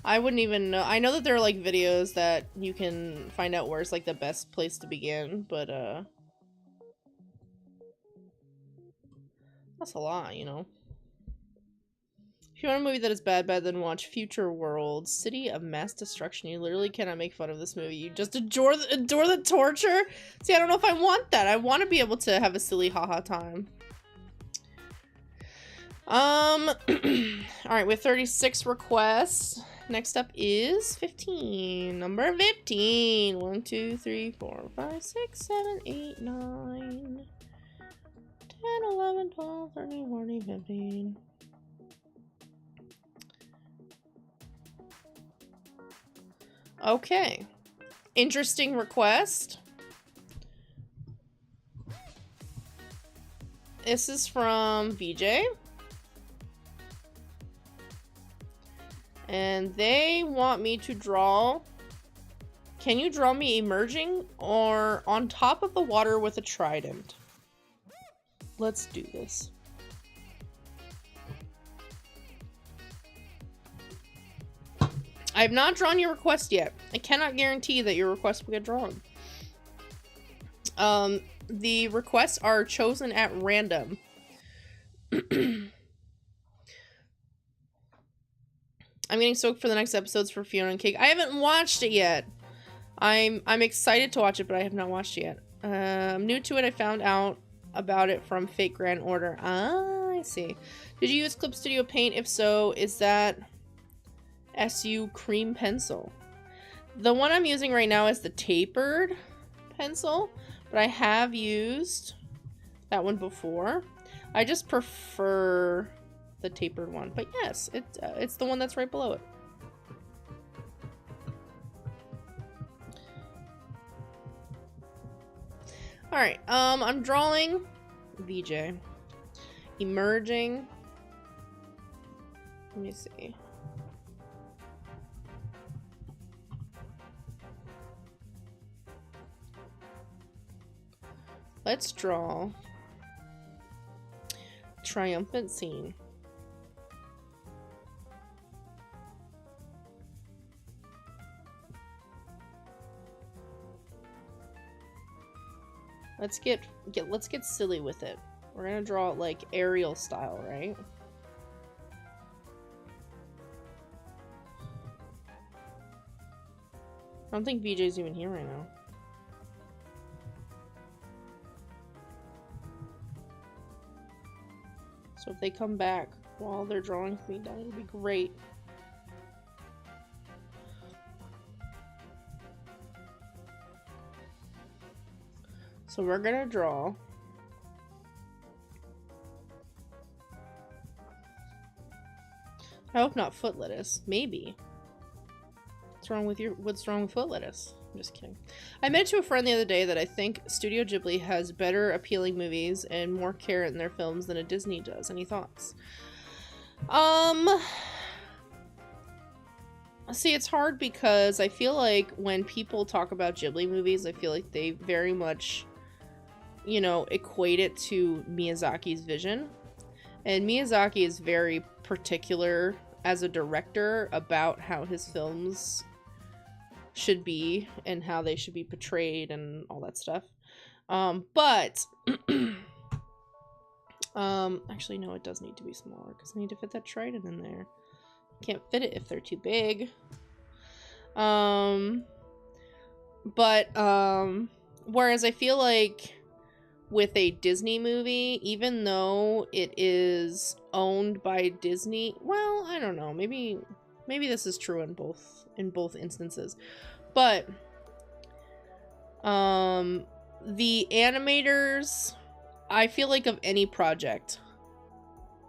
I wouldn't even know. I know that there are like videos that you can find out where's like the best place to begin, but that's a lot, you know. If you want a movie that is bad, then watch Future World, City of Mass Destruction. You literally cannot make fun of this movie. You just endure the torture. See, I don't know if I want that. I want to be able to have a silly haha time. Alright, with 36 requests. Next up is 15. Number 15. 1, 2, 3, 4, 5, 6, 7, 8, 9, 10, 11, 12, 13, 14, 15. Okay. Interesting request. This is from VJ. And they want me to draw. Can you draw me emerging or on top of the water with a trident? Let's do this. I have not drawn your request yet. I cannot guarantee that your request will get drawn. The requests are chosen at random. I'm getting stoked for the next episodes for Fiona and Cake. I haven't watched it yet. I'm excited to watch it, but I have not watched it yet. I'm new to it. I found out about it from Fake Grand Order. Ah, I see. Did you use Clip Studio Paint? If so, is that SU cream pencil? The one I'm using right now is the tapered pencil, but I have used that one before. I just prefer the tapered one, but yes, it's the one that's right below it. All right, I'm drawing VJ emerging. Let me see. Let's draw triumphant scene. Let's get silly with it. We're gonna draw it like Arial style, right? I don't think VJ's even here right now. So if they come back while they're drawing me, that would be great. So we're gonna draw I hope not foot lettuce. Maybe. What's wrong with foot lettuce? I'm just kidding. I mentioned to a friend the other day that I think Studio Ghibli has better appealing movies and more care in their films than a Disney does. Any thoughts? See, it's hard because I feel like when people talk about Ghibli movies, I feel like they very much, you know, equate it to Miyazaki's vision. And Miyazaki is very particular as a director about how his films should be and how they should be portrayed and all that stuff. Actually, no, it does need to be smaller because I need to fit that trident in there. Can't fit it if they're too big. Whereas I feel like with a Disney movie, even though it is owned by Disney, well, I don't know, maybe this is true in both instances, but the animators, I feel like of any project,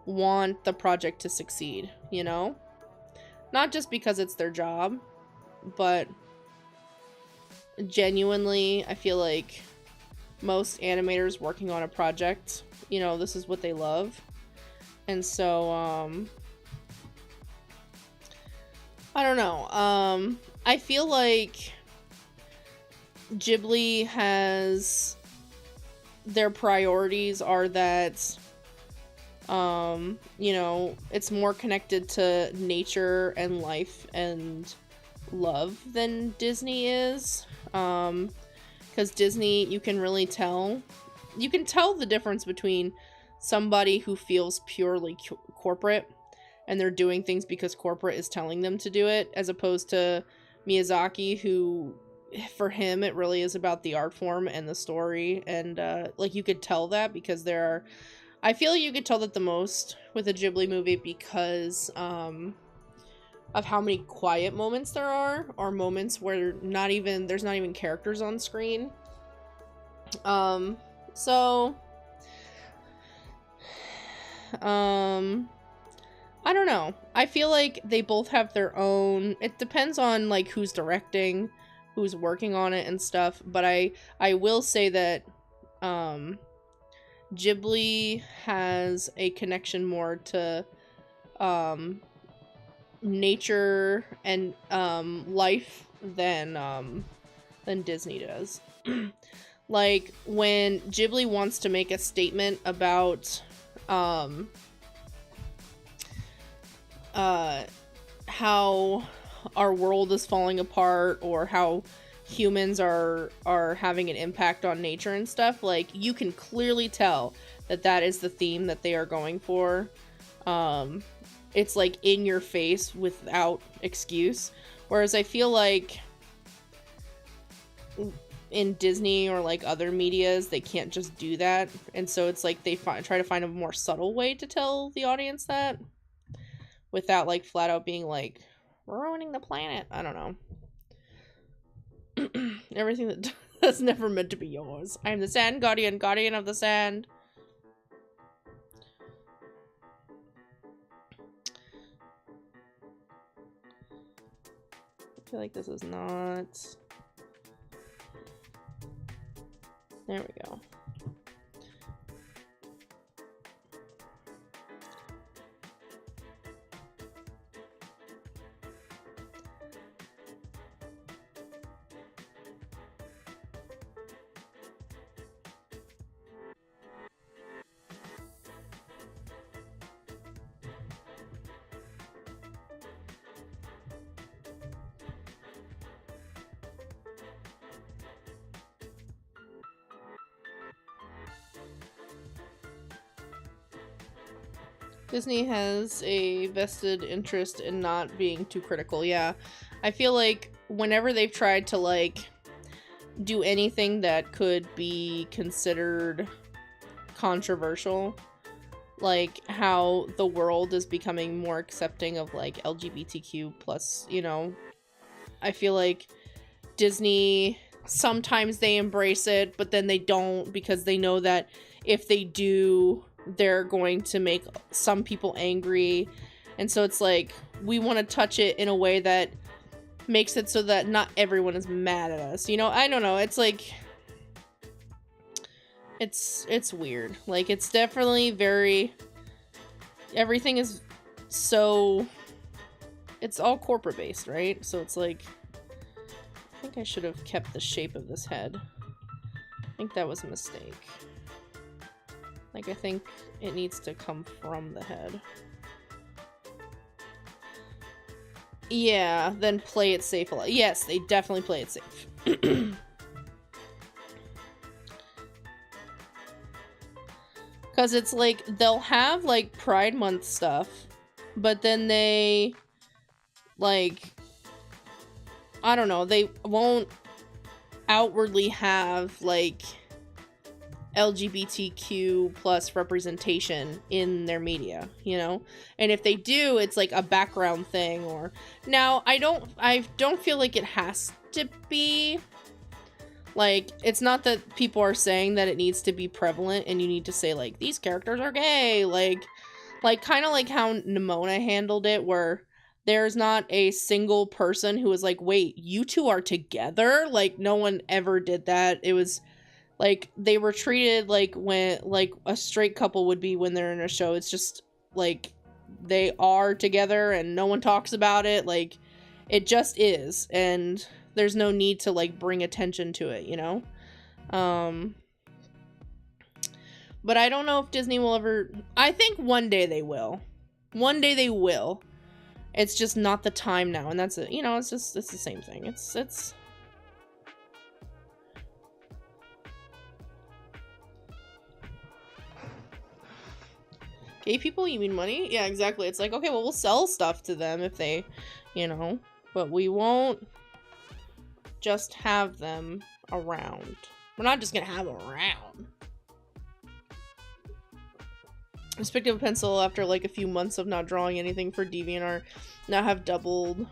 want the project to succeed, you know? Not just because it's their job, but genuinely, I feel like most animators working on a project, you know, this is what they love. And so, I don't know. I feel like Ghibli has, their priorities are that, you know, it's more connected to nature and life and love than Disney is. Because Disney, you can really tell. You can tell the difference between somebody who feels purely corporate and they're doing things because corporate is telling them to do it, as opposed to Miyazaki, who, for him, it really is about the art form and the story. And like, you could tell that because I feel you could tell that the most with a Ghibli movie because of how many quiet moments there are, or moments where there's not even characters on screen. So I don't know. I feel like they both have their own, it depends on like who's directing, who's working on it and stuff, but I will say that Ghibli has a connection more to nature and life than Disney does. Like, when Ghibli wants to make a statement about how our world is falling apart, or how humans are having an impact on nature and stuff, like, you can clearly tell that that is the theme that they are going for. It's like in your face without excuse, whereas I feel like in Disney or like other medias, they can't just do that, and so it's like they try to find a more subtle way to tell the audience that, without like flat out being like, we're ruining the planet. I don't know. Everything that's never meant to be yours. I am the Sand Guardian, Guardian of the Sand. I feel like this is not... There we go. Disney has a vested interest in not being too critical, yeah. I feel like whenever they've tried to, like, do anything that could be considered controversial, like how the world is becoming more accepting of, like, LGBTQ plus, you know, I feel like Disney, sometimes they embrace it, but then they don't, because they know that if they do, they're going to make some people angry. And so it's like, we want to touch it in a way that makes it so that not everyone is mad at us, you know? I don't know, it's like, it's weird. Like, it's definitely very, everything is so, it's all corporate based, right? So it's like, I think I should have kept the shape of this head. I think that was a mistake. Like, I think it needs to come from the head. Yeah, then play it safe a lot. Yes, they definitely play it safe. Because it's like, they'll have, like, Pride Month stuff, but then they, like, I don't know, they won't outwardly have, like, LGBTQ plus representation in their media, you know? And if they do, it's like a background thing. Or now I don't feel like it has to be, like, it's not that people are saying that it needs to be prevalent and you need to say, like, these characters are gay, like kind of like how Nimona handled it, where there's not a single person who was like, wait, you two are together? Like, no one ever did that. It was like, they were treated like when, like, a straight couple would be when they're in a show. It's just, like, they are together and no one talks about it. Like, it just is. And there's no need to, like, bring attention to it, you know? But I don't know if Disney will ever... I think one day they will. One day they will. It's just not the time now. And that's it. You know, it's the same thing. It's... Gay people, you mean money? Yeah, exactly. It's like, okay, well, we'll sell stuff to them if they, you know, but we won't just have them around. We're not just gonna have them around. I just picked up a pencil after like a few months of not drawing anything for DeviantArt. Now have doubled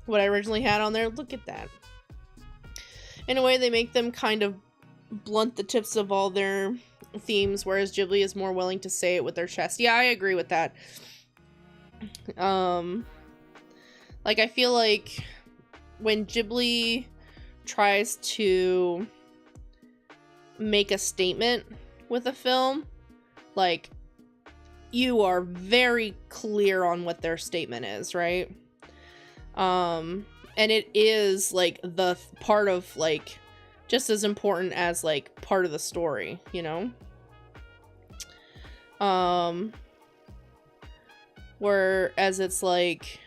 what I originally had on there. Look at that. In a way, they make them kind of blunt the tips of all their themes, whereas Ghibli is more willing to say it with their chest. Yeah, I agree with that. Like, I feel like when Ghibli tries to make a statement with a film, like, you are very clear on what their statement is, right? And it is, like, the part of, like, just as important as, like, part of the story, you know? Whereas it's, like,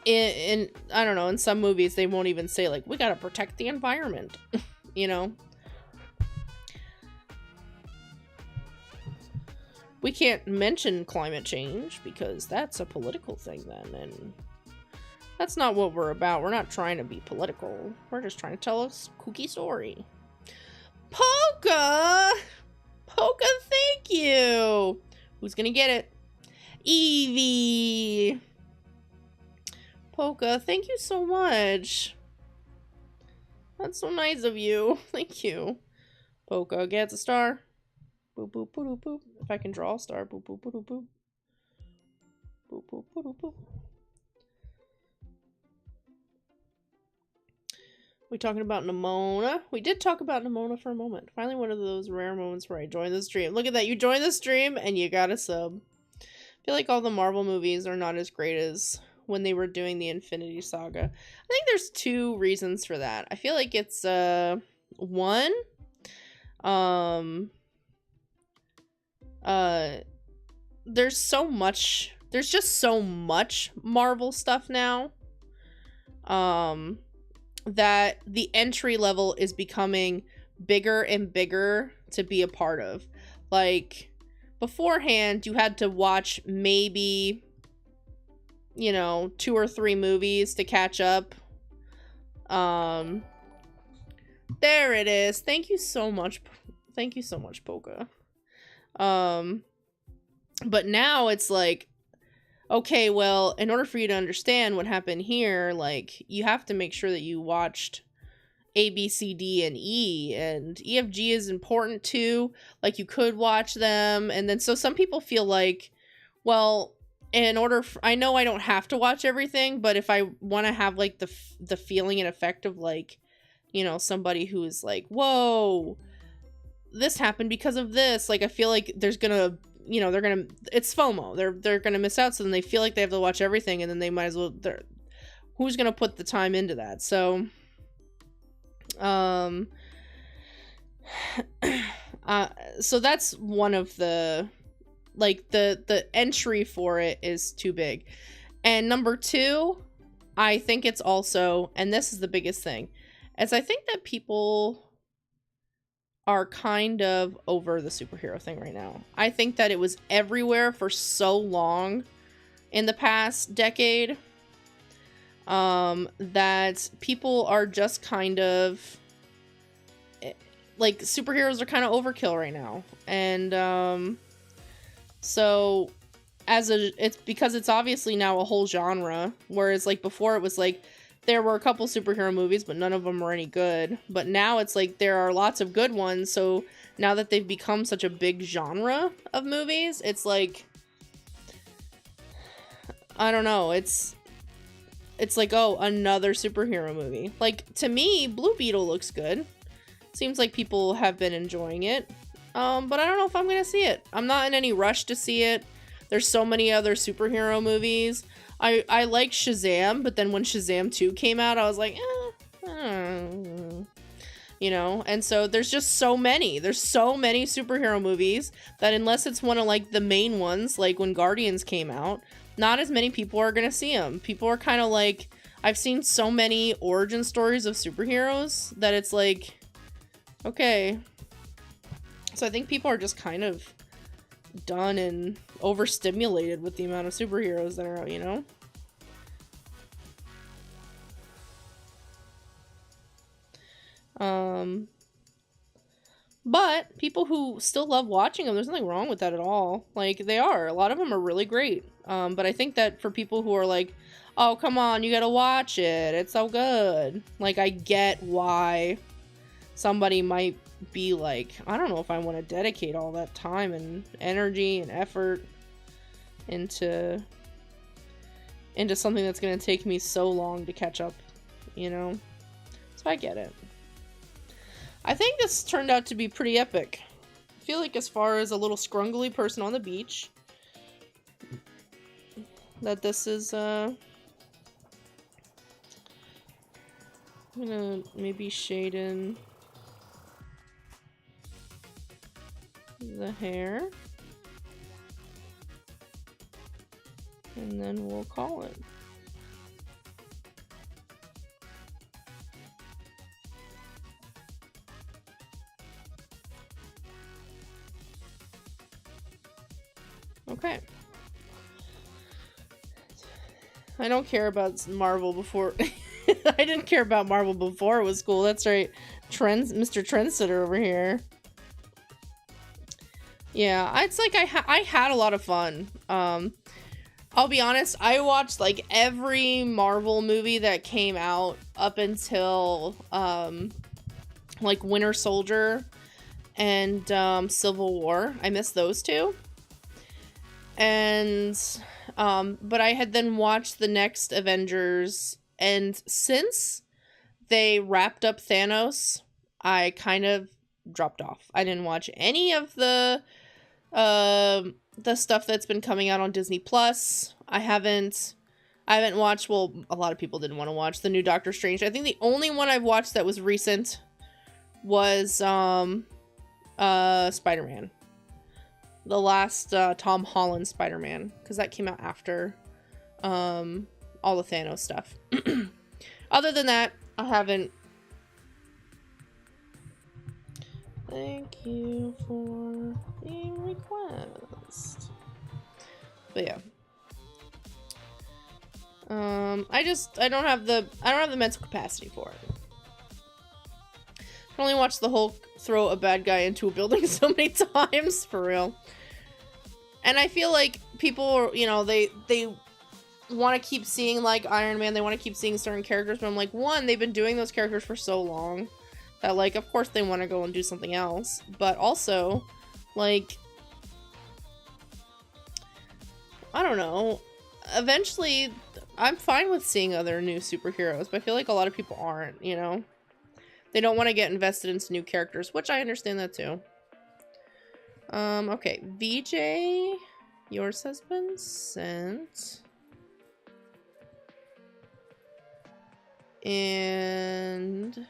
in I don't know, in some movies, they won't even say, like, we gotta protect the environment, you know? We can't mention climate change because that's a political thing then, and that's not what we're about. We're not trying to be political. We're just trying to tell a kooky story. Polka! Polka, thank you! Who's gonna get it? Evie! Polka, thank you so much. That's so nice of you. Thank you. Polka gets a star. Boop, boop, boop, boop. If I can draw a star. Boop, boop, boop, boop. Boop, boop, boop, boop. We talking about Nimona? We did talk about Nimona for a moment. Finally, one of those rare moments where I joined the stream. Look at that. You joined the stream and you got a sub. I feel like all the Marvel movies are not as great as when they were doing the Infinity Saga. I think there's two reasons for that. I feel like it's, one, there's just so much Marvel stuff now, that the entry level is becoming bigger and bigger to be a part of. Like, beforehand, you had to watch maybe, you know, 2 or 3 movies to catch up. There it is. Thank you so much. Thank you so much, Polka. But now it's like, okay, well, in order for you to understand what happened here, like, you have to make sure that you watched A, B, C, D, and E, and E, F, G is important too. Like, you could watch them, and then so some people feel like, well, in order I know I don't have to watch everything, but if I want to have, like, the feeling and effect of, like, you know, somebody who is like, whoa, this happened because of this, like, I feel like there's gonna, you know, it's FOMO. They're gonna miss out, so then they feel like they have to watch everything, and then they might as well, who's gonna put the time into that? So, so that's one of the, like, the entry for it is too big. And number 2, I think it's also, and this is the biggest thing, is I think that people are kind of over the superhero thing right now. I think that it was everywhere for so long in the past decade, that people are just kind of, like, superheroes are kind of overkill right now. And, so it's because it's obviously now a whole genre, whereas, like, before it was like, there were a couple superhero movies, but none of them were any good. But now it's like there are lots of good ones. So now that they've become such a big genre of movies, it's like, I don't know. It's like, oh, another superhero movie. Like, to me, Blue Beetle looks good. Seems like people have been enjoying it. But I don't know if I'm going to see it. I'm not in any rush to see it. There's so many other superhero movies. I like Shazam, but then when Shazam 2 came out, I was like, you know? And so there's just so many. There's so many superhero movies that unless it's one of, like, the main ones, like when Guardians came out, not as many people are going to see them. People are kind of like, I've seen so many origin stories of superheroes that it's like, okay, So I think people are just kind of done and overstimulated with the amount of superheroes that are out, you know? But people who still love watching them, there's nothing wrong with that at all. Like, they are. A lot of them are really great. But I think that for people who are like, oh, come on, you gotta watch it, it's so good. Like, I get why somebody might be like, I don't know if I want to dedicate all that time and energy and effort into something that's going to take me so long to catch up, you know? So I get it. I think this turned out to be pretty epic. I feel like as far as a little scrungly person on the beach, that this is, I'm gonna maybe shade in the hair. And then we'll call it. Okay. I don't care about Marvel before. I didn't care about Marvel before it was cool. That's right. Mr. Trendsetter over here. Yeah, it's like I had a lot of fun. I'll be honest, I watched like every Marvel movie that came out up until like Winter Soldier and Civil War. I missed those two. And but I had then watched the next Avengers, and since they wrapped up Thanos, I kind of dropped off. I didn't watch any of the stuff that's been coming out on Disney Plus. I haven't watched, well, a lot of people didn't want to watch the new Doctor Strange. I think the only one I've watched that was recent was Spider-Man. The last Tom Holland Spider-Man, because that came out after all the Thanos stuff. Other than that, I haven't. Thank you for the request. But yeah. I don't have the mental capacity for it. I can only watch the Hulk throw a bad guy into a building so many times, for real. And I feel like people, you know, they want to keep seeing, like, Iron Man, they want to keep seeing certain characters, but I'm like, one, they've been doing those characters for so long that, like, of course they want to go and do something else, but also, like, I don't know, eventually, I'm fine with seeing other new superheroes, but I feel like a lot of people aren't, you know? They don't want to get invested into new characters, which I understand that too. Okay, VJ, yours has been sent. And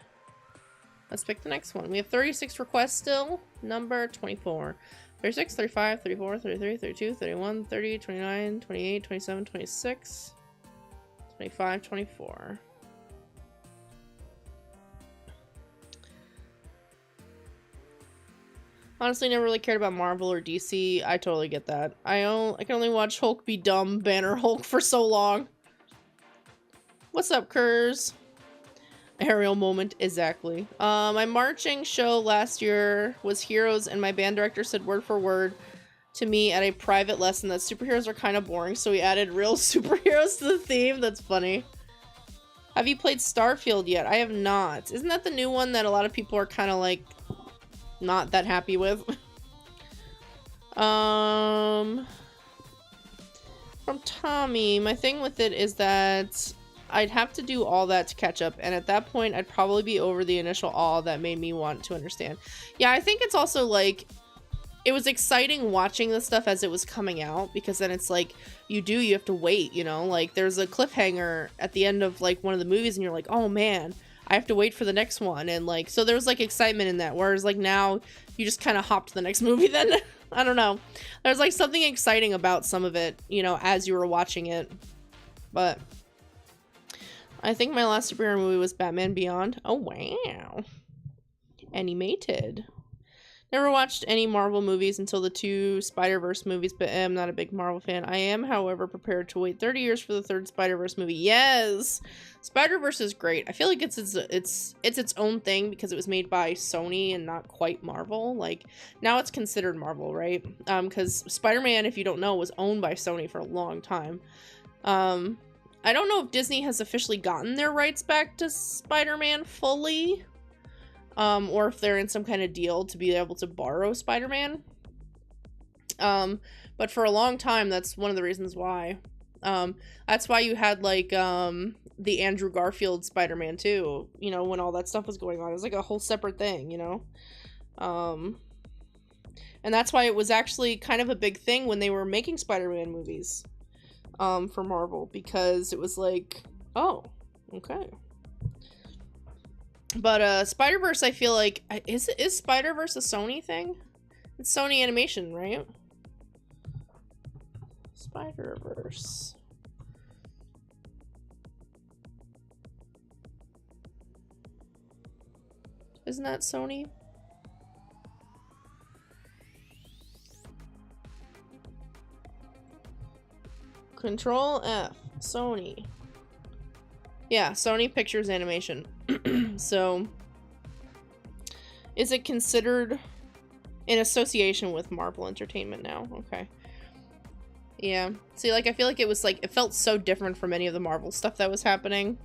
let's pick the next one. We have 36 requests still. Number 24. 36, 35, 34, 33, 32, 31, 30, 29, 28, 27, 26, 25, 24. Honestly, never really cared about Marvel or DC. I totally get that. I can only watch Hulk be dumb, Banner Hulk for so long. What's up, Kurz? Aerial moment, exactly. My marching show last year was Heroes, and my band director said word for word to me at a private lesson that superheroes are kind of boring, so we added real superheroes to the theme. That's funny. Have you played Starfield yet? I have not. Isn't that the new one that a lot of people are kind of like not that happy with? From Tommy, my thing with it is that I'd have to do all that to catch up, and at that point I'd probably be over the initial awe that made me want to understand. Yeah, I think it's also like, it was exciting watching this stuff as it was coming out, because then it's like, you have to wait, you know? Like, there's a cliffhanger at the end of, like, one of the movies, and you're like, oh man, I have to wait for the next one, and, like, so there's, like, excitement in that, whereas, like, now, you just kind of hop to the next movie then. I don't know. There's, like, something exciting about some of it, you know, as you were watching it. But I think my last superhero movie was Batman Beyond. Oh, wow. Animated. Never watched any Marvel movies until the 2 Spider-Verse movies, but am not a big Marvel fan. I am, however, prepared to wait 30 years for the 3rd Spider-Verse movie. Yes! Spider-Verse is great. I feel like it's its own thing because it was made by Sony and not quite Marvel. Like, now it's considered Marvel, right? Because Spider-Man, if you don't know, was owned by Sony for a long time. I don't know if Disney has officially gotten their rights back to Spider-Man fully. Or if they're in some kind of deal to be able to borrow Spider-Man. But for a long time, that's one of the reasons why. That's why you had, like, the Andrew Garfield Spider-Man too, you know, when all that stuff was going on. It was like a whole separate thing, you know? And that's why it was actually kind of a big thing when they were making Spider-Man movies, for Marvel, because it was like, oh, okay. But Spider-Verse, I feel like, is Spider-Verse a Sony thing? It's Sony Animation, right? Spider-Verse. Isn't that Sony? Control F. Sony. Yeah, Sony Pictures Animation. So, is it considered in association with Marvel Entertainment now? Okay. Yeah. See, like, I feel like it was, like, it felt so different from any of the Marvel stuff that was happening.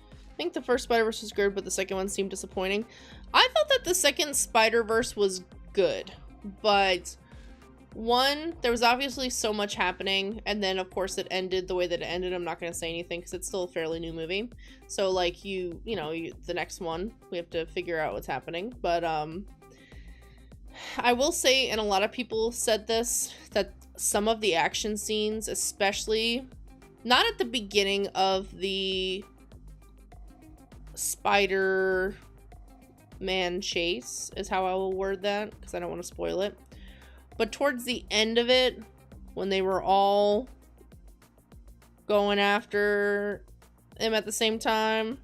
I think the first Spider-Verse was good, but the second one seemed disappointing. I thought that the second Spider-Verse was good, but one, there was obviously so much happening, and then of course it ended the way that it ended. I'm not going to say anything because it's still a fairly new movie. So like you know, the next one, we have to figure out what's happening. But I will say, and a lot of people said this, that some of the action scenes, especially not at the beginning of the Spider-Man chase, is how I will word that, because I don't want to spoil it. But towards the end of it, when they were all going after him at the same time,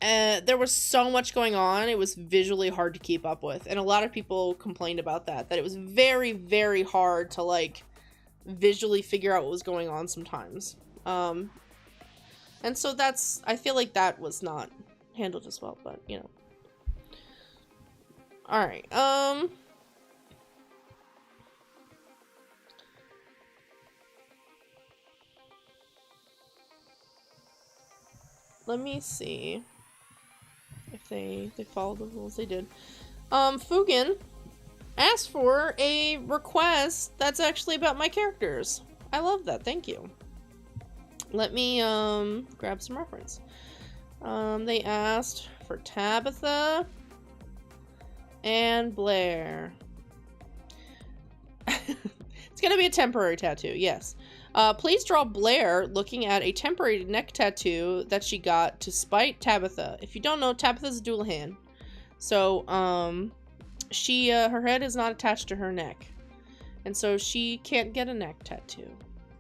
there was so much going on, it was visually hard to keep up with. And a lot of people complained about that it was very, very hard to, like, visually figure out what was going on sometimes. And so I feel like that was not handled as well, but, you know. Alright, let me see if they followed the rules. They did. Fugan asked for a request that's actually about my characters. I love that. Thank you. Let me grab some reference. They asked for Tabitha and Blair. It's gonna be a temporary tattoo, yes. Please draw Blair looking at a temporary neck tattoo that she got to spite Tabitha. If you don't know, Tabitha's a dual hand. So, her head is not attached to her neck. And so she can't get a neck tattoo.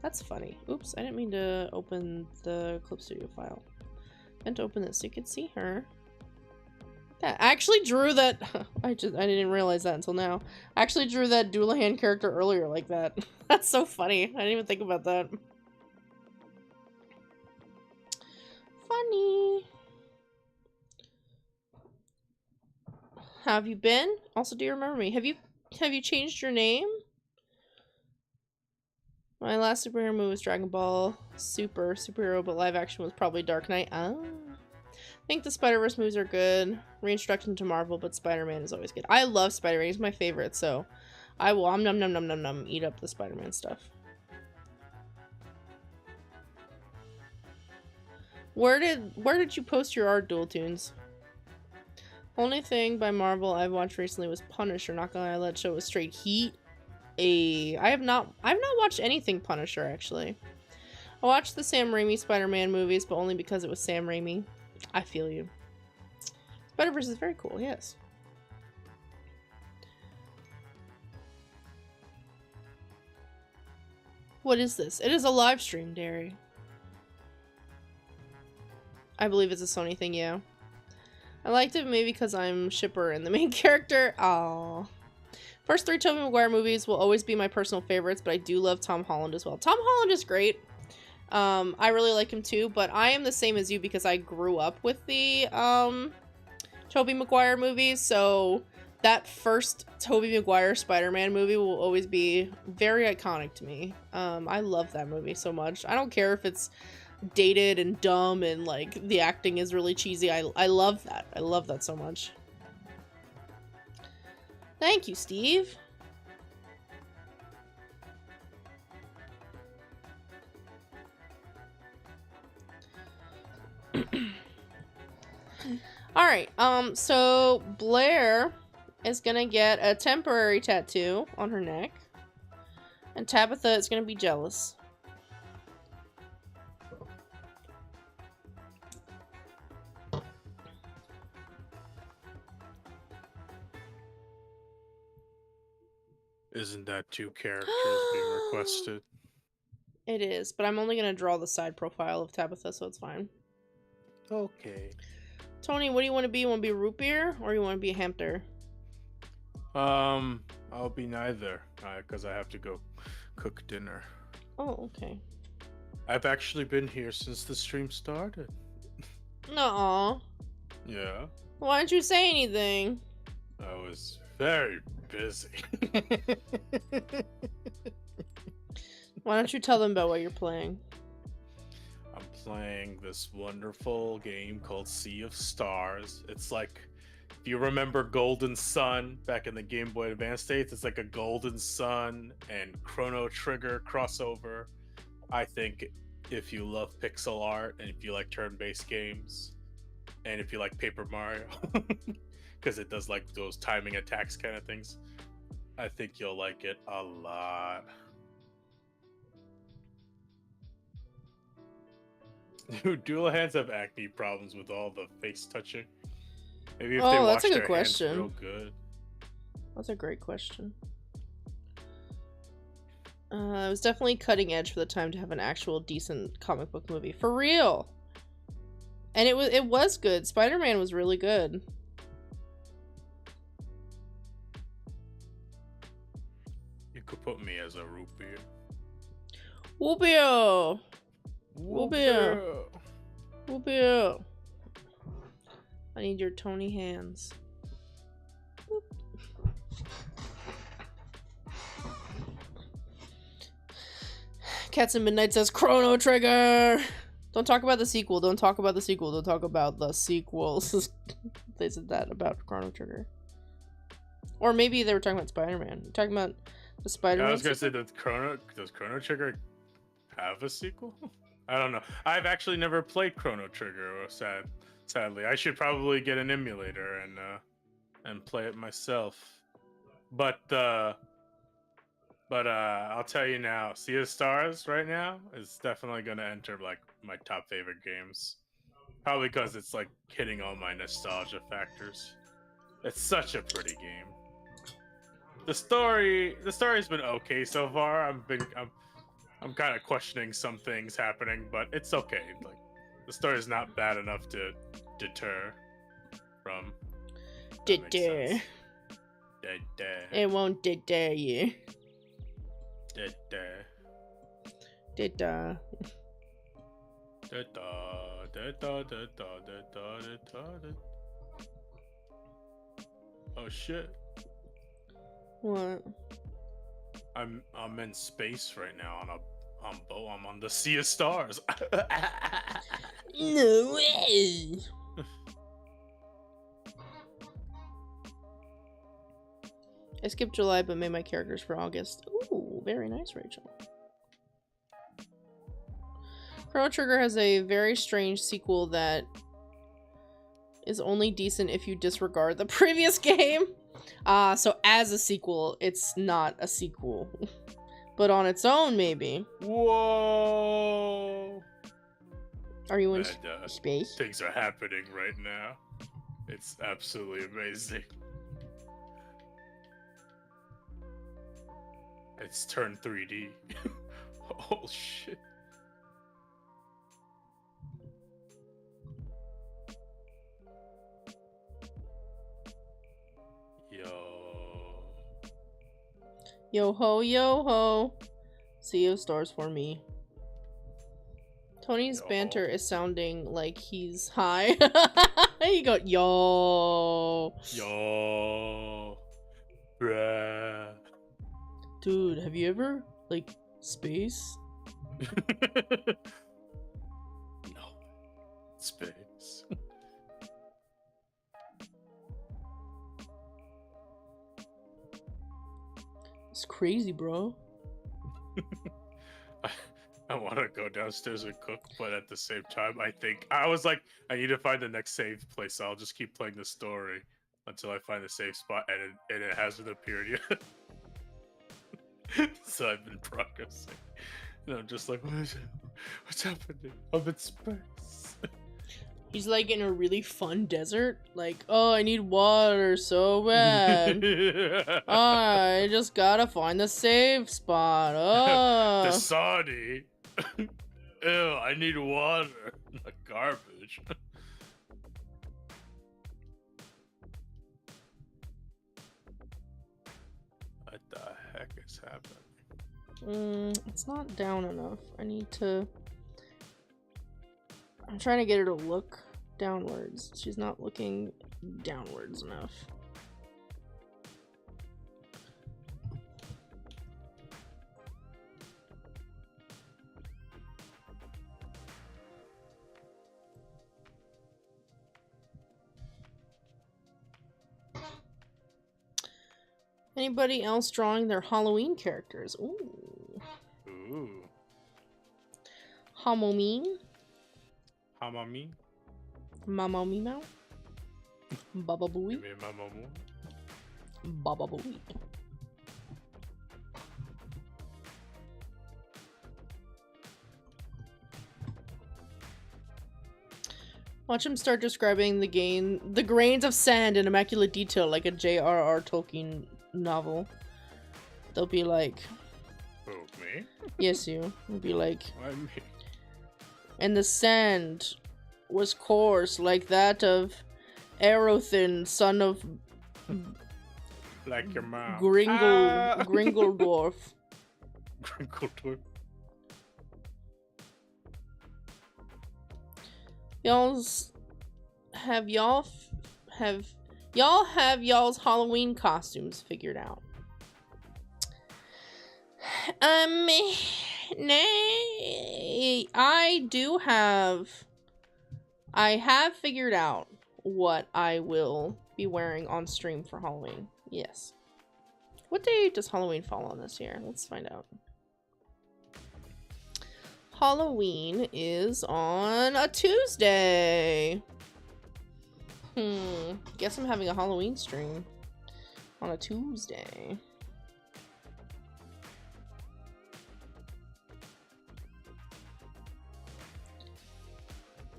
That's funny. Oops, I didn't mean to open the Clip Studio file. I meant to open this so you could see her. I actually drew that. I didn't realize that until now. I actually drew that dual hand character earlier like that. That's so funny. I didn't even think about that. Funny. How have you been? Also, do you remember me? Have you changed your name? My last superhero movie was Dragon Ball Super superhero, but live action was probably Dark Knight. Oh. I think the Spider-Verse movies are good. Reintroduction to Marvel, but Spider-Man is always good. I love Spider-Man. He's my favorite, so I will nom eat up the Spider-Man stuff. Where did you post your art, Dual Tunes? Only thing by Marvel I've watched recently was Punisher. Not gonna lie, that show was straight heat. I've not watched anything Punisher, actually. I watched the Sam Raimi Spider-Man movies, but only because it was Sam Raimi. I feel you. Spider-Verse is very cool, yes. What is this? It is a live stream, Derry. I believe it's a Sony thing, yeah. I liked it maybe because I'm shipper and the main character. Aww. First 3 Tobey Maguire movies will always be my personal favorites, but I do love Tom Holland as well. Tom Holland is great. I really like him too, but I am the same as you because I grew up with the Tobey Maguire movies, so that first Tobey Maguire Spider-Man movie will always be very iconic to me. I love that movie so much. I don't care if it's dated and dumb and like the acting is really cheesy. I love that. I love that so much. Thank you, Steve. Alright, so Blair is gonna get a temporary tattoo on her neck. And Tabitha is gonna be jealous. Isn't that 2 characters being requested? It is, but I'm only gonna draw the side profile of Tabitha, so it's fine. Okay. Tony, what do you want to be? You want to be a root beer, or you want to be a hamster? I'll be neither, because I have to go cook dinner. Oh, okay. I've actually been here since the stream started. Nuh-uh. Yeah. Why didn't you say anything? I was very busy. Why don't you tell them about what you're playing? I'm playing this wonderful game called Sea of Stars. It's like, if you remember Golden Sun back in the Game Boy Advance days, it's like a Golden Sun and Chrono Trigger crossover. I think if you love pixel art and if you like turn-based games and if you like Paper Mario, because it does like those timing attacks kind of things, I think you'll like it a lot. Dude, dual hands have acne problems with all the face touching. Maybe if they wash their hands real good. That's a great question. It was definitely cutting edge for the time to have an actual decent comic book movie. For real! And it was good. Spider-Man was really good. You could put me as a root beer. Whoopio! Whoopio! Whoopio! I need your Tony hands. Whoop. Cats in Midnight says Chrono Trigger! Don't talk about the sequel. Don't talk about the sequel. Don't talk about the sequels. They said that about Chrono Trigger. Or maybe they were talking about Spider-Man. You're talking about the Spider-Man. I was gonna say, does Chrono Trigger have a sequel? I don't know. I've actually never played Chrono Trigger, sadly. I should probably get an emulator and play it myself. But I'll tell you now, Sea of Stars right now is definitely gonna enter like my top favorite games. Probably because it's like hitting all my nostalgia factors. It's such a pretty game. The story's been okay so far. I'm kind of questioning some things happening, but it's okay. Like, the story's not bad enough to deter from. Deter. It won't deter you. Deter. Deter. Oh shit. What? I'm in space right now on a boat. I'm on the Sea of Stars. No way. I skipped July but made my characters for August. Ooh, very nice, Rachel. Chrono Trigger has a very strange sequel that is only decent if you disregard the previous game. So as a sequel, it's not a sequel. But on its own, maybe. Whoa! Are you in space? Things are happening right now. It's absolutely amazing. It's turned 3D. Oh shit. Yo ho, yo ho. Sea of Stars for me. Tony's banter is sounding like he's high. You go, yo. Yo. Bruh. Dude, have you ever, like, space? No. Space. It's crazy, bro. I want to go downstairs and cook, but at the same time, I was like, I need to find the next save place. So I'll just keep playing the story until I find the safe spot, and it hasn't appeared yet. So I've been progressing, and I'm just like, what's happening? I'm in space. He's like in a really fun desert. Like, oh, I need water so bad. Oh, I just gotta find the save spot. Oh. The Saudi. Ew, I need water. Not garbage. What the heck is happening? It's not down enough. I need to... I'm trying to get her to look downwards. She's not looking downwards enough. Anybody else drawing their Halloween characters? Ooh. Ooh. Halloween? Hamami? Mama Meow? Baba Booey? Give me Mamamoo. Baba Booey. Watch him start describing the grains of sand in immaculate detail like a J.R.R. Tolkien novel. They'll be like... Who, me? Yes, you. They'll be like... Why me? And the sand was coarse like that of Aerothin, son of Like your mom. Gringledorf. Gringledorf. Have y'all's Halloween costumes figured out? Nay, I have figured out what I will be wearing on stream for Halloween. Yes. What day does Halloween fall on this year? Let's find out. Halloween is on a Tuesday. Guess I'm having a Halloween stream on a Tuesday.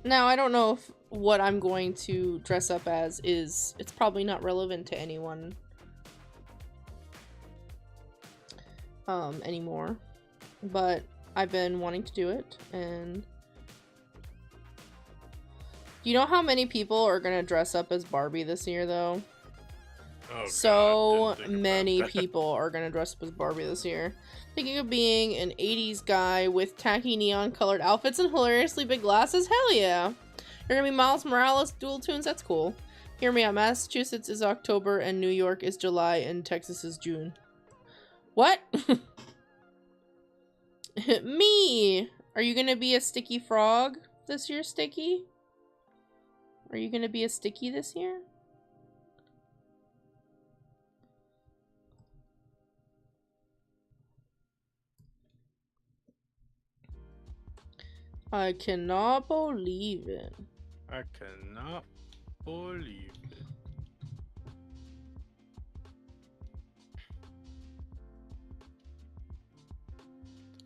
Now, I don't know if what I'm going to dress up as it's probably not relevant to anyone anymore, but I've been wanting to do it. And do you know how many people are gonna dress up as Barbie this year, though? Oh, so God, many people are gonna dress up as Barbie this year. Thinking of being an 80s guy with tacky neon colored outfits and hilariously big glasses? Hell yeah! You're gonna be Miles Morales dual tunes? That's cool. Hear me out. Massachusetts is October and New York is July and Texas is June. What? Me! Are you gonna be a sticky frog this year, Sticky? Are you gonna be a Sticky this year? I cannot believe it. I cannot believe it.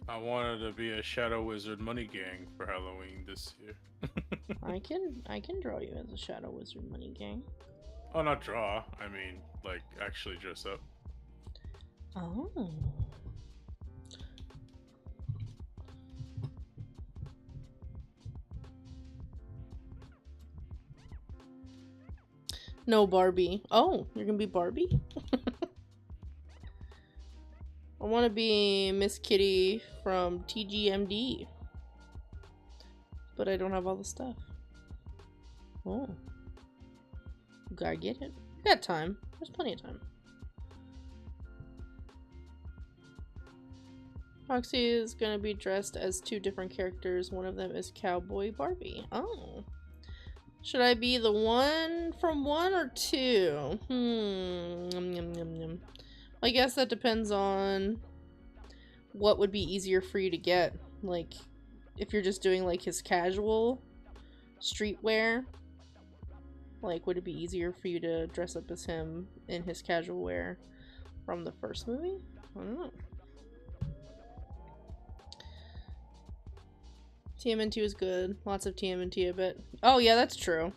I wanted to be a Shadow Wizard Money Gang for Halloween this year. I can draw you as a Shadow Wizard Money Gang. Oh, not draw. I mean, like, actually dress up. Oh. No, Barbie. Oh, you're gonna be Barbie? want to be Miss Kitty from TGMD. But I don't have all the stuff. Oh. Gotta get it. We got time. There's plenty of time. Roxy is gonna be dressed as 2 different characters. One of them is Cowboy Barbie. Oh. Should I be the one from 1 or 2? I guess that depends on what would be easier for you to get. Like, if you're just doing like his casual streetwear, like, would it be easier for you to dress up as him in his casual wear from the first movie? I don't know. TMNT was good. Lots of TMNT, I bet. Oh, yeah, that's true.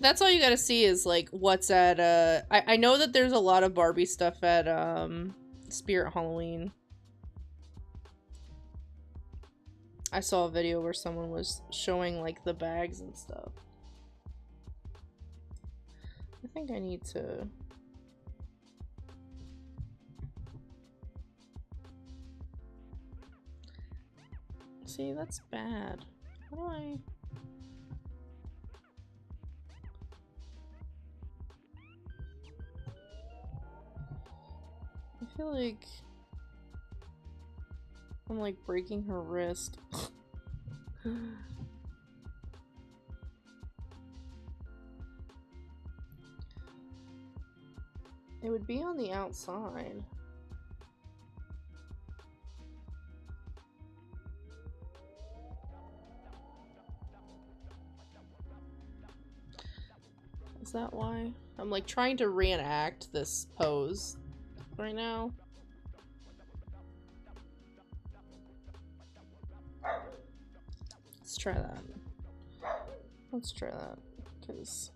That's all you gotta see is, like, what's at, I know that there's a lot of Barbie stuff at, Spirit Halloween. I saw a video where someone was showing, like, the bags and stuff. I think I need to... See, that's bad. How do I... I feel like I'm like breaking her wrist. It would be on the outside. Is that why? I'm like trying to reenact this pose right now. Let's try that. Let's try that, because...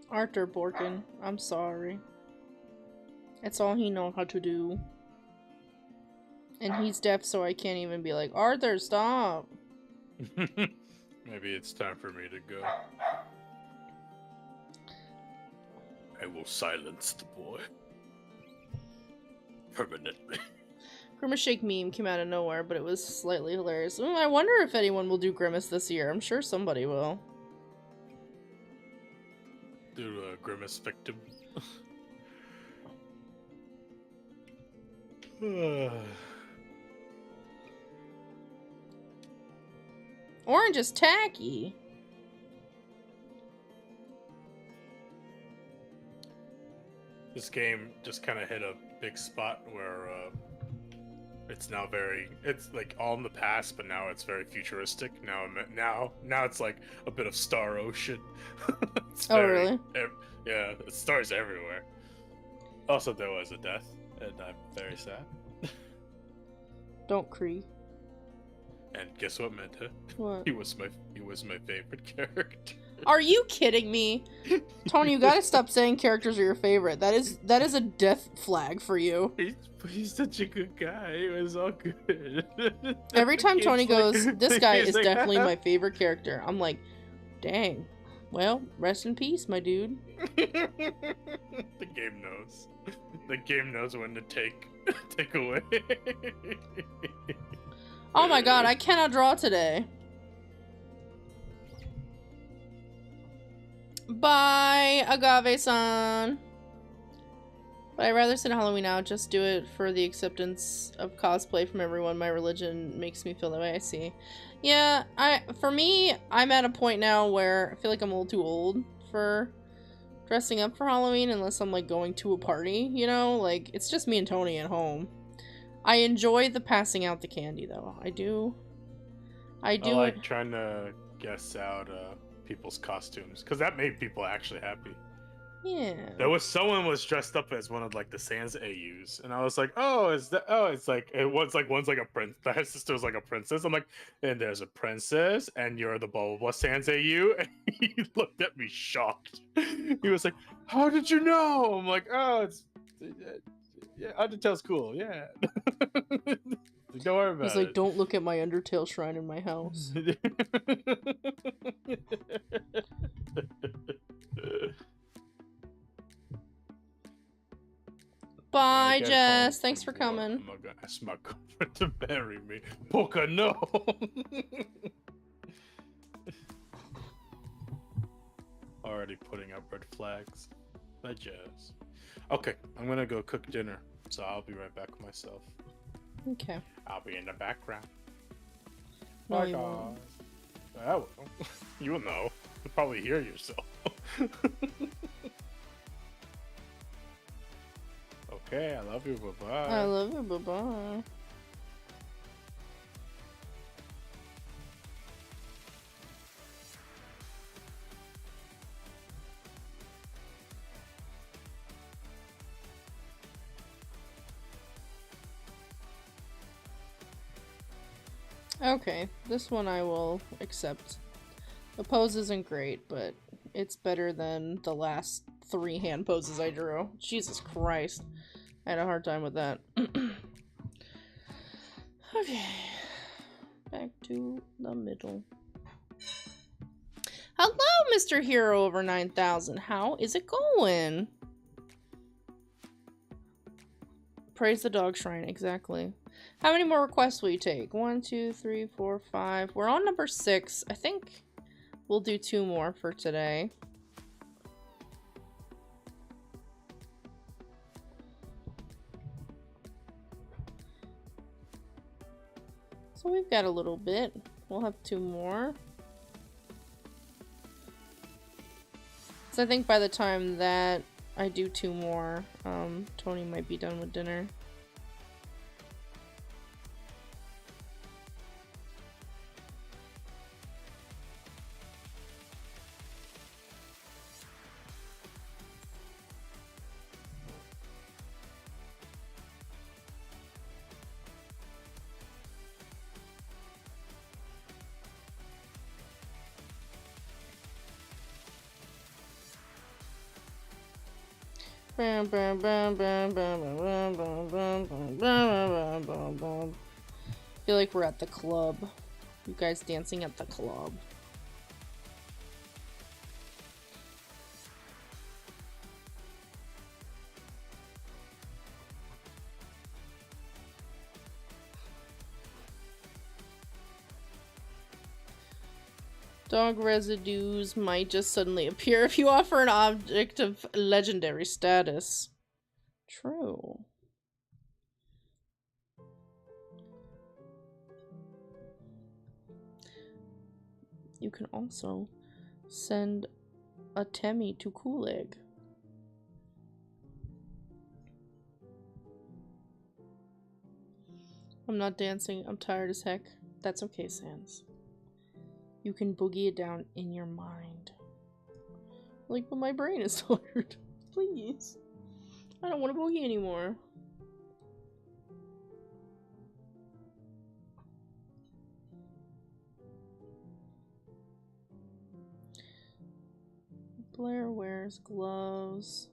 Arthur Borkin, I'm sorry. It's all he knows how to do. And he's deaf, so I can't even be like, Arthur, stop! Maybe it's time for me to go. I will silence the boy. Permanently. Grimace Shake meme came out of nowhere, but it was slightly hilarious. I wonder if anyone will do Grimace this year. I'm sure somebody will. Do a Grimace victim. Orange is tacky. This game just kind of hit a big spot where it's now it's like all in the past, but now it's very futuristic. Now it's like a bit of Star Ocean. Really? Yeah, stars everywhere. Also, there was a death, and I'm very sad. Don't Cree. And guess what, Menta? What? He was my favorite character. Are you kidding me? Tony, you gotta stop saying characters are your favorite. That is a death flag for you. He's such a good guy. It was all good. Every time Tony goes, this guy is like, definitely my favorite character. I'm like, dang. Well, rest in peace, my dude. The game knows. The game knows when to take away. Oh my god, I cannot draw today. Bye, Agave-san. But I'd rather sit Halloween out, just do it for the acceptance of cosplay from everyone. My religion makes me feel that way, I see. Yeah, for me, I'm at a point now where I feel like I'm a little too old for dressing up for Halloween unless I'm like going to a party, you know? Like, it's just me and Tony at home. I enjoy the passing out the candy, though. I do. I like trying to guess out people's costumes, because that made people actually happy. Yeah. There was someone was dressed up as one of like the Sans AUs, and I was like, oh, it's like one's like a prince. Her sister was like a princess. I'm like, and there's a princess, and you're the blah blah blah Sans AU, and he looked at me shocked. He was like, how did you know? I'm like, oh, Yeah, Undertale's cool. Yeah. Don't worry about He's it. like, don't look at my Undertale shrine in my house. Bye, Jess. Thanks for coming. I'm gonna ask my girlfriend to marry me. Poca, no. Already putting up red flags. Bye, Jess. Okay, I'm gonna go cook dinner, so I'll be right back myself. Okay. I'll be in the background. No, Bye, you guys. won't. I will. You'll know. You'll probably hear yourself. Okay, I love you. Bye-bye. I love you. Bye-bye. Okay, this one I will accept. The pose isn't great, but it's better than the last 3 hand poses I drew. Jesus Christ. I had a hard time with that. Okay. Back to the middle. Hello, Mr. Hero over 9,000. How is it going? Praise the dog shrine, exactly. How many more requests will you take? 1, 2, 3, 4, 5. We're on number 6. I think we'll do 2 more for today. So we've got a little bit. We'll have 2 more. So I think by the time that I do 2 more, Tony might be done with dinner. I feel like we're at the club. You guys dancing at the club. Dog residues might just suddenly appear if you offer an object of legendary status. True. You can also send a Temmie to Kulig. I'm not dancing. I'm tired as heck. That's okay, Sans. You can boogie it down in your mind. Like, but my brain is tired. Please. I don't want to boogie anymore. Blair wears gloves.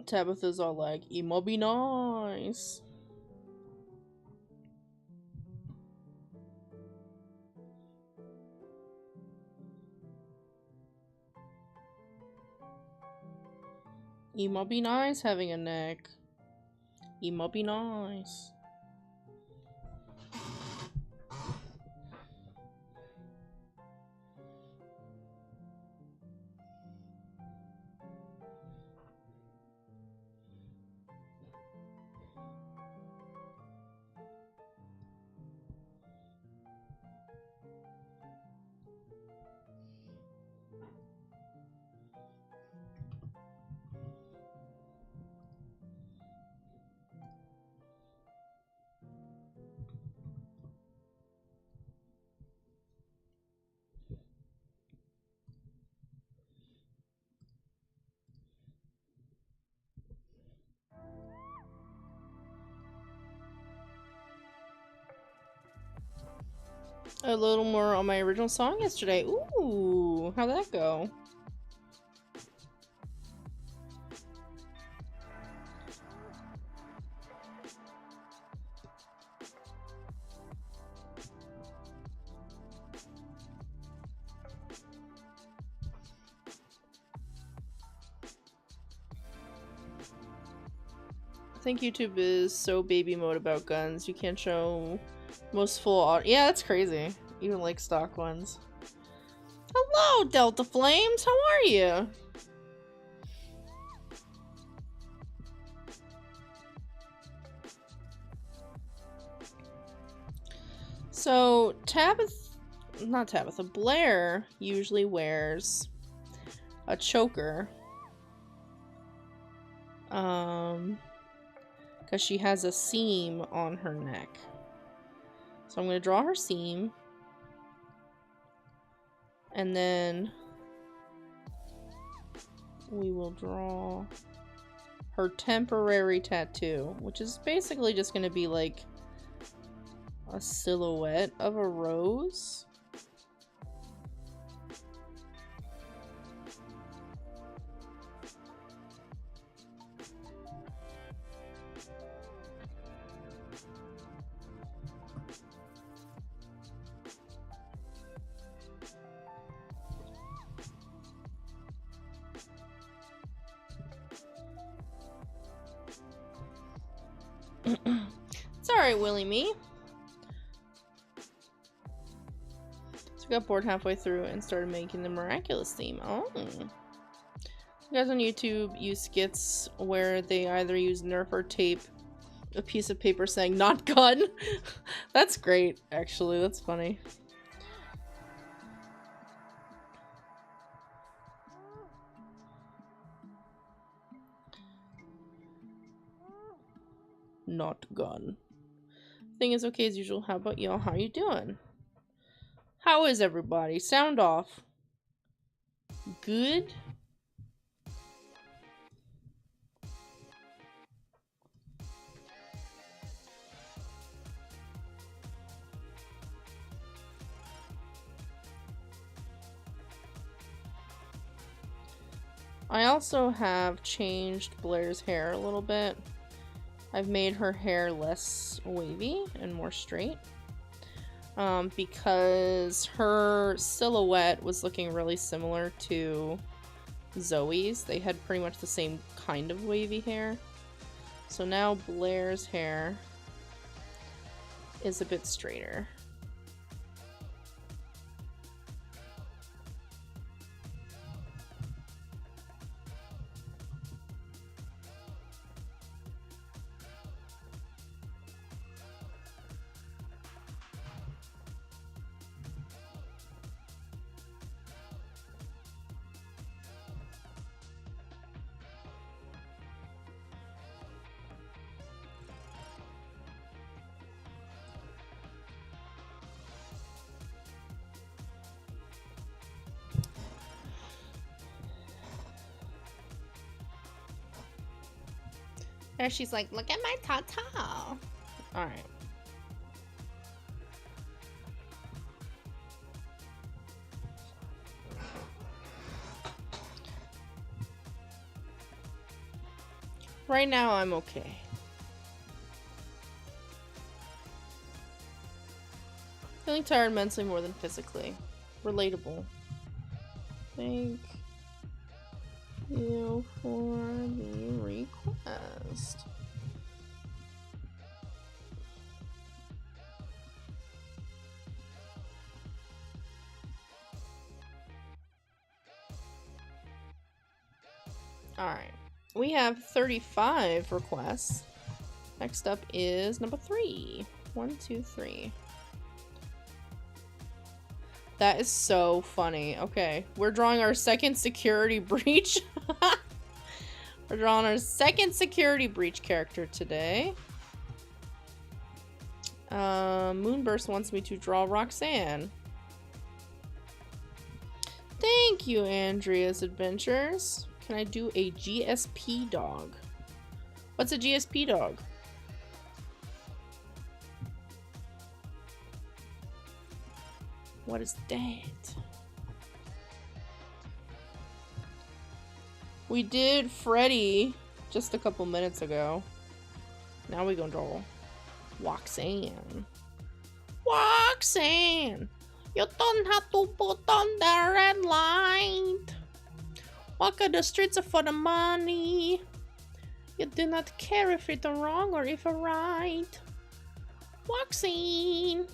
Tabitha's all like, emo be nice. Emo be nice having a neck. Emo be nice. A little more on my original song yesterday. Ooh, how'd that go? I think YouTube is so baby mode about guns. You can't show most full yeah, that's crazy. Even like stock ones. Hello, Delta Flames. How are you? So not Tabitha, Blair usually wears a choker. Because she has a seam on her neck. So I'm going to draw her seam. And then we will draw her temporary tattoo, which is basically just going to be like a silhouette of a rose. It's alright, Willy me. So I got bored halfway through and started making the miraculous theme. Oh. You guys on YouTube use skits where they either use Nerf or tape a piece of paper saying not gun. That's great, actually. That's funny. Not gun. Thing is okay as usual. How about y'all? How you doing? How is everybody? Sound off. Good? I also have changed Blair's hair a little bit. I've made her hair less wavy and more straight. Because her silhouette was looking really similar to Zoe's. They had pretty much the same kind of wavy hair. So now Blair's hair is a bit straighter. And she's like, look at my ta-ta. Alright. Right now, I'm okay. Feeling tired mentally more than physically. Relatable. I think you for the request. Alright. We have 35 requests. Next up is number 3. 1, 2, 3. That is so funny. Okay, we're drawing our second security breach. We're drawing our second security breach character today. Moonburst wants me to draw Roxanne. Thank you, Andrea's Adventures. Can I do a GSP dog? What's a GSP dog? What is that? We did Freddy just a couple minutes ago. Now we gonna draw Roxanne. Roxanne! You don't have to put on the red light. Walk on the streets for the money. You do not care if it's wrong or if it's right. Roxanne!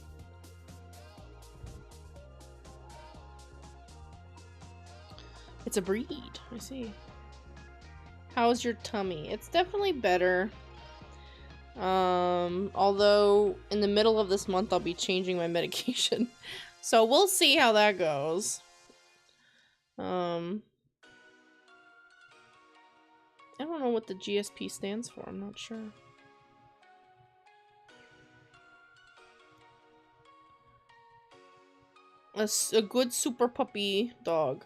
It's a breed. I see. How's your tummy? It's definitely better. Although in the middle of this month I'll be changing my medication. So we'll see how that goes. I don't know what the GSP stands for. I'm not sure. A good super puppy dog.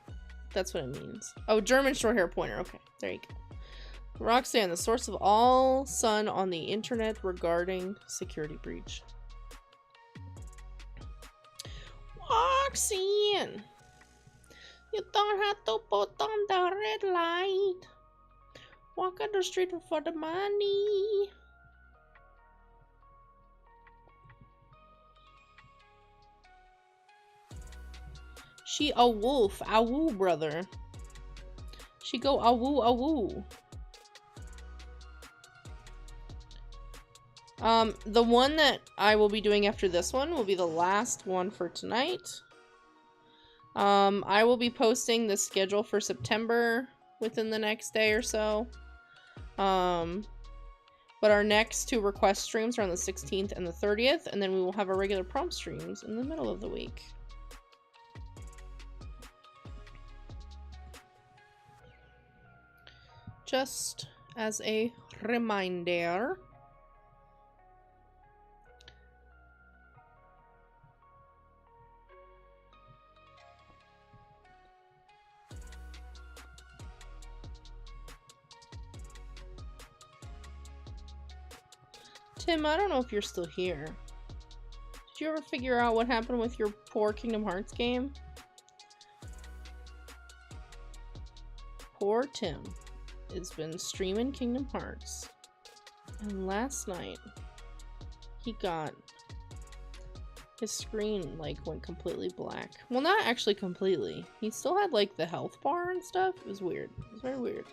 That's what it means. Oh, German short hair pointer. Okay, there you go. Roxanne, the source of all sun on the internet regarding security breach. Roxanne! You don't have to put on the red light. Walk on the street for the money. She a wolf. Awoo, brother. She go awoo, awoo. The one that I will be doing after this one will be the last one for tonight. I will be posting the schedule for September within the next day or so. But our next 2 request streams are on the 16th and the 30th, and then we will have our regular prompt streams in the middle of the week. Just as a reminder. Tim, I don't know if you're still here. Did you ever figure out what happened with your poor Kingdom Hearts game? Poor Tim has been streaming Kingdom Hearts, and last night he got his screen like went completely black. Well, not actually completely. He still had like the health bar and stuff. It was weird. It was very weird.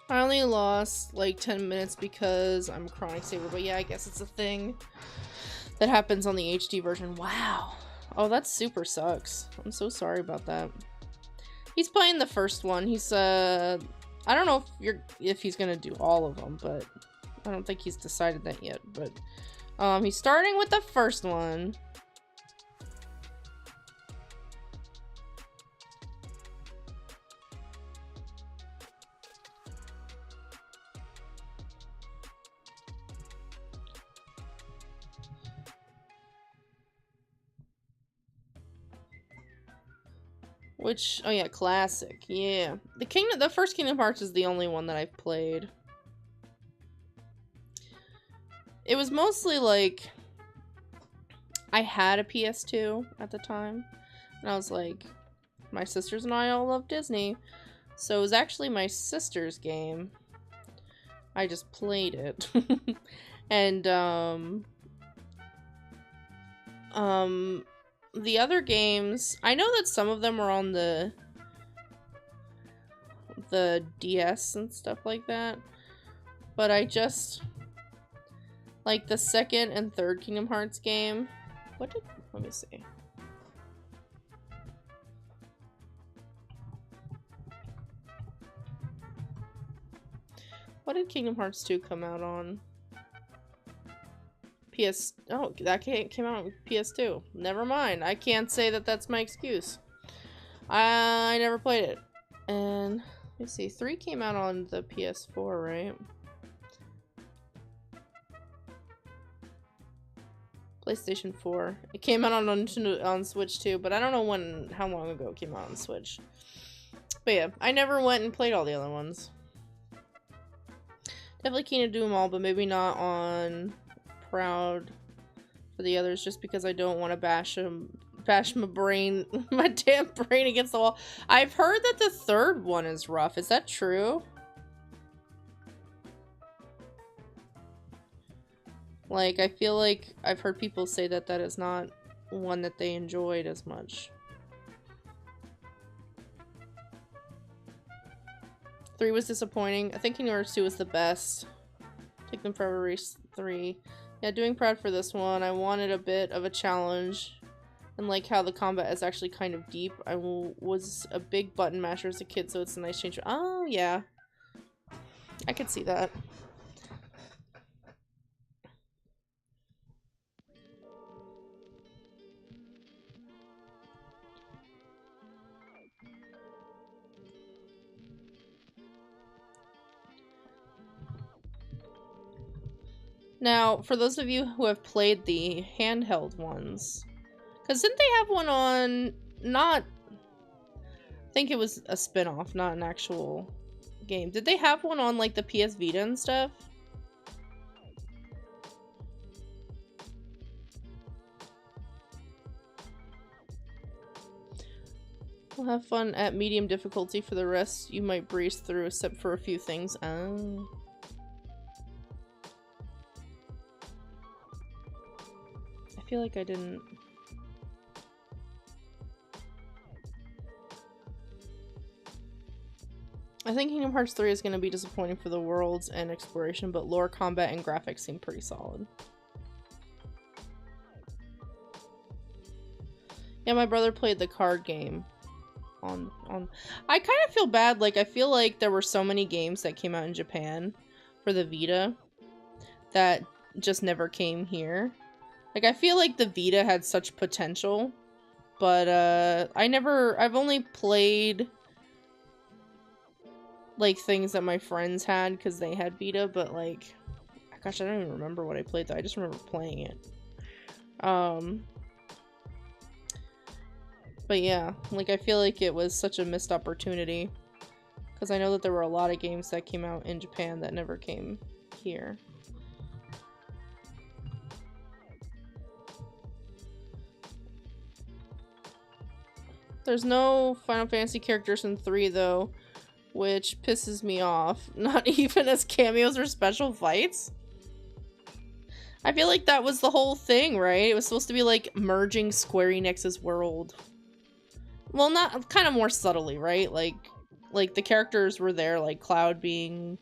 I only lost like 10 minutes because I'm a chronic saver, but yeah, I guess it's a thing that happens on the HD version. Wow. Oh, that super sucks. I'm so sorry about that. He's playing the first one. He's I don't know if he's gonna do all of them, but I don't think he's decided that yet. But he's starting with the first one. Which, oh yeah, classic, yeah. The first Kingdom Hearts is the only one that I've played. it was mostly like I had a PS2 at the time, and I was like, my sisters and I all love Disney, so it was actually my sister's game. I just played it. And the other games, I know that some of them were on the DS and stuff like that, but I just like the second and third Kingdom Hearts game. Let me see. What did Kingdom Hearts 2 come out on? Oh, that came out on PS2. Never mind. I can't say that that's my excuse. I never played it. And let's see, 3 came out on the PS4, right? PlayStation 4. It came out on Switch too, but I don't know how long ago it came out on Switch. But yeah, I never went and played all the other ones. Definitely keen to do them all, but maybe not on Proud for the others, just because I don't want to bash my brain, my damn brain against the wall. I've heard that the third one is rough. Is that true? Like, I feel like I've heard people say that that is not one that they enjoyed as much. 3 was disappointing. I think Kingdom Hearts 2 was the best. Take them forever race 3. Yeah, doing proud for this one. I wanted a bit of a challenge. And like how the combat is actually kind of deep. I was a big button masher as a kid, so it's a nice change. Oh, yeah. I could see that. Now, for those of you who have played the handheld ones, because didn't they have one on, I think it was a spin-off, not an actual game. Did they have one on, like, the PS Vita and stuff? We'll have fun at medium difficulty. For the rest, you might breeze through, except for a few things. Oh. I feel like I didn't... I think Kingdom Hearts 3 is going to be disappointing for the worlds and exploration, but lore, combat, and graphics seem pretty solid. Yeah, my brother played the card game on... I kind of feel bad, like, I feel like there were so many games that came out in Japan for the Vita that just never came here. Like, I feel like the Vita had such potential, but, I've only played, like, things that my friends had, because they had Vita, but, like, gosh, I don't even remember what I played, though. I just remember playing it. But yeah, like, I feel like it was such a missed opportunity, because I know that there were a lot of games that came out in Japan that never came here. There's no Final Fantasy characters in 3, though, which pisses me off. Not even as cameos or special fights? I feel like that was the whole thing, right? It was supposed to be, like, merging Square Enix's world. Well, not... kind of more subtly, right? Like, the characters were there, like, Cloud being,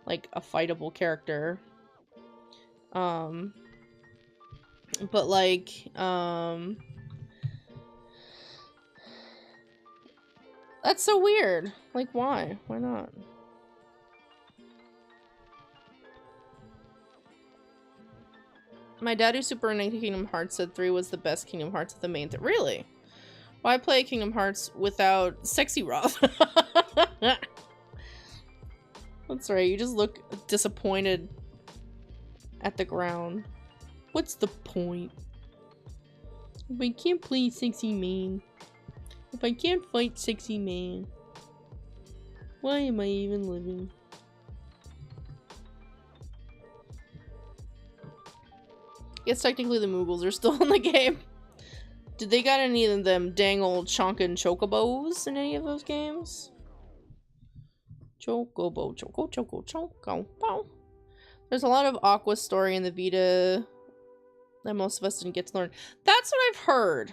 like, a fightable character. But, like, that's so weird. Like, why? Why not? My dad, who's super into Kingdom Hearts, said 3 was the best Kingdom Hearts of the main thing. Really? Why play Kingdom Hearts without Sexy Roth? That's right, you just look disappointed at the ground. What's the point? If I can't play Sexy Man, if I can't fight Sexy Man, why am I even living? Guess technically the Moogles are still in the game. Did they got any of them dang old chonkin' chocobos in any of those games? Chocobo, choco. There's a lot of Aqua story in the Vita that most of us didn't get to learn. That's what I've heard.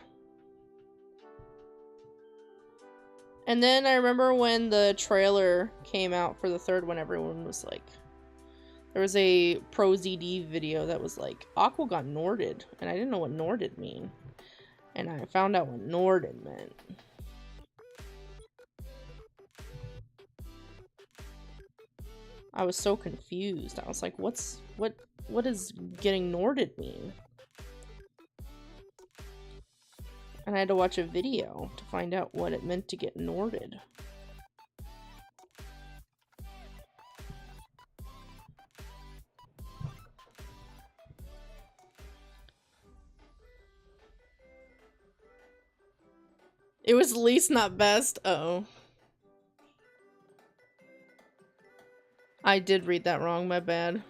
And then I remember when the trailer came out for the third one, everyone was like, there was a Pro ZD video that was like, Aqua got Norded, and I didn't know what Norded mean. And I found out what Norded meant. I was so confused. I was like, what does getting Norded mean? And I had to watch a video to find out what it meant to get Norded. It was least not best. Uh-oh. I did read that wrong, my bad.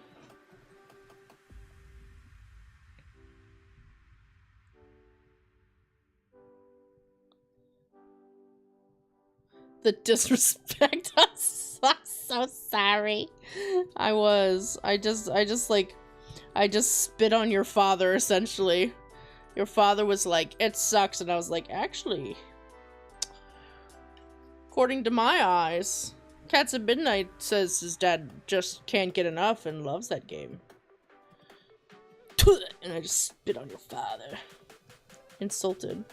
The disrespect. I'm so sorry. I just spit on your father, essentially. Your father was like, it sucks, and I was like, actually, according to my eyes, Cats at Midnight says his dad just can't get enough and loves that game. And I just spit on your father. Insulted.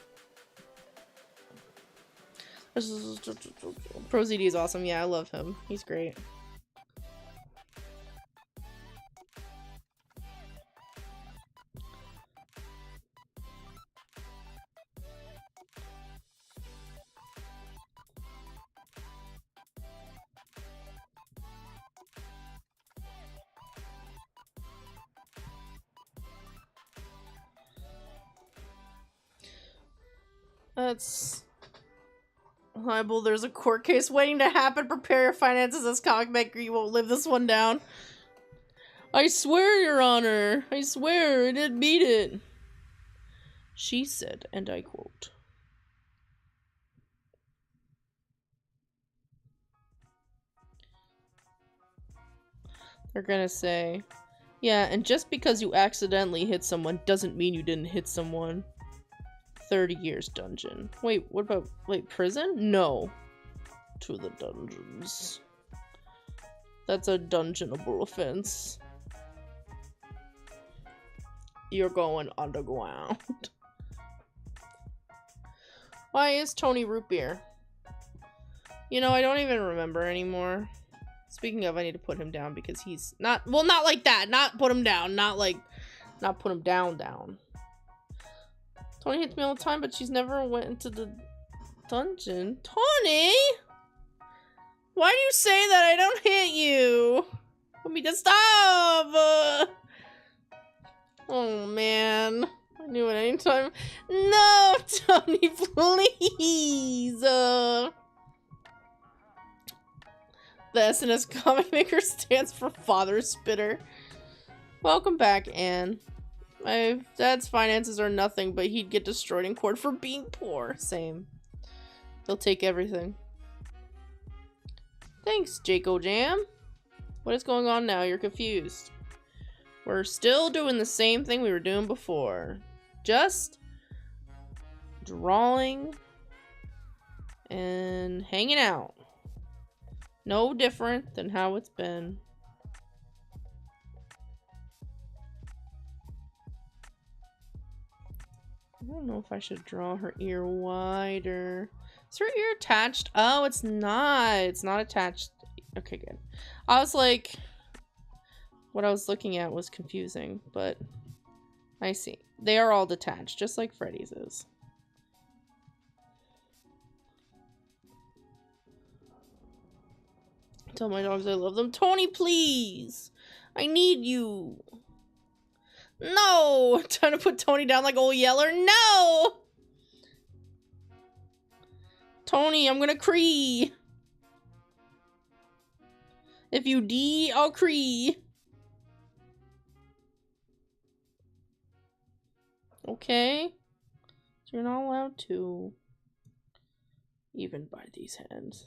Pro ZD is awesome. Yeah, I love him. He's great. That's liable. There's a court case waiting to happen. Prepare your finances as comic maker. You won't live this one down. I swear, Your Honor. I swear, I didn't mean it. She said, and I quote. They're gonna say, yeah, and just because you accidentally hit someone doesn't mean you didn't hit someone. 30 years dungeon. Wait, what about, prison? No. To the dungeons. That's a dungeonable offense. You're going underground. Why is Tony root beer? You know, I don't even remember anymore. Speaking of, I need to put him down because he's not, well, not like that. Not put him down. Not put him down. Tony hits me all the time, but she's never went into the dungeon. Tony! Why do you say that? I don't hit you. Want me to stop? Oh, man. I knew it anytime. No, Tony, please. The SNS Comic Maker stands for Father Spitter. Welcome back, Anne. My dad's finances are nothing, but he'd get destroyed in court for being poor. Same. They'll take everything. Thanks, Jaco Jam. What is going on now? You're confused. We're still doing the same thing we were doing before. Just drawing and hanging out. No different than how it's been. I don't know if I should draw her ear wider. Is her ear attached? Oh, it's not. It's not attached. Okay, good. I was like, what I was looking at was confusing, but I see. They are all detached, just like Freddy's is. Tell my dogs I love them. Tony, please! I need you! No! I'm trying to put Tony down like old Yeller. No! Tony, I'm gonna cree. If you I'll cree. Okay? So you're not allowed to. Even by these hands.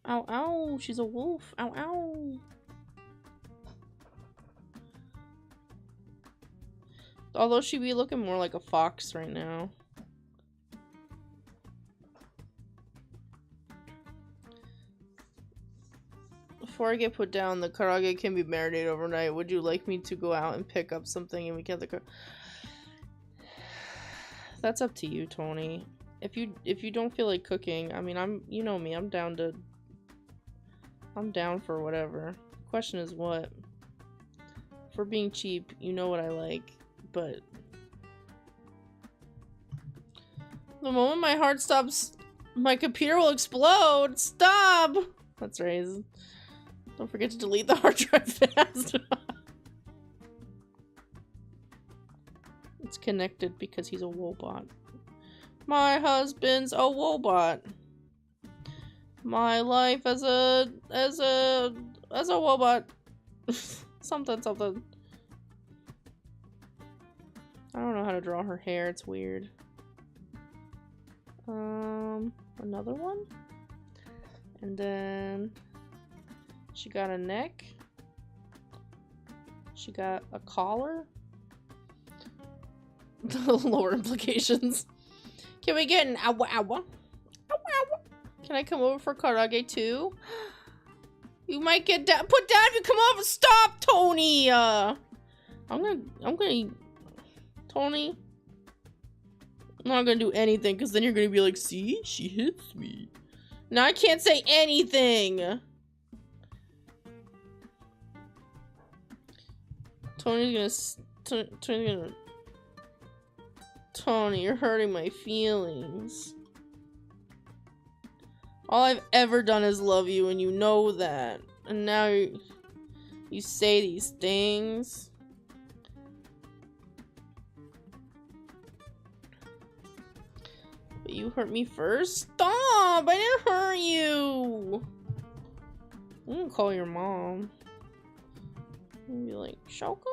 Ow, ow, she's a wolf. Ow, ow. Although she'd be looking more like a fox right now. Before I get put down, the karage can be marinated overnight. Would you like me to go out and pick up something and we get the That's up to you, Tony. If you don't feel like cooking, I mean, you know me, I'm down for whatever. Question is what? For being cheap, you know what I like, but the moment my heart stops, my computer will explode. Stop! That's right. Don't forget to delete the hard drive fast. It's connected because he's a wobot. My husband's a wobot. My life as a wobot. something. I don't know how to draw her hair. It's weird. Another one, and then she got a neck. She got a collar. The lower implications. Can we get an awa awa? Awa awa. Can I come over for karage too? You might get put down if you come over. Stop, Tony. I'm gonna Tony. I'm not gonna do anything because then you're gonna be like, see, she hits me. Now I can't say anything. Tony's gonna Tony, you're hurting my feelings. All I've ever done is love you, and you know that. And now you say these things. But you hurt me first? Stop! I didn't hurt you! I'm gonna call your mom. And be like, Shoko?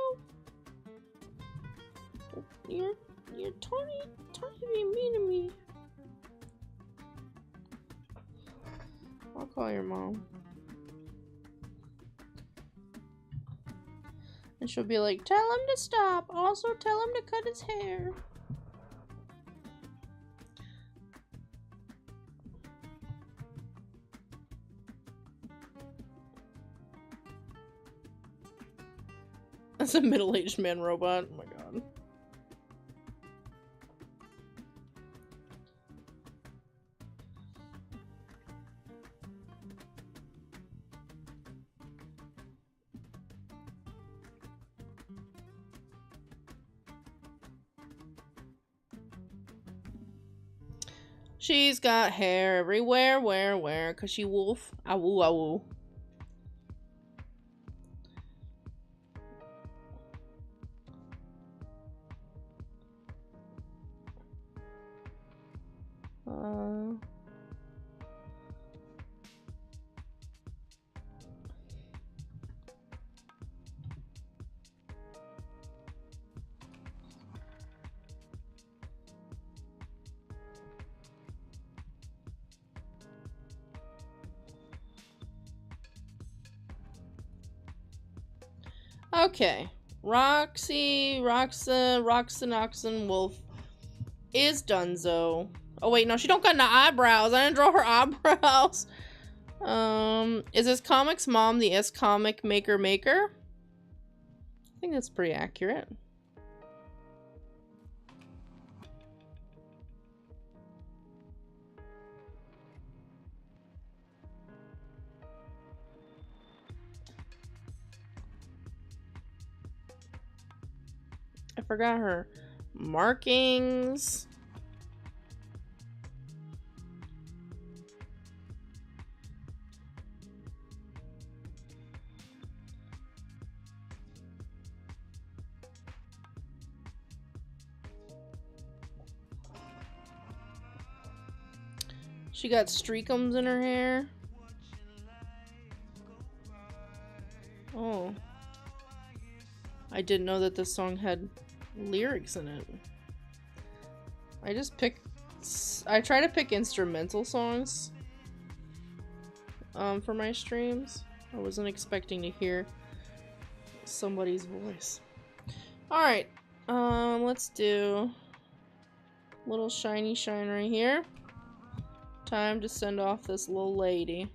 You're Tony being mean to me. I'll call your mom. And she'll be like, tell him to stop. Also tell him to cut his hair. That's a middle-aged man robot. Oh my god. She's got hair everywhere, where? Cause she wolf. Awoo, awoo. Okay, Roxy, Roxanne Wolf is donezo. Oh wait, no, she don't got no eyebrows. I didn't draw her eyebrows. Is this comic's mom the S-comic maker? I think that's pretty accurate. I forgot her markings. She got streakums in her hair. I didn't know that this song had lyrics in it. I try to pick instrumental songs for my streams. I wasn't expecting to hear somebody's voice. Alright, let's do little shiny shine right here. Time to send off this little lady.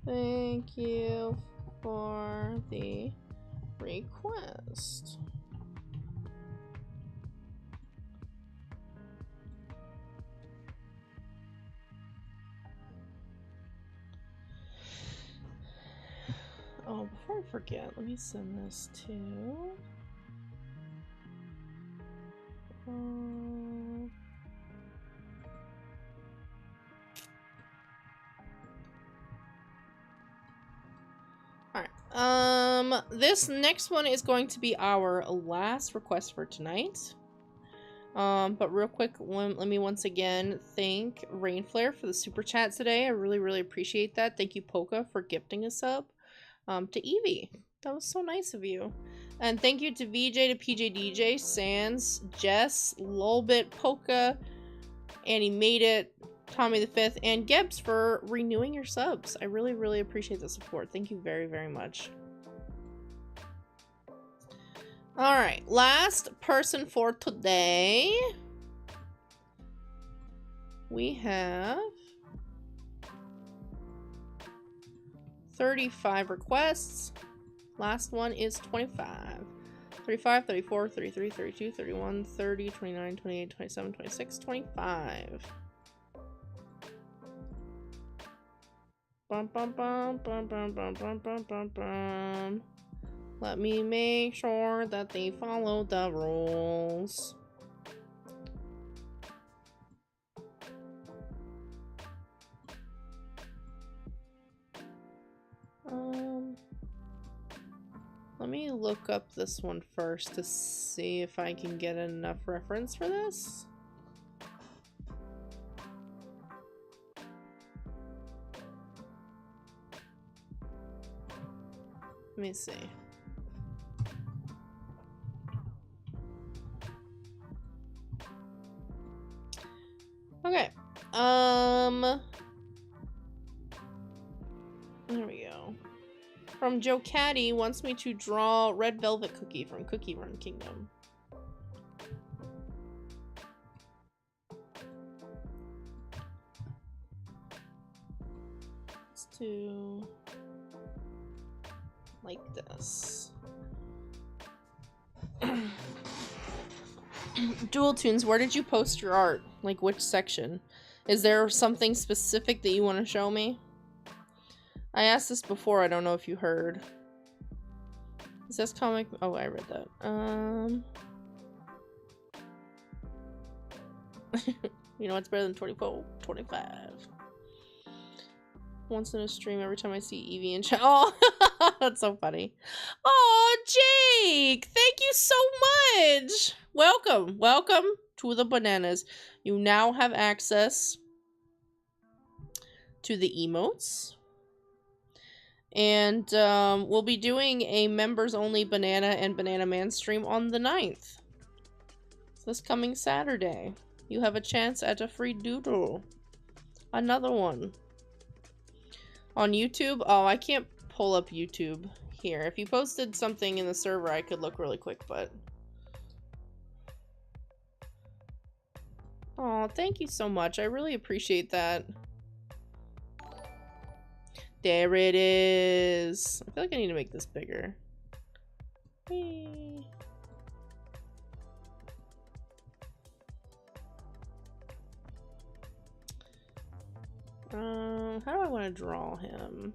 Thank you for the request. Oh, before I forget, let me send this to... Alright, this next one is going to be our last request for tonight. But real quick, let me once again thank Rainflare for the super chat today. I really appreciate that. Thank you, Polka, for gifting us up. To Evie. That was so nice of you. And thank you to VJ, to PJ DJ, Sans, Jess, Lolbit, Polka, Annie Made It, Tommy the Fifth, and Gebs for renewing your subs. I really appreciate the support. Thank you very much. Alright, last person for today. We have 35 requests. Last one is 25. 35, 34, 33, 32, 31, 30, 29, 28, 27, 26, 25. Bum bum bum bum bum bum bum bum bum bum. Let me make sure that they follow the rules. Let me look up this one first to see if I can get enough reference for this. Let me see. Okay. There we go. From Joe Caddy wants me to draw Red Velvet Cookie from Cookie Run Kingdom. Let's do like this. Dual Tunes, where did you post your art? Like which section? Is there something specific that you want to show me? I asked this before, I don't know if you heard. Is this comic? Oh, I read that. You know what's better than 24? 25. Once in a stream, every time I see Evie in chat. Oh, that's so funny. Oh, Jake! Thank you so much! Welcome. Welcome to the bananas. You now have access to the emotes. And we'll be doing a members-only Banana and Banana Man stream on the 9th. This coming Saturday. You have a chance at a free doodle. Another one. On YouTube? Oh, I can't pull up YouTube here. If you posted something in the server, I could look really quick, but... Oh, thank you so much. I really appreciate that. There it is. I feel like I need to make this bigger. Whee. How do I want to draw him?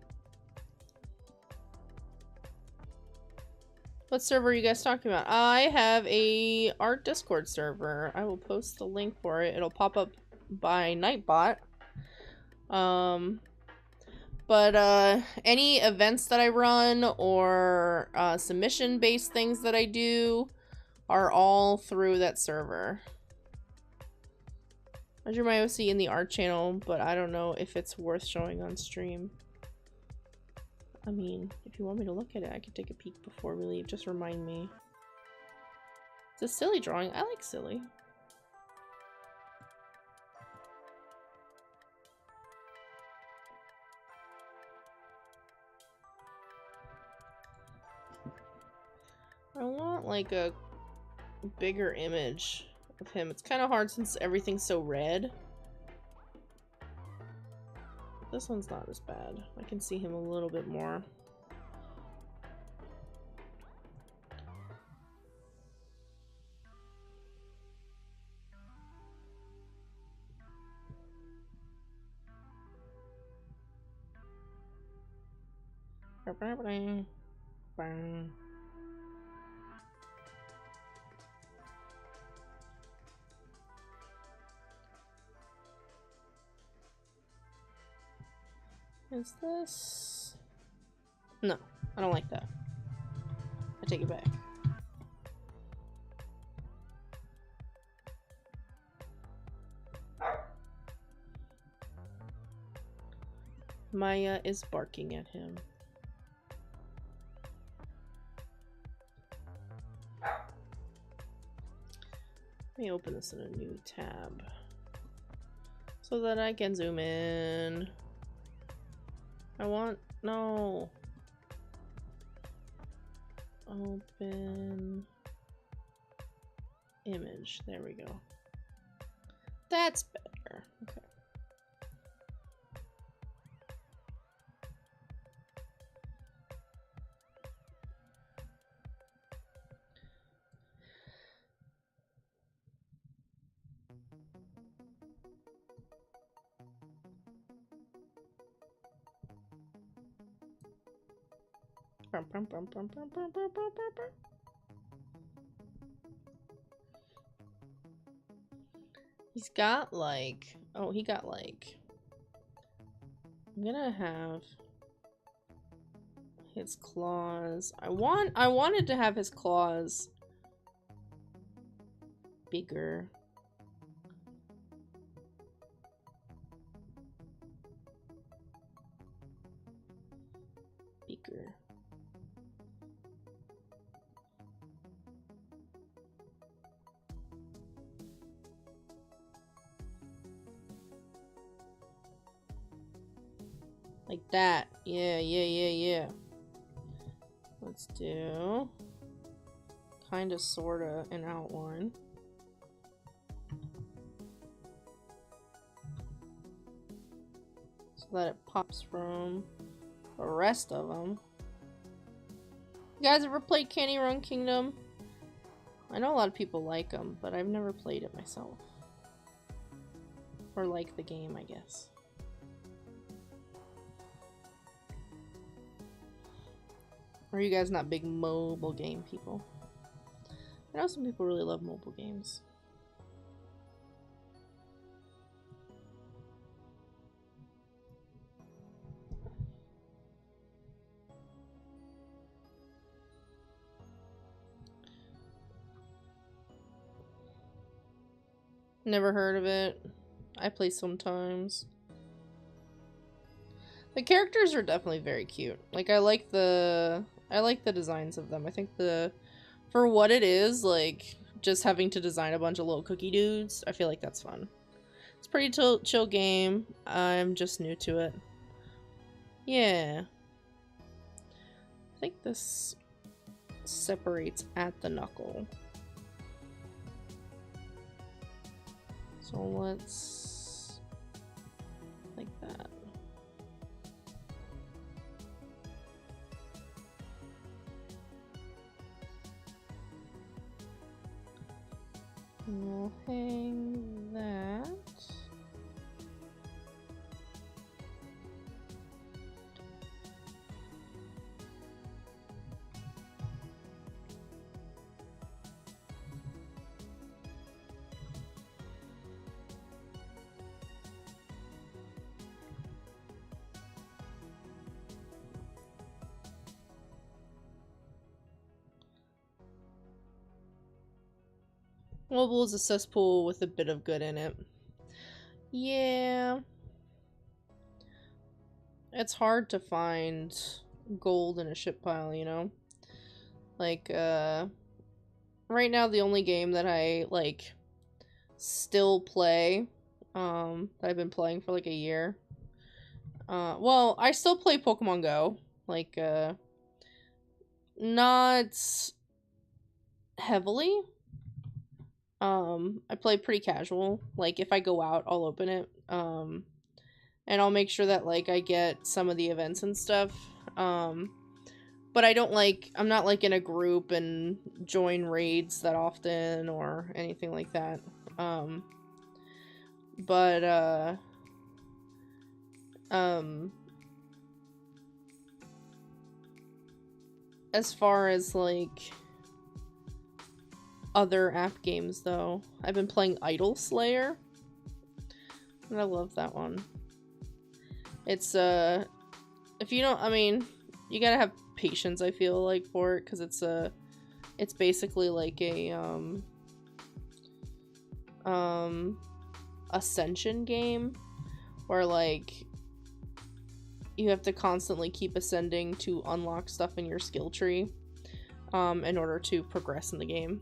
What server are you guys talking about? I have a art Discord server. I will post the link for it. It'll pop up by Nightbot. But any events that I run or submission-based things that I do are all through that server. I drew my OC in the art channel, but I don't know if it's worth showing on stream. I mean, if you want me to look at it, I could take a peek before we leave. Just remind me. It's a silly drawing. I like silly. I want like a bigger image of him. It's kind of hard since everything's so red. This one's not as bad. I can see him a little bit more. Is this? No, I don't like that. I take it back. Maya is barking at him. Let me open this in a new tab so that I can zoom in. No. Open image. There we go. That's better. Okay. He's got like, oh, he got like, I'm gonna have his claws. I wanted to have his claws bigger. Bigger. Like that. Yeah. Let's do kinda sorta an outline. So that it pops from the rest of them. You guys ever played Candy Run Kingdom? I know a lot of people like them, but I've never played it myself. Or like the game, I guess. Or are you guys not big mobile game people? I know some people really love mobile games. Never heard of it. I play sometimes. The characters are definitely very cute. Like I like the designs of them. I think for what it is, like just having to design a bunch of little cookie dudes, I feel like that's fun. It's a pretty chill game. I'm just new to it. Yeah. I think this separates at the knuckle. So let's like that. We'll hang that. Mobile is a cesspool with a bit of good in it. Yeah. It's hard to find gold in a ship pile, you know? Like, right now the only game that I, like, still play, that I've been playing for, like, a year. Well, I still play Pokemon Go. Like, not heavily. I play pretty casual. Like, if I go out, I'll open it. And I'll make sure that, like, I get some of the events and stuff. But I don't, like, I'm not, like, in a group and join raids that often or anything like that. As far as, like, other app games, though, I've been playing Idol Slayer. And I love that one. It's, if you don't, I mean, you gotta have patience, I feel like, for it, because it's basically like a, ascension game, where, like, you have to constantly keep ascending to unlock stuff in your skill tree, in order to progress in the game.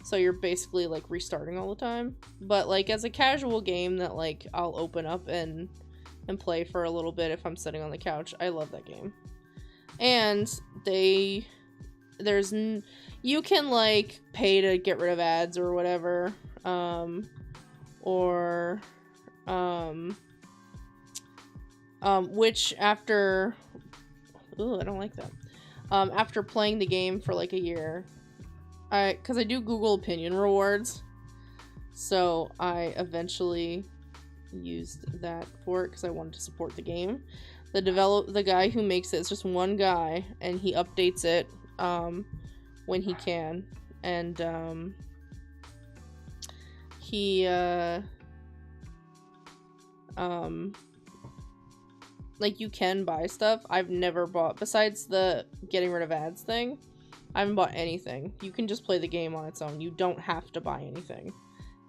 So you're basically, like, restarting all the time. But, like, as a casual game that, like, I'll open up and play for a little bit if I'm sitting on the couch. I love that game. And you can, like, pay to get rid of ads or whatever, which after, ooh, I don't like that. After playing the game for, like, a year, because I do Google opinion rewards, so I eventually used that for it because I wanted to support the game. The guy who makes it is just one guy, and he updates it when he can, and like, you can buy stuff. I've never bought, besides the getting rid of ads thing, I haven't bought anything. You can just play the game on its own. You don't have to buy anything.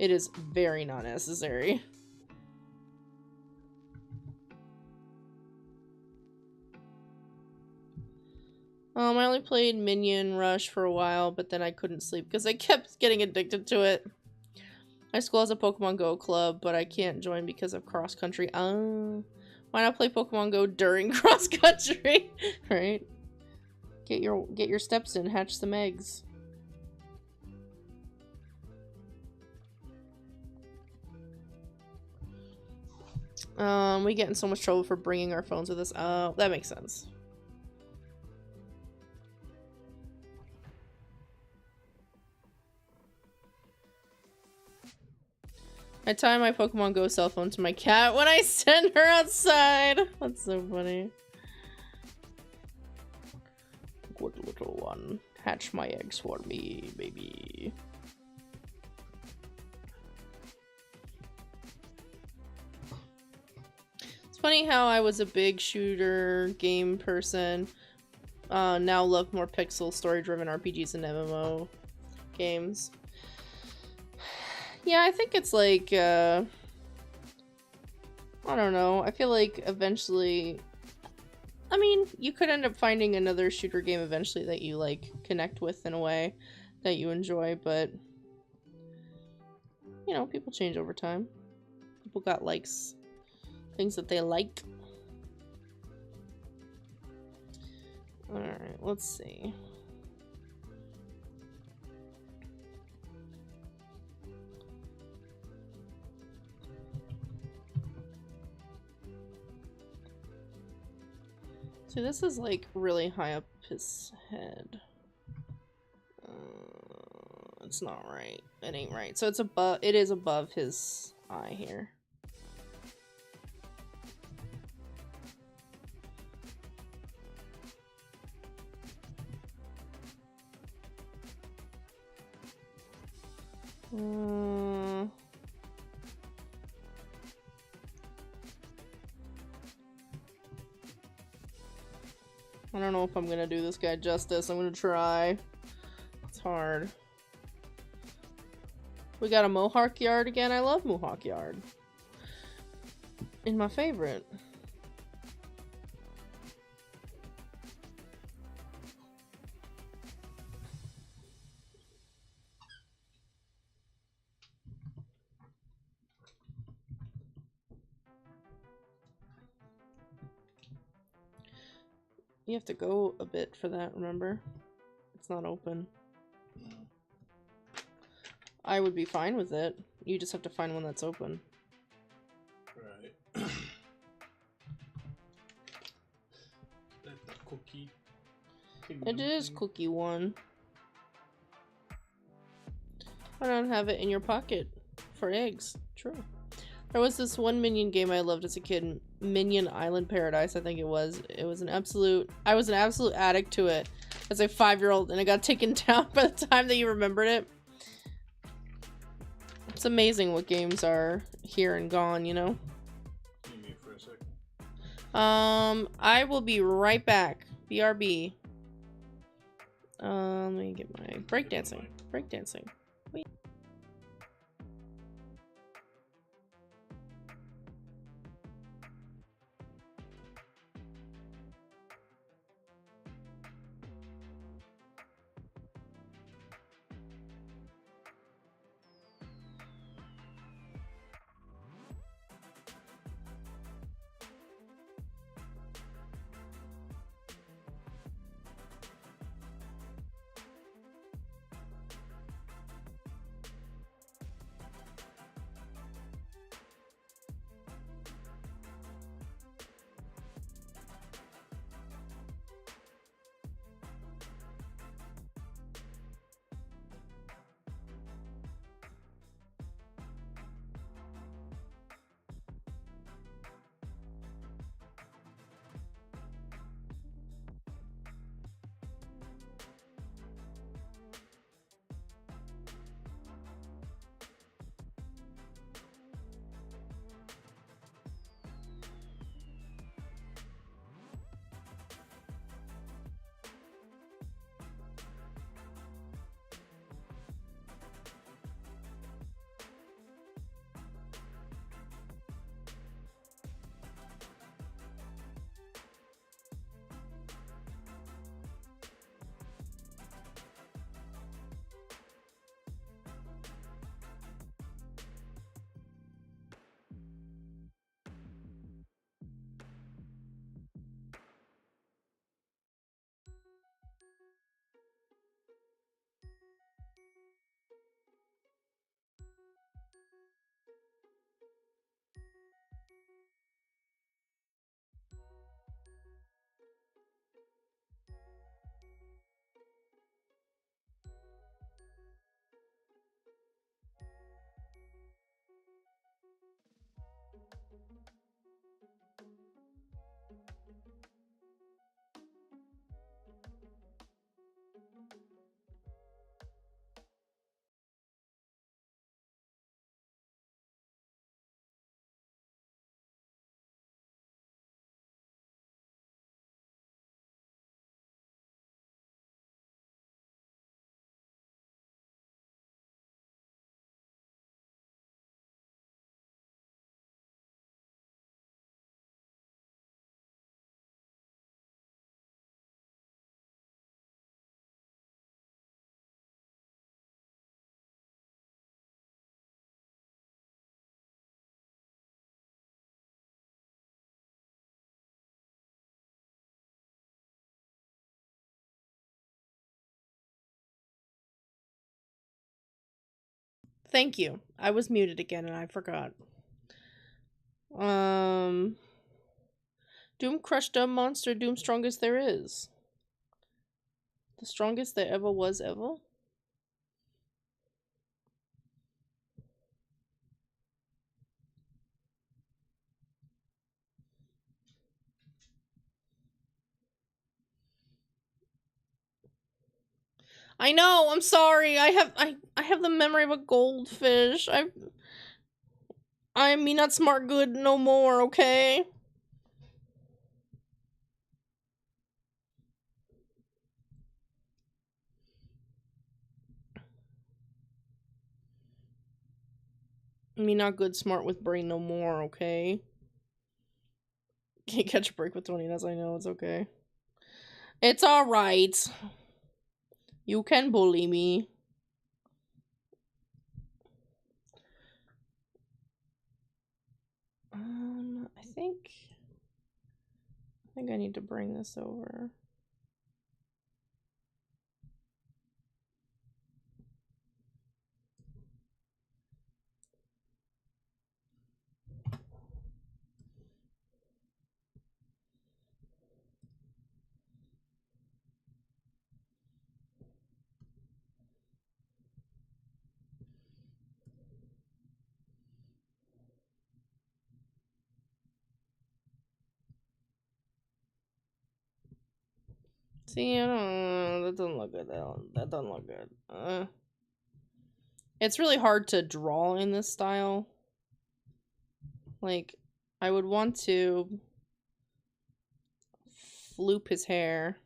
It is very not necessary. I only played Minion Rush for a while, but then I couldn't sleep because I kept getting addicted to it. My school has a Pokemon Go club, but I can't join because of cross country. Why not play Pokemon Go during cross country? Right? Get your steps in, hatch some eggs. We get in so much trouble for bringing our phones with us. Oh, that makes sense. I tie my Pokemon Go cell phone to my cat when I send her outside. That's so funny. Good little one. Hatch my eggs for me, baby. It's funny how I was a big shooter game person. Now love more pixel story-driven RPGs and MMO games. Yeah, I think it's like, I don't know. I feel like eventually, I mean, you could end up finding another shooter game eventually that you, like, connect with in a way that you enjoy, but, you know, people change over time. People got likes, things that they like. Alright, let's see. So this is, like, really high up his head. It's not right. It ain't right. So it is above his eye here. I don't know if I'm gonna do this guy justice. I'm gonna try. It's hard. We got a Mohawk Yard again. I love Mohawk Yard. in my favorite. You have to go a bit for that, remember? It's not open. I would be fine with it. You just have to find one that's open. Right. That the cookie. It is cookie one. Why not have it in your pocket for eggs? True. There was this one Minion game I loved as a kid, Minion Island Paradise, I think it was. I was an absolute addict to it as a 5-year-old, and it got taken down by the time that you remembered it. It's amazing what games are here and gone, you know? Give me for a second. I will be right back. BRB. Let me get my breakdancing. Breakdancing. Wait. Thank you. I was muted again and I forgot. Doom Crush Dumb Monster, Doom Strongest There Is. The strongest there ever was ever? I know, I'm sorry. I have the memory of a goldfish. I mean not smart good no more, okay? Me not good smart with brain no more, okay? Can't catch a break with 20 nuts. I know, it's okay. It's alright. You can bully me. I think I need to bring this over. See, I don't. That doesn't look good. That doesn't look good. It's really hard to draw in this style. Like, I would want to floop his hair.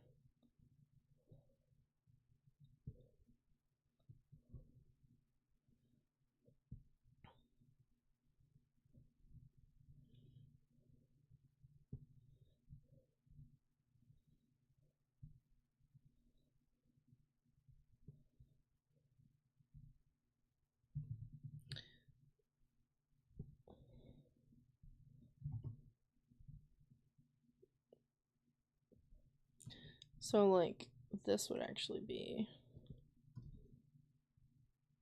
So, like, this would actually be...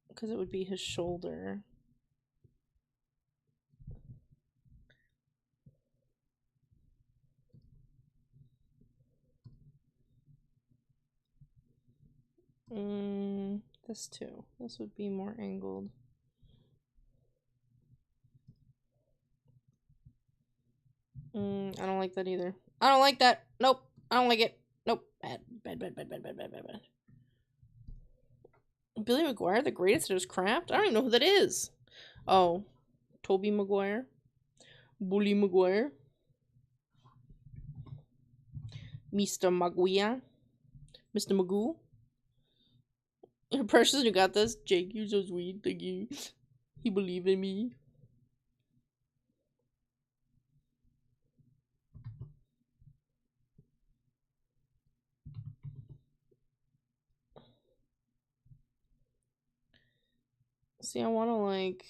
because it would be his shoulder. This too. This would be more angled. I don't like that either. I don't like that. Nope. I don't like it. Nope. Bad. Bad, bad, bad, bad, bad, bad, bad, bad. Billy McGuire, the greatest at his craft? I don't even know who that is. Oh. Toby Maguire. Bully Maguire. Mr. Maguire. Mr. Magoo. Precious, you got this. Jake, you're so sweet. Thank you. He believed in me. See, I want to, like,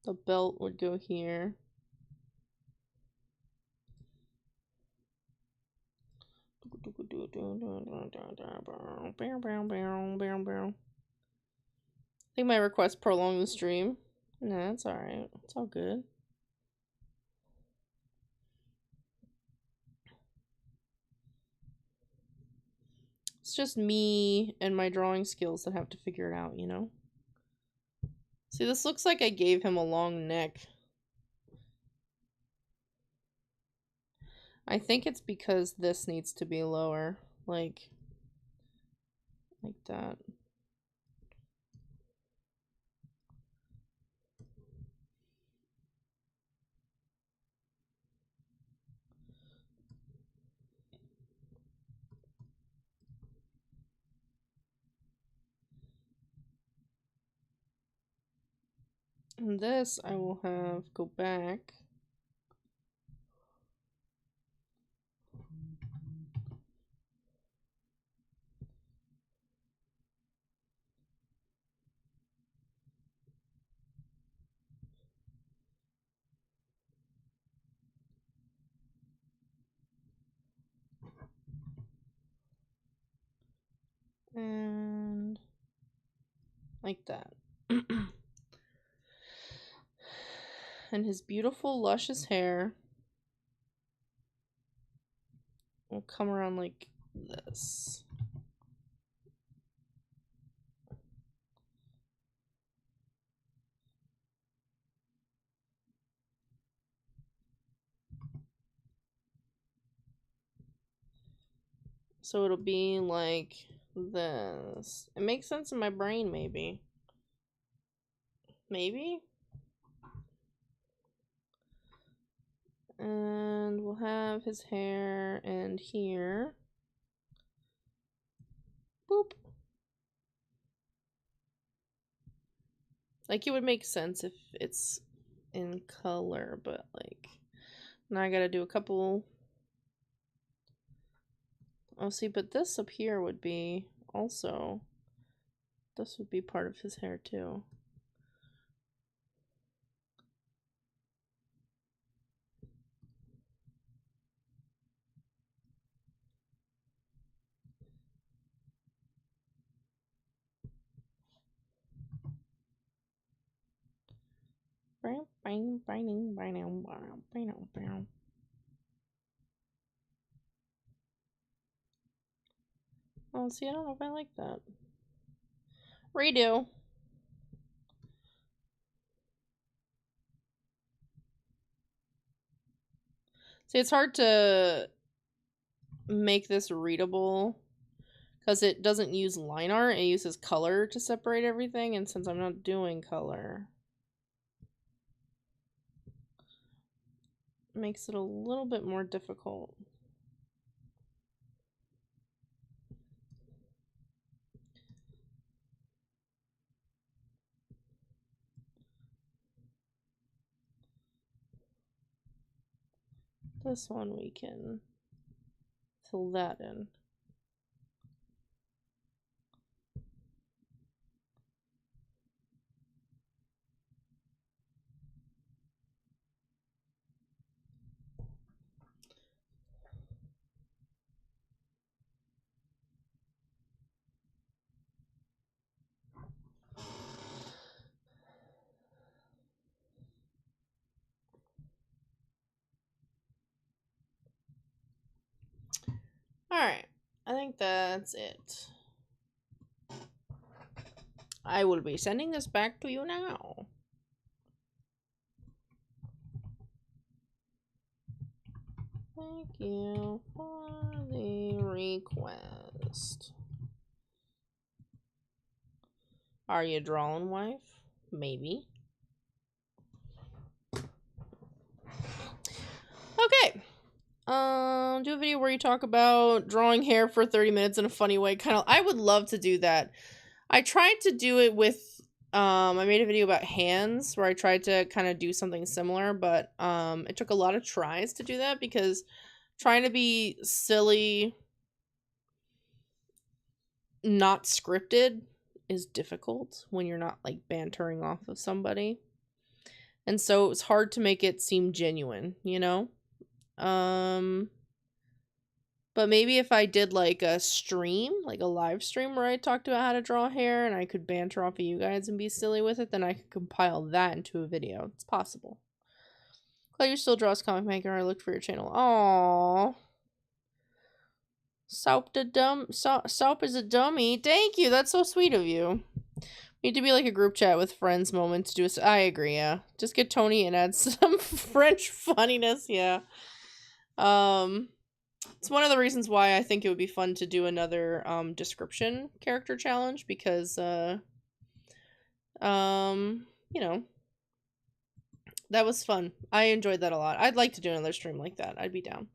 the belt would go here. I think my request prolonged the stream. Nah, that's alright. It's all good. It's just me and my drawing skills that have to figure it out, you know? See, this looks like I gave him a long neck. I think it's because this needs to be lower. Like that. And this I will have go back. And like that. And his beautiful luscious hair will come around like this. So it'll be like this. It makes sense in my brain, maybe. Maybe? And we'll have his hair and here. Boop. Like, it would make sense if it's in color, but like, Now I gotta do a couple. Oh, see, but this up here would be also. This would be part of his hair too. Oh, see, I don't know if I like that. Redo. See, it's hard to make this readable because it doesn't use line art. It uses color to separate everything, and since I'm not doing color, it makes it a little bit more difficult. This one we can fill that in. Alright, I think that's it. I will be sending this back to you now. Thank you for the request. Are you drawing, wife? Maybe. Okay. Do a video where you talk about drawing hair for 30 minutes in a funny way. I would love to do that. I tried to do it with, I made a video about hands where I tried to kind of do something similar, but, it took a lot of tries to do that because trying to be silly, not scripted is difficult when you're not like bantering off of somebody. And so it was hard to make it seem genuine, you know? But maybe if I did like a stream, like a live stream where I talked about how to draw hair and I could banter off of you guys and be silly with it, then I could compile that into a video. It's possible. Glad you still draws Comic Maker. I looked for your channel. Aww. Soap is a dummy. Thank you. That's so sweet of you. We need to be like a group chat with friends moment to do this. I agree, yeah. Just get Tony and add some French funniness, yeah. It's one of the reasons why I think it would be fun to do another description character challenge because you know, that was fun. I enjoyed that a lot. I'd like to do another stream like that. I'd be down.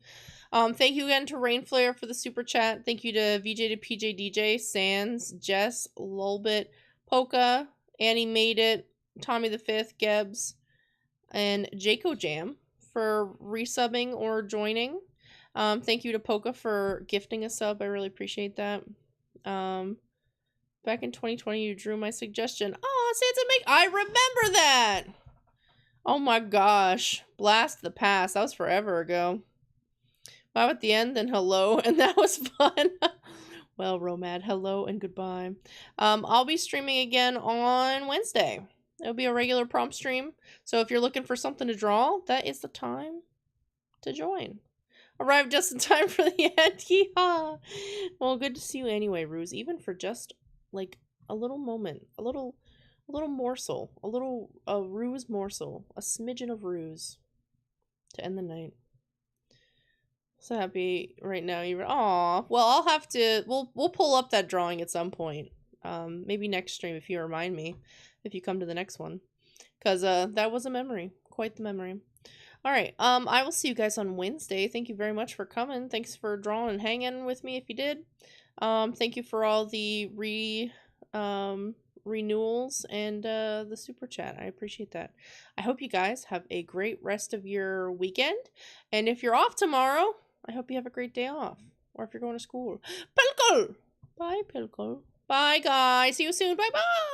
Thank you again to Rainflare for the super chat. Thank you to VJ to PJ DJ, Sans, Jess, Lolbit, Polka, Annie Made It, Tommy the Fifth, Gebs, and Jaco Jam for resubbing or joining. Thank you to Polka for gifting a sub. I really appreciate that. Back in 2020, you drew my suggestion. Oh, Santa make. I remember that. Oh my gosh. Blast the past. That was forever ago. Wow at the end, then hello, and that was fun. Well, Romad, hello and goodbye. I'll be streaming again on Wednesday. It'll be a regular prompt stream. So if you're looking for something to draw, that is the time to join. Arrived just in time for the end. Yeehaw! Well, good to see you anyway, Ruse. Even for just like a little moment, a little morsel, a ruse morsel, a smidgen of ruse to end the night. So happy right now. Aw. Well, I'll have to. We'll pull up that drawing at some point. Maybe next stream if you remind me. If you come to the next one, because that was a memory, quite the memory. All right. I will see you guys on Wednesday. Thank you very much for coming. Thanks for drawing and hanging with me if you did. Thank you for all the renewals and the super chat. I appreciate that. I hope you guys have a great rest of your weekend. And if you're off tomorrow, I hope you have a great day off. Or if you're going to school. Pilkle! Bye, Pilkle. Bye, guys. See you soon. Bye-bye.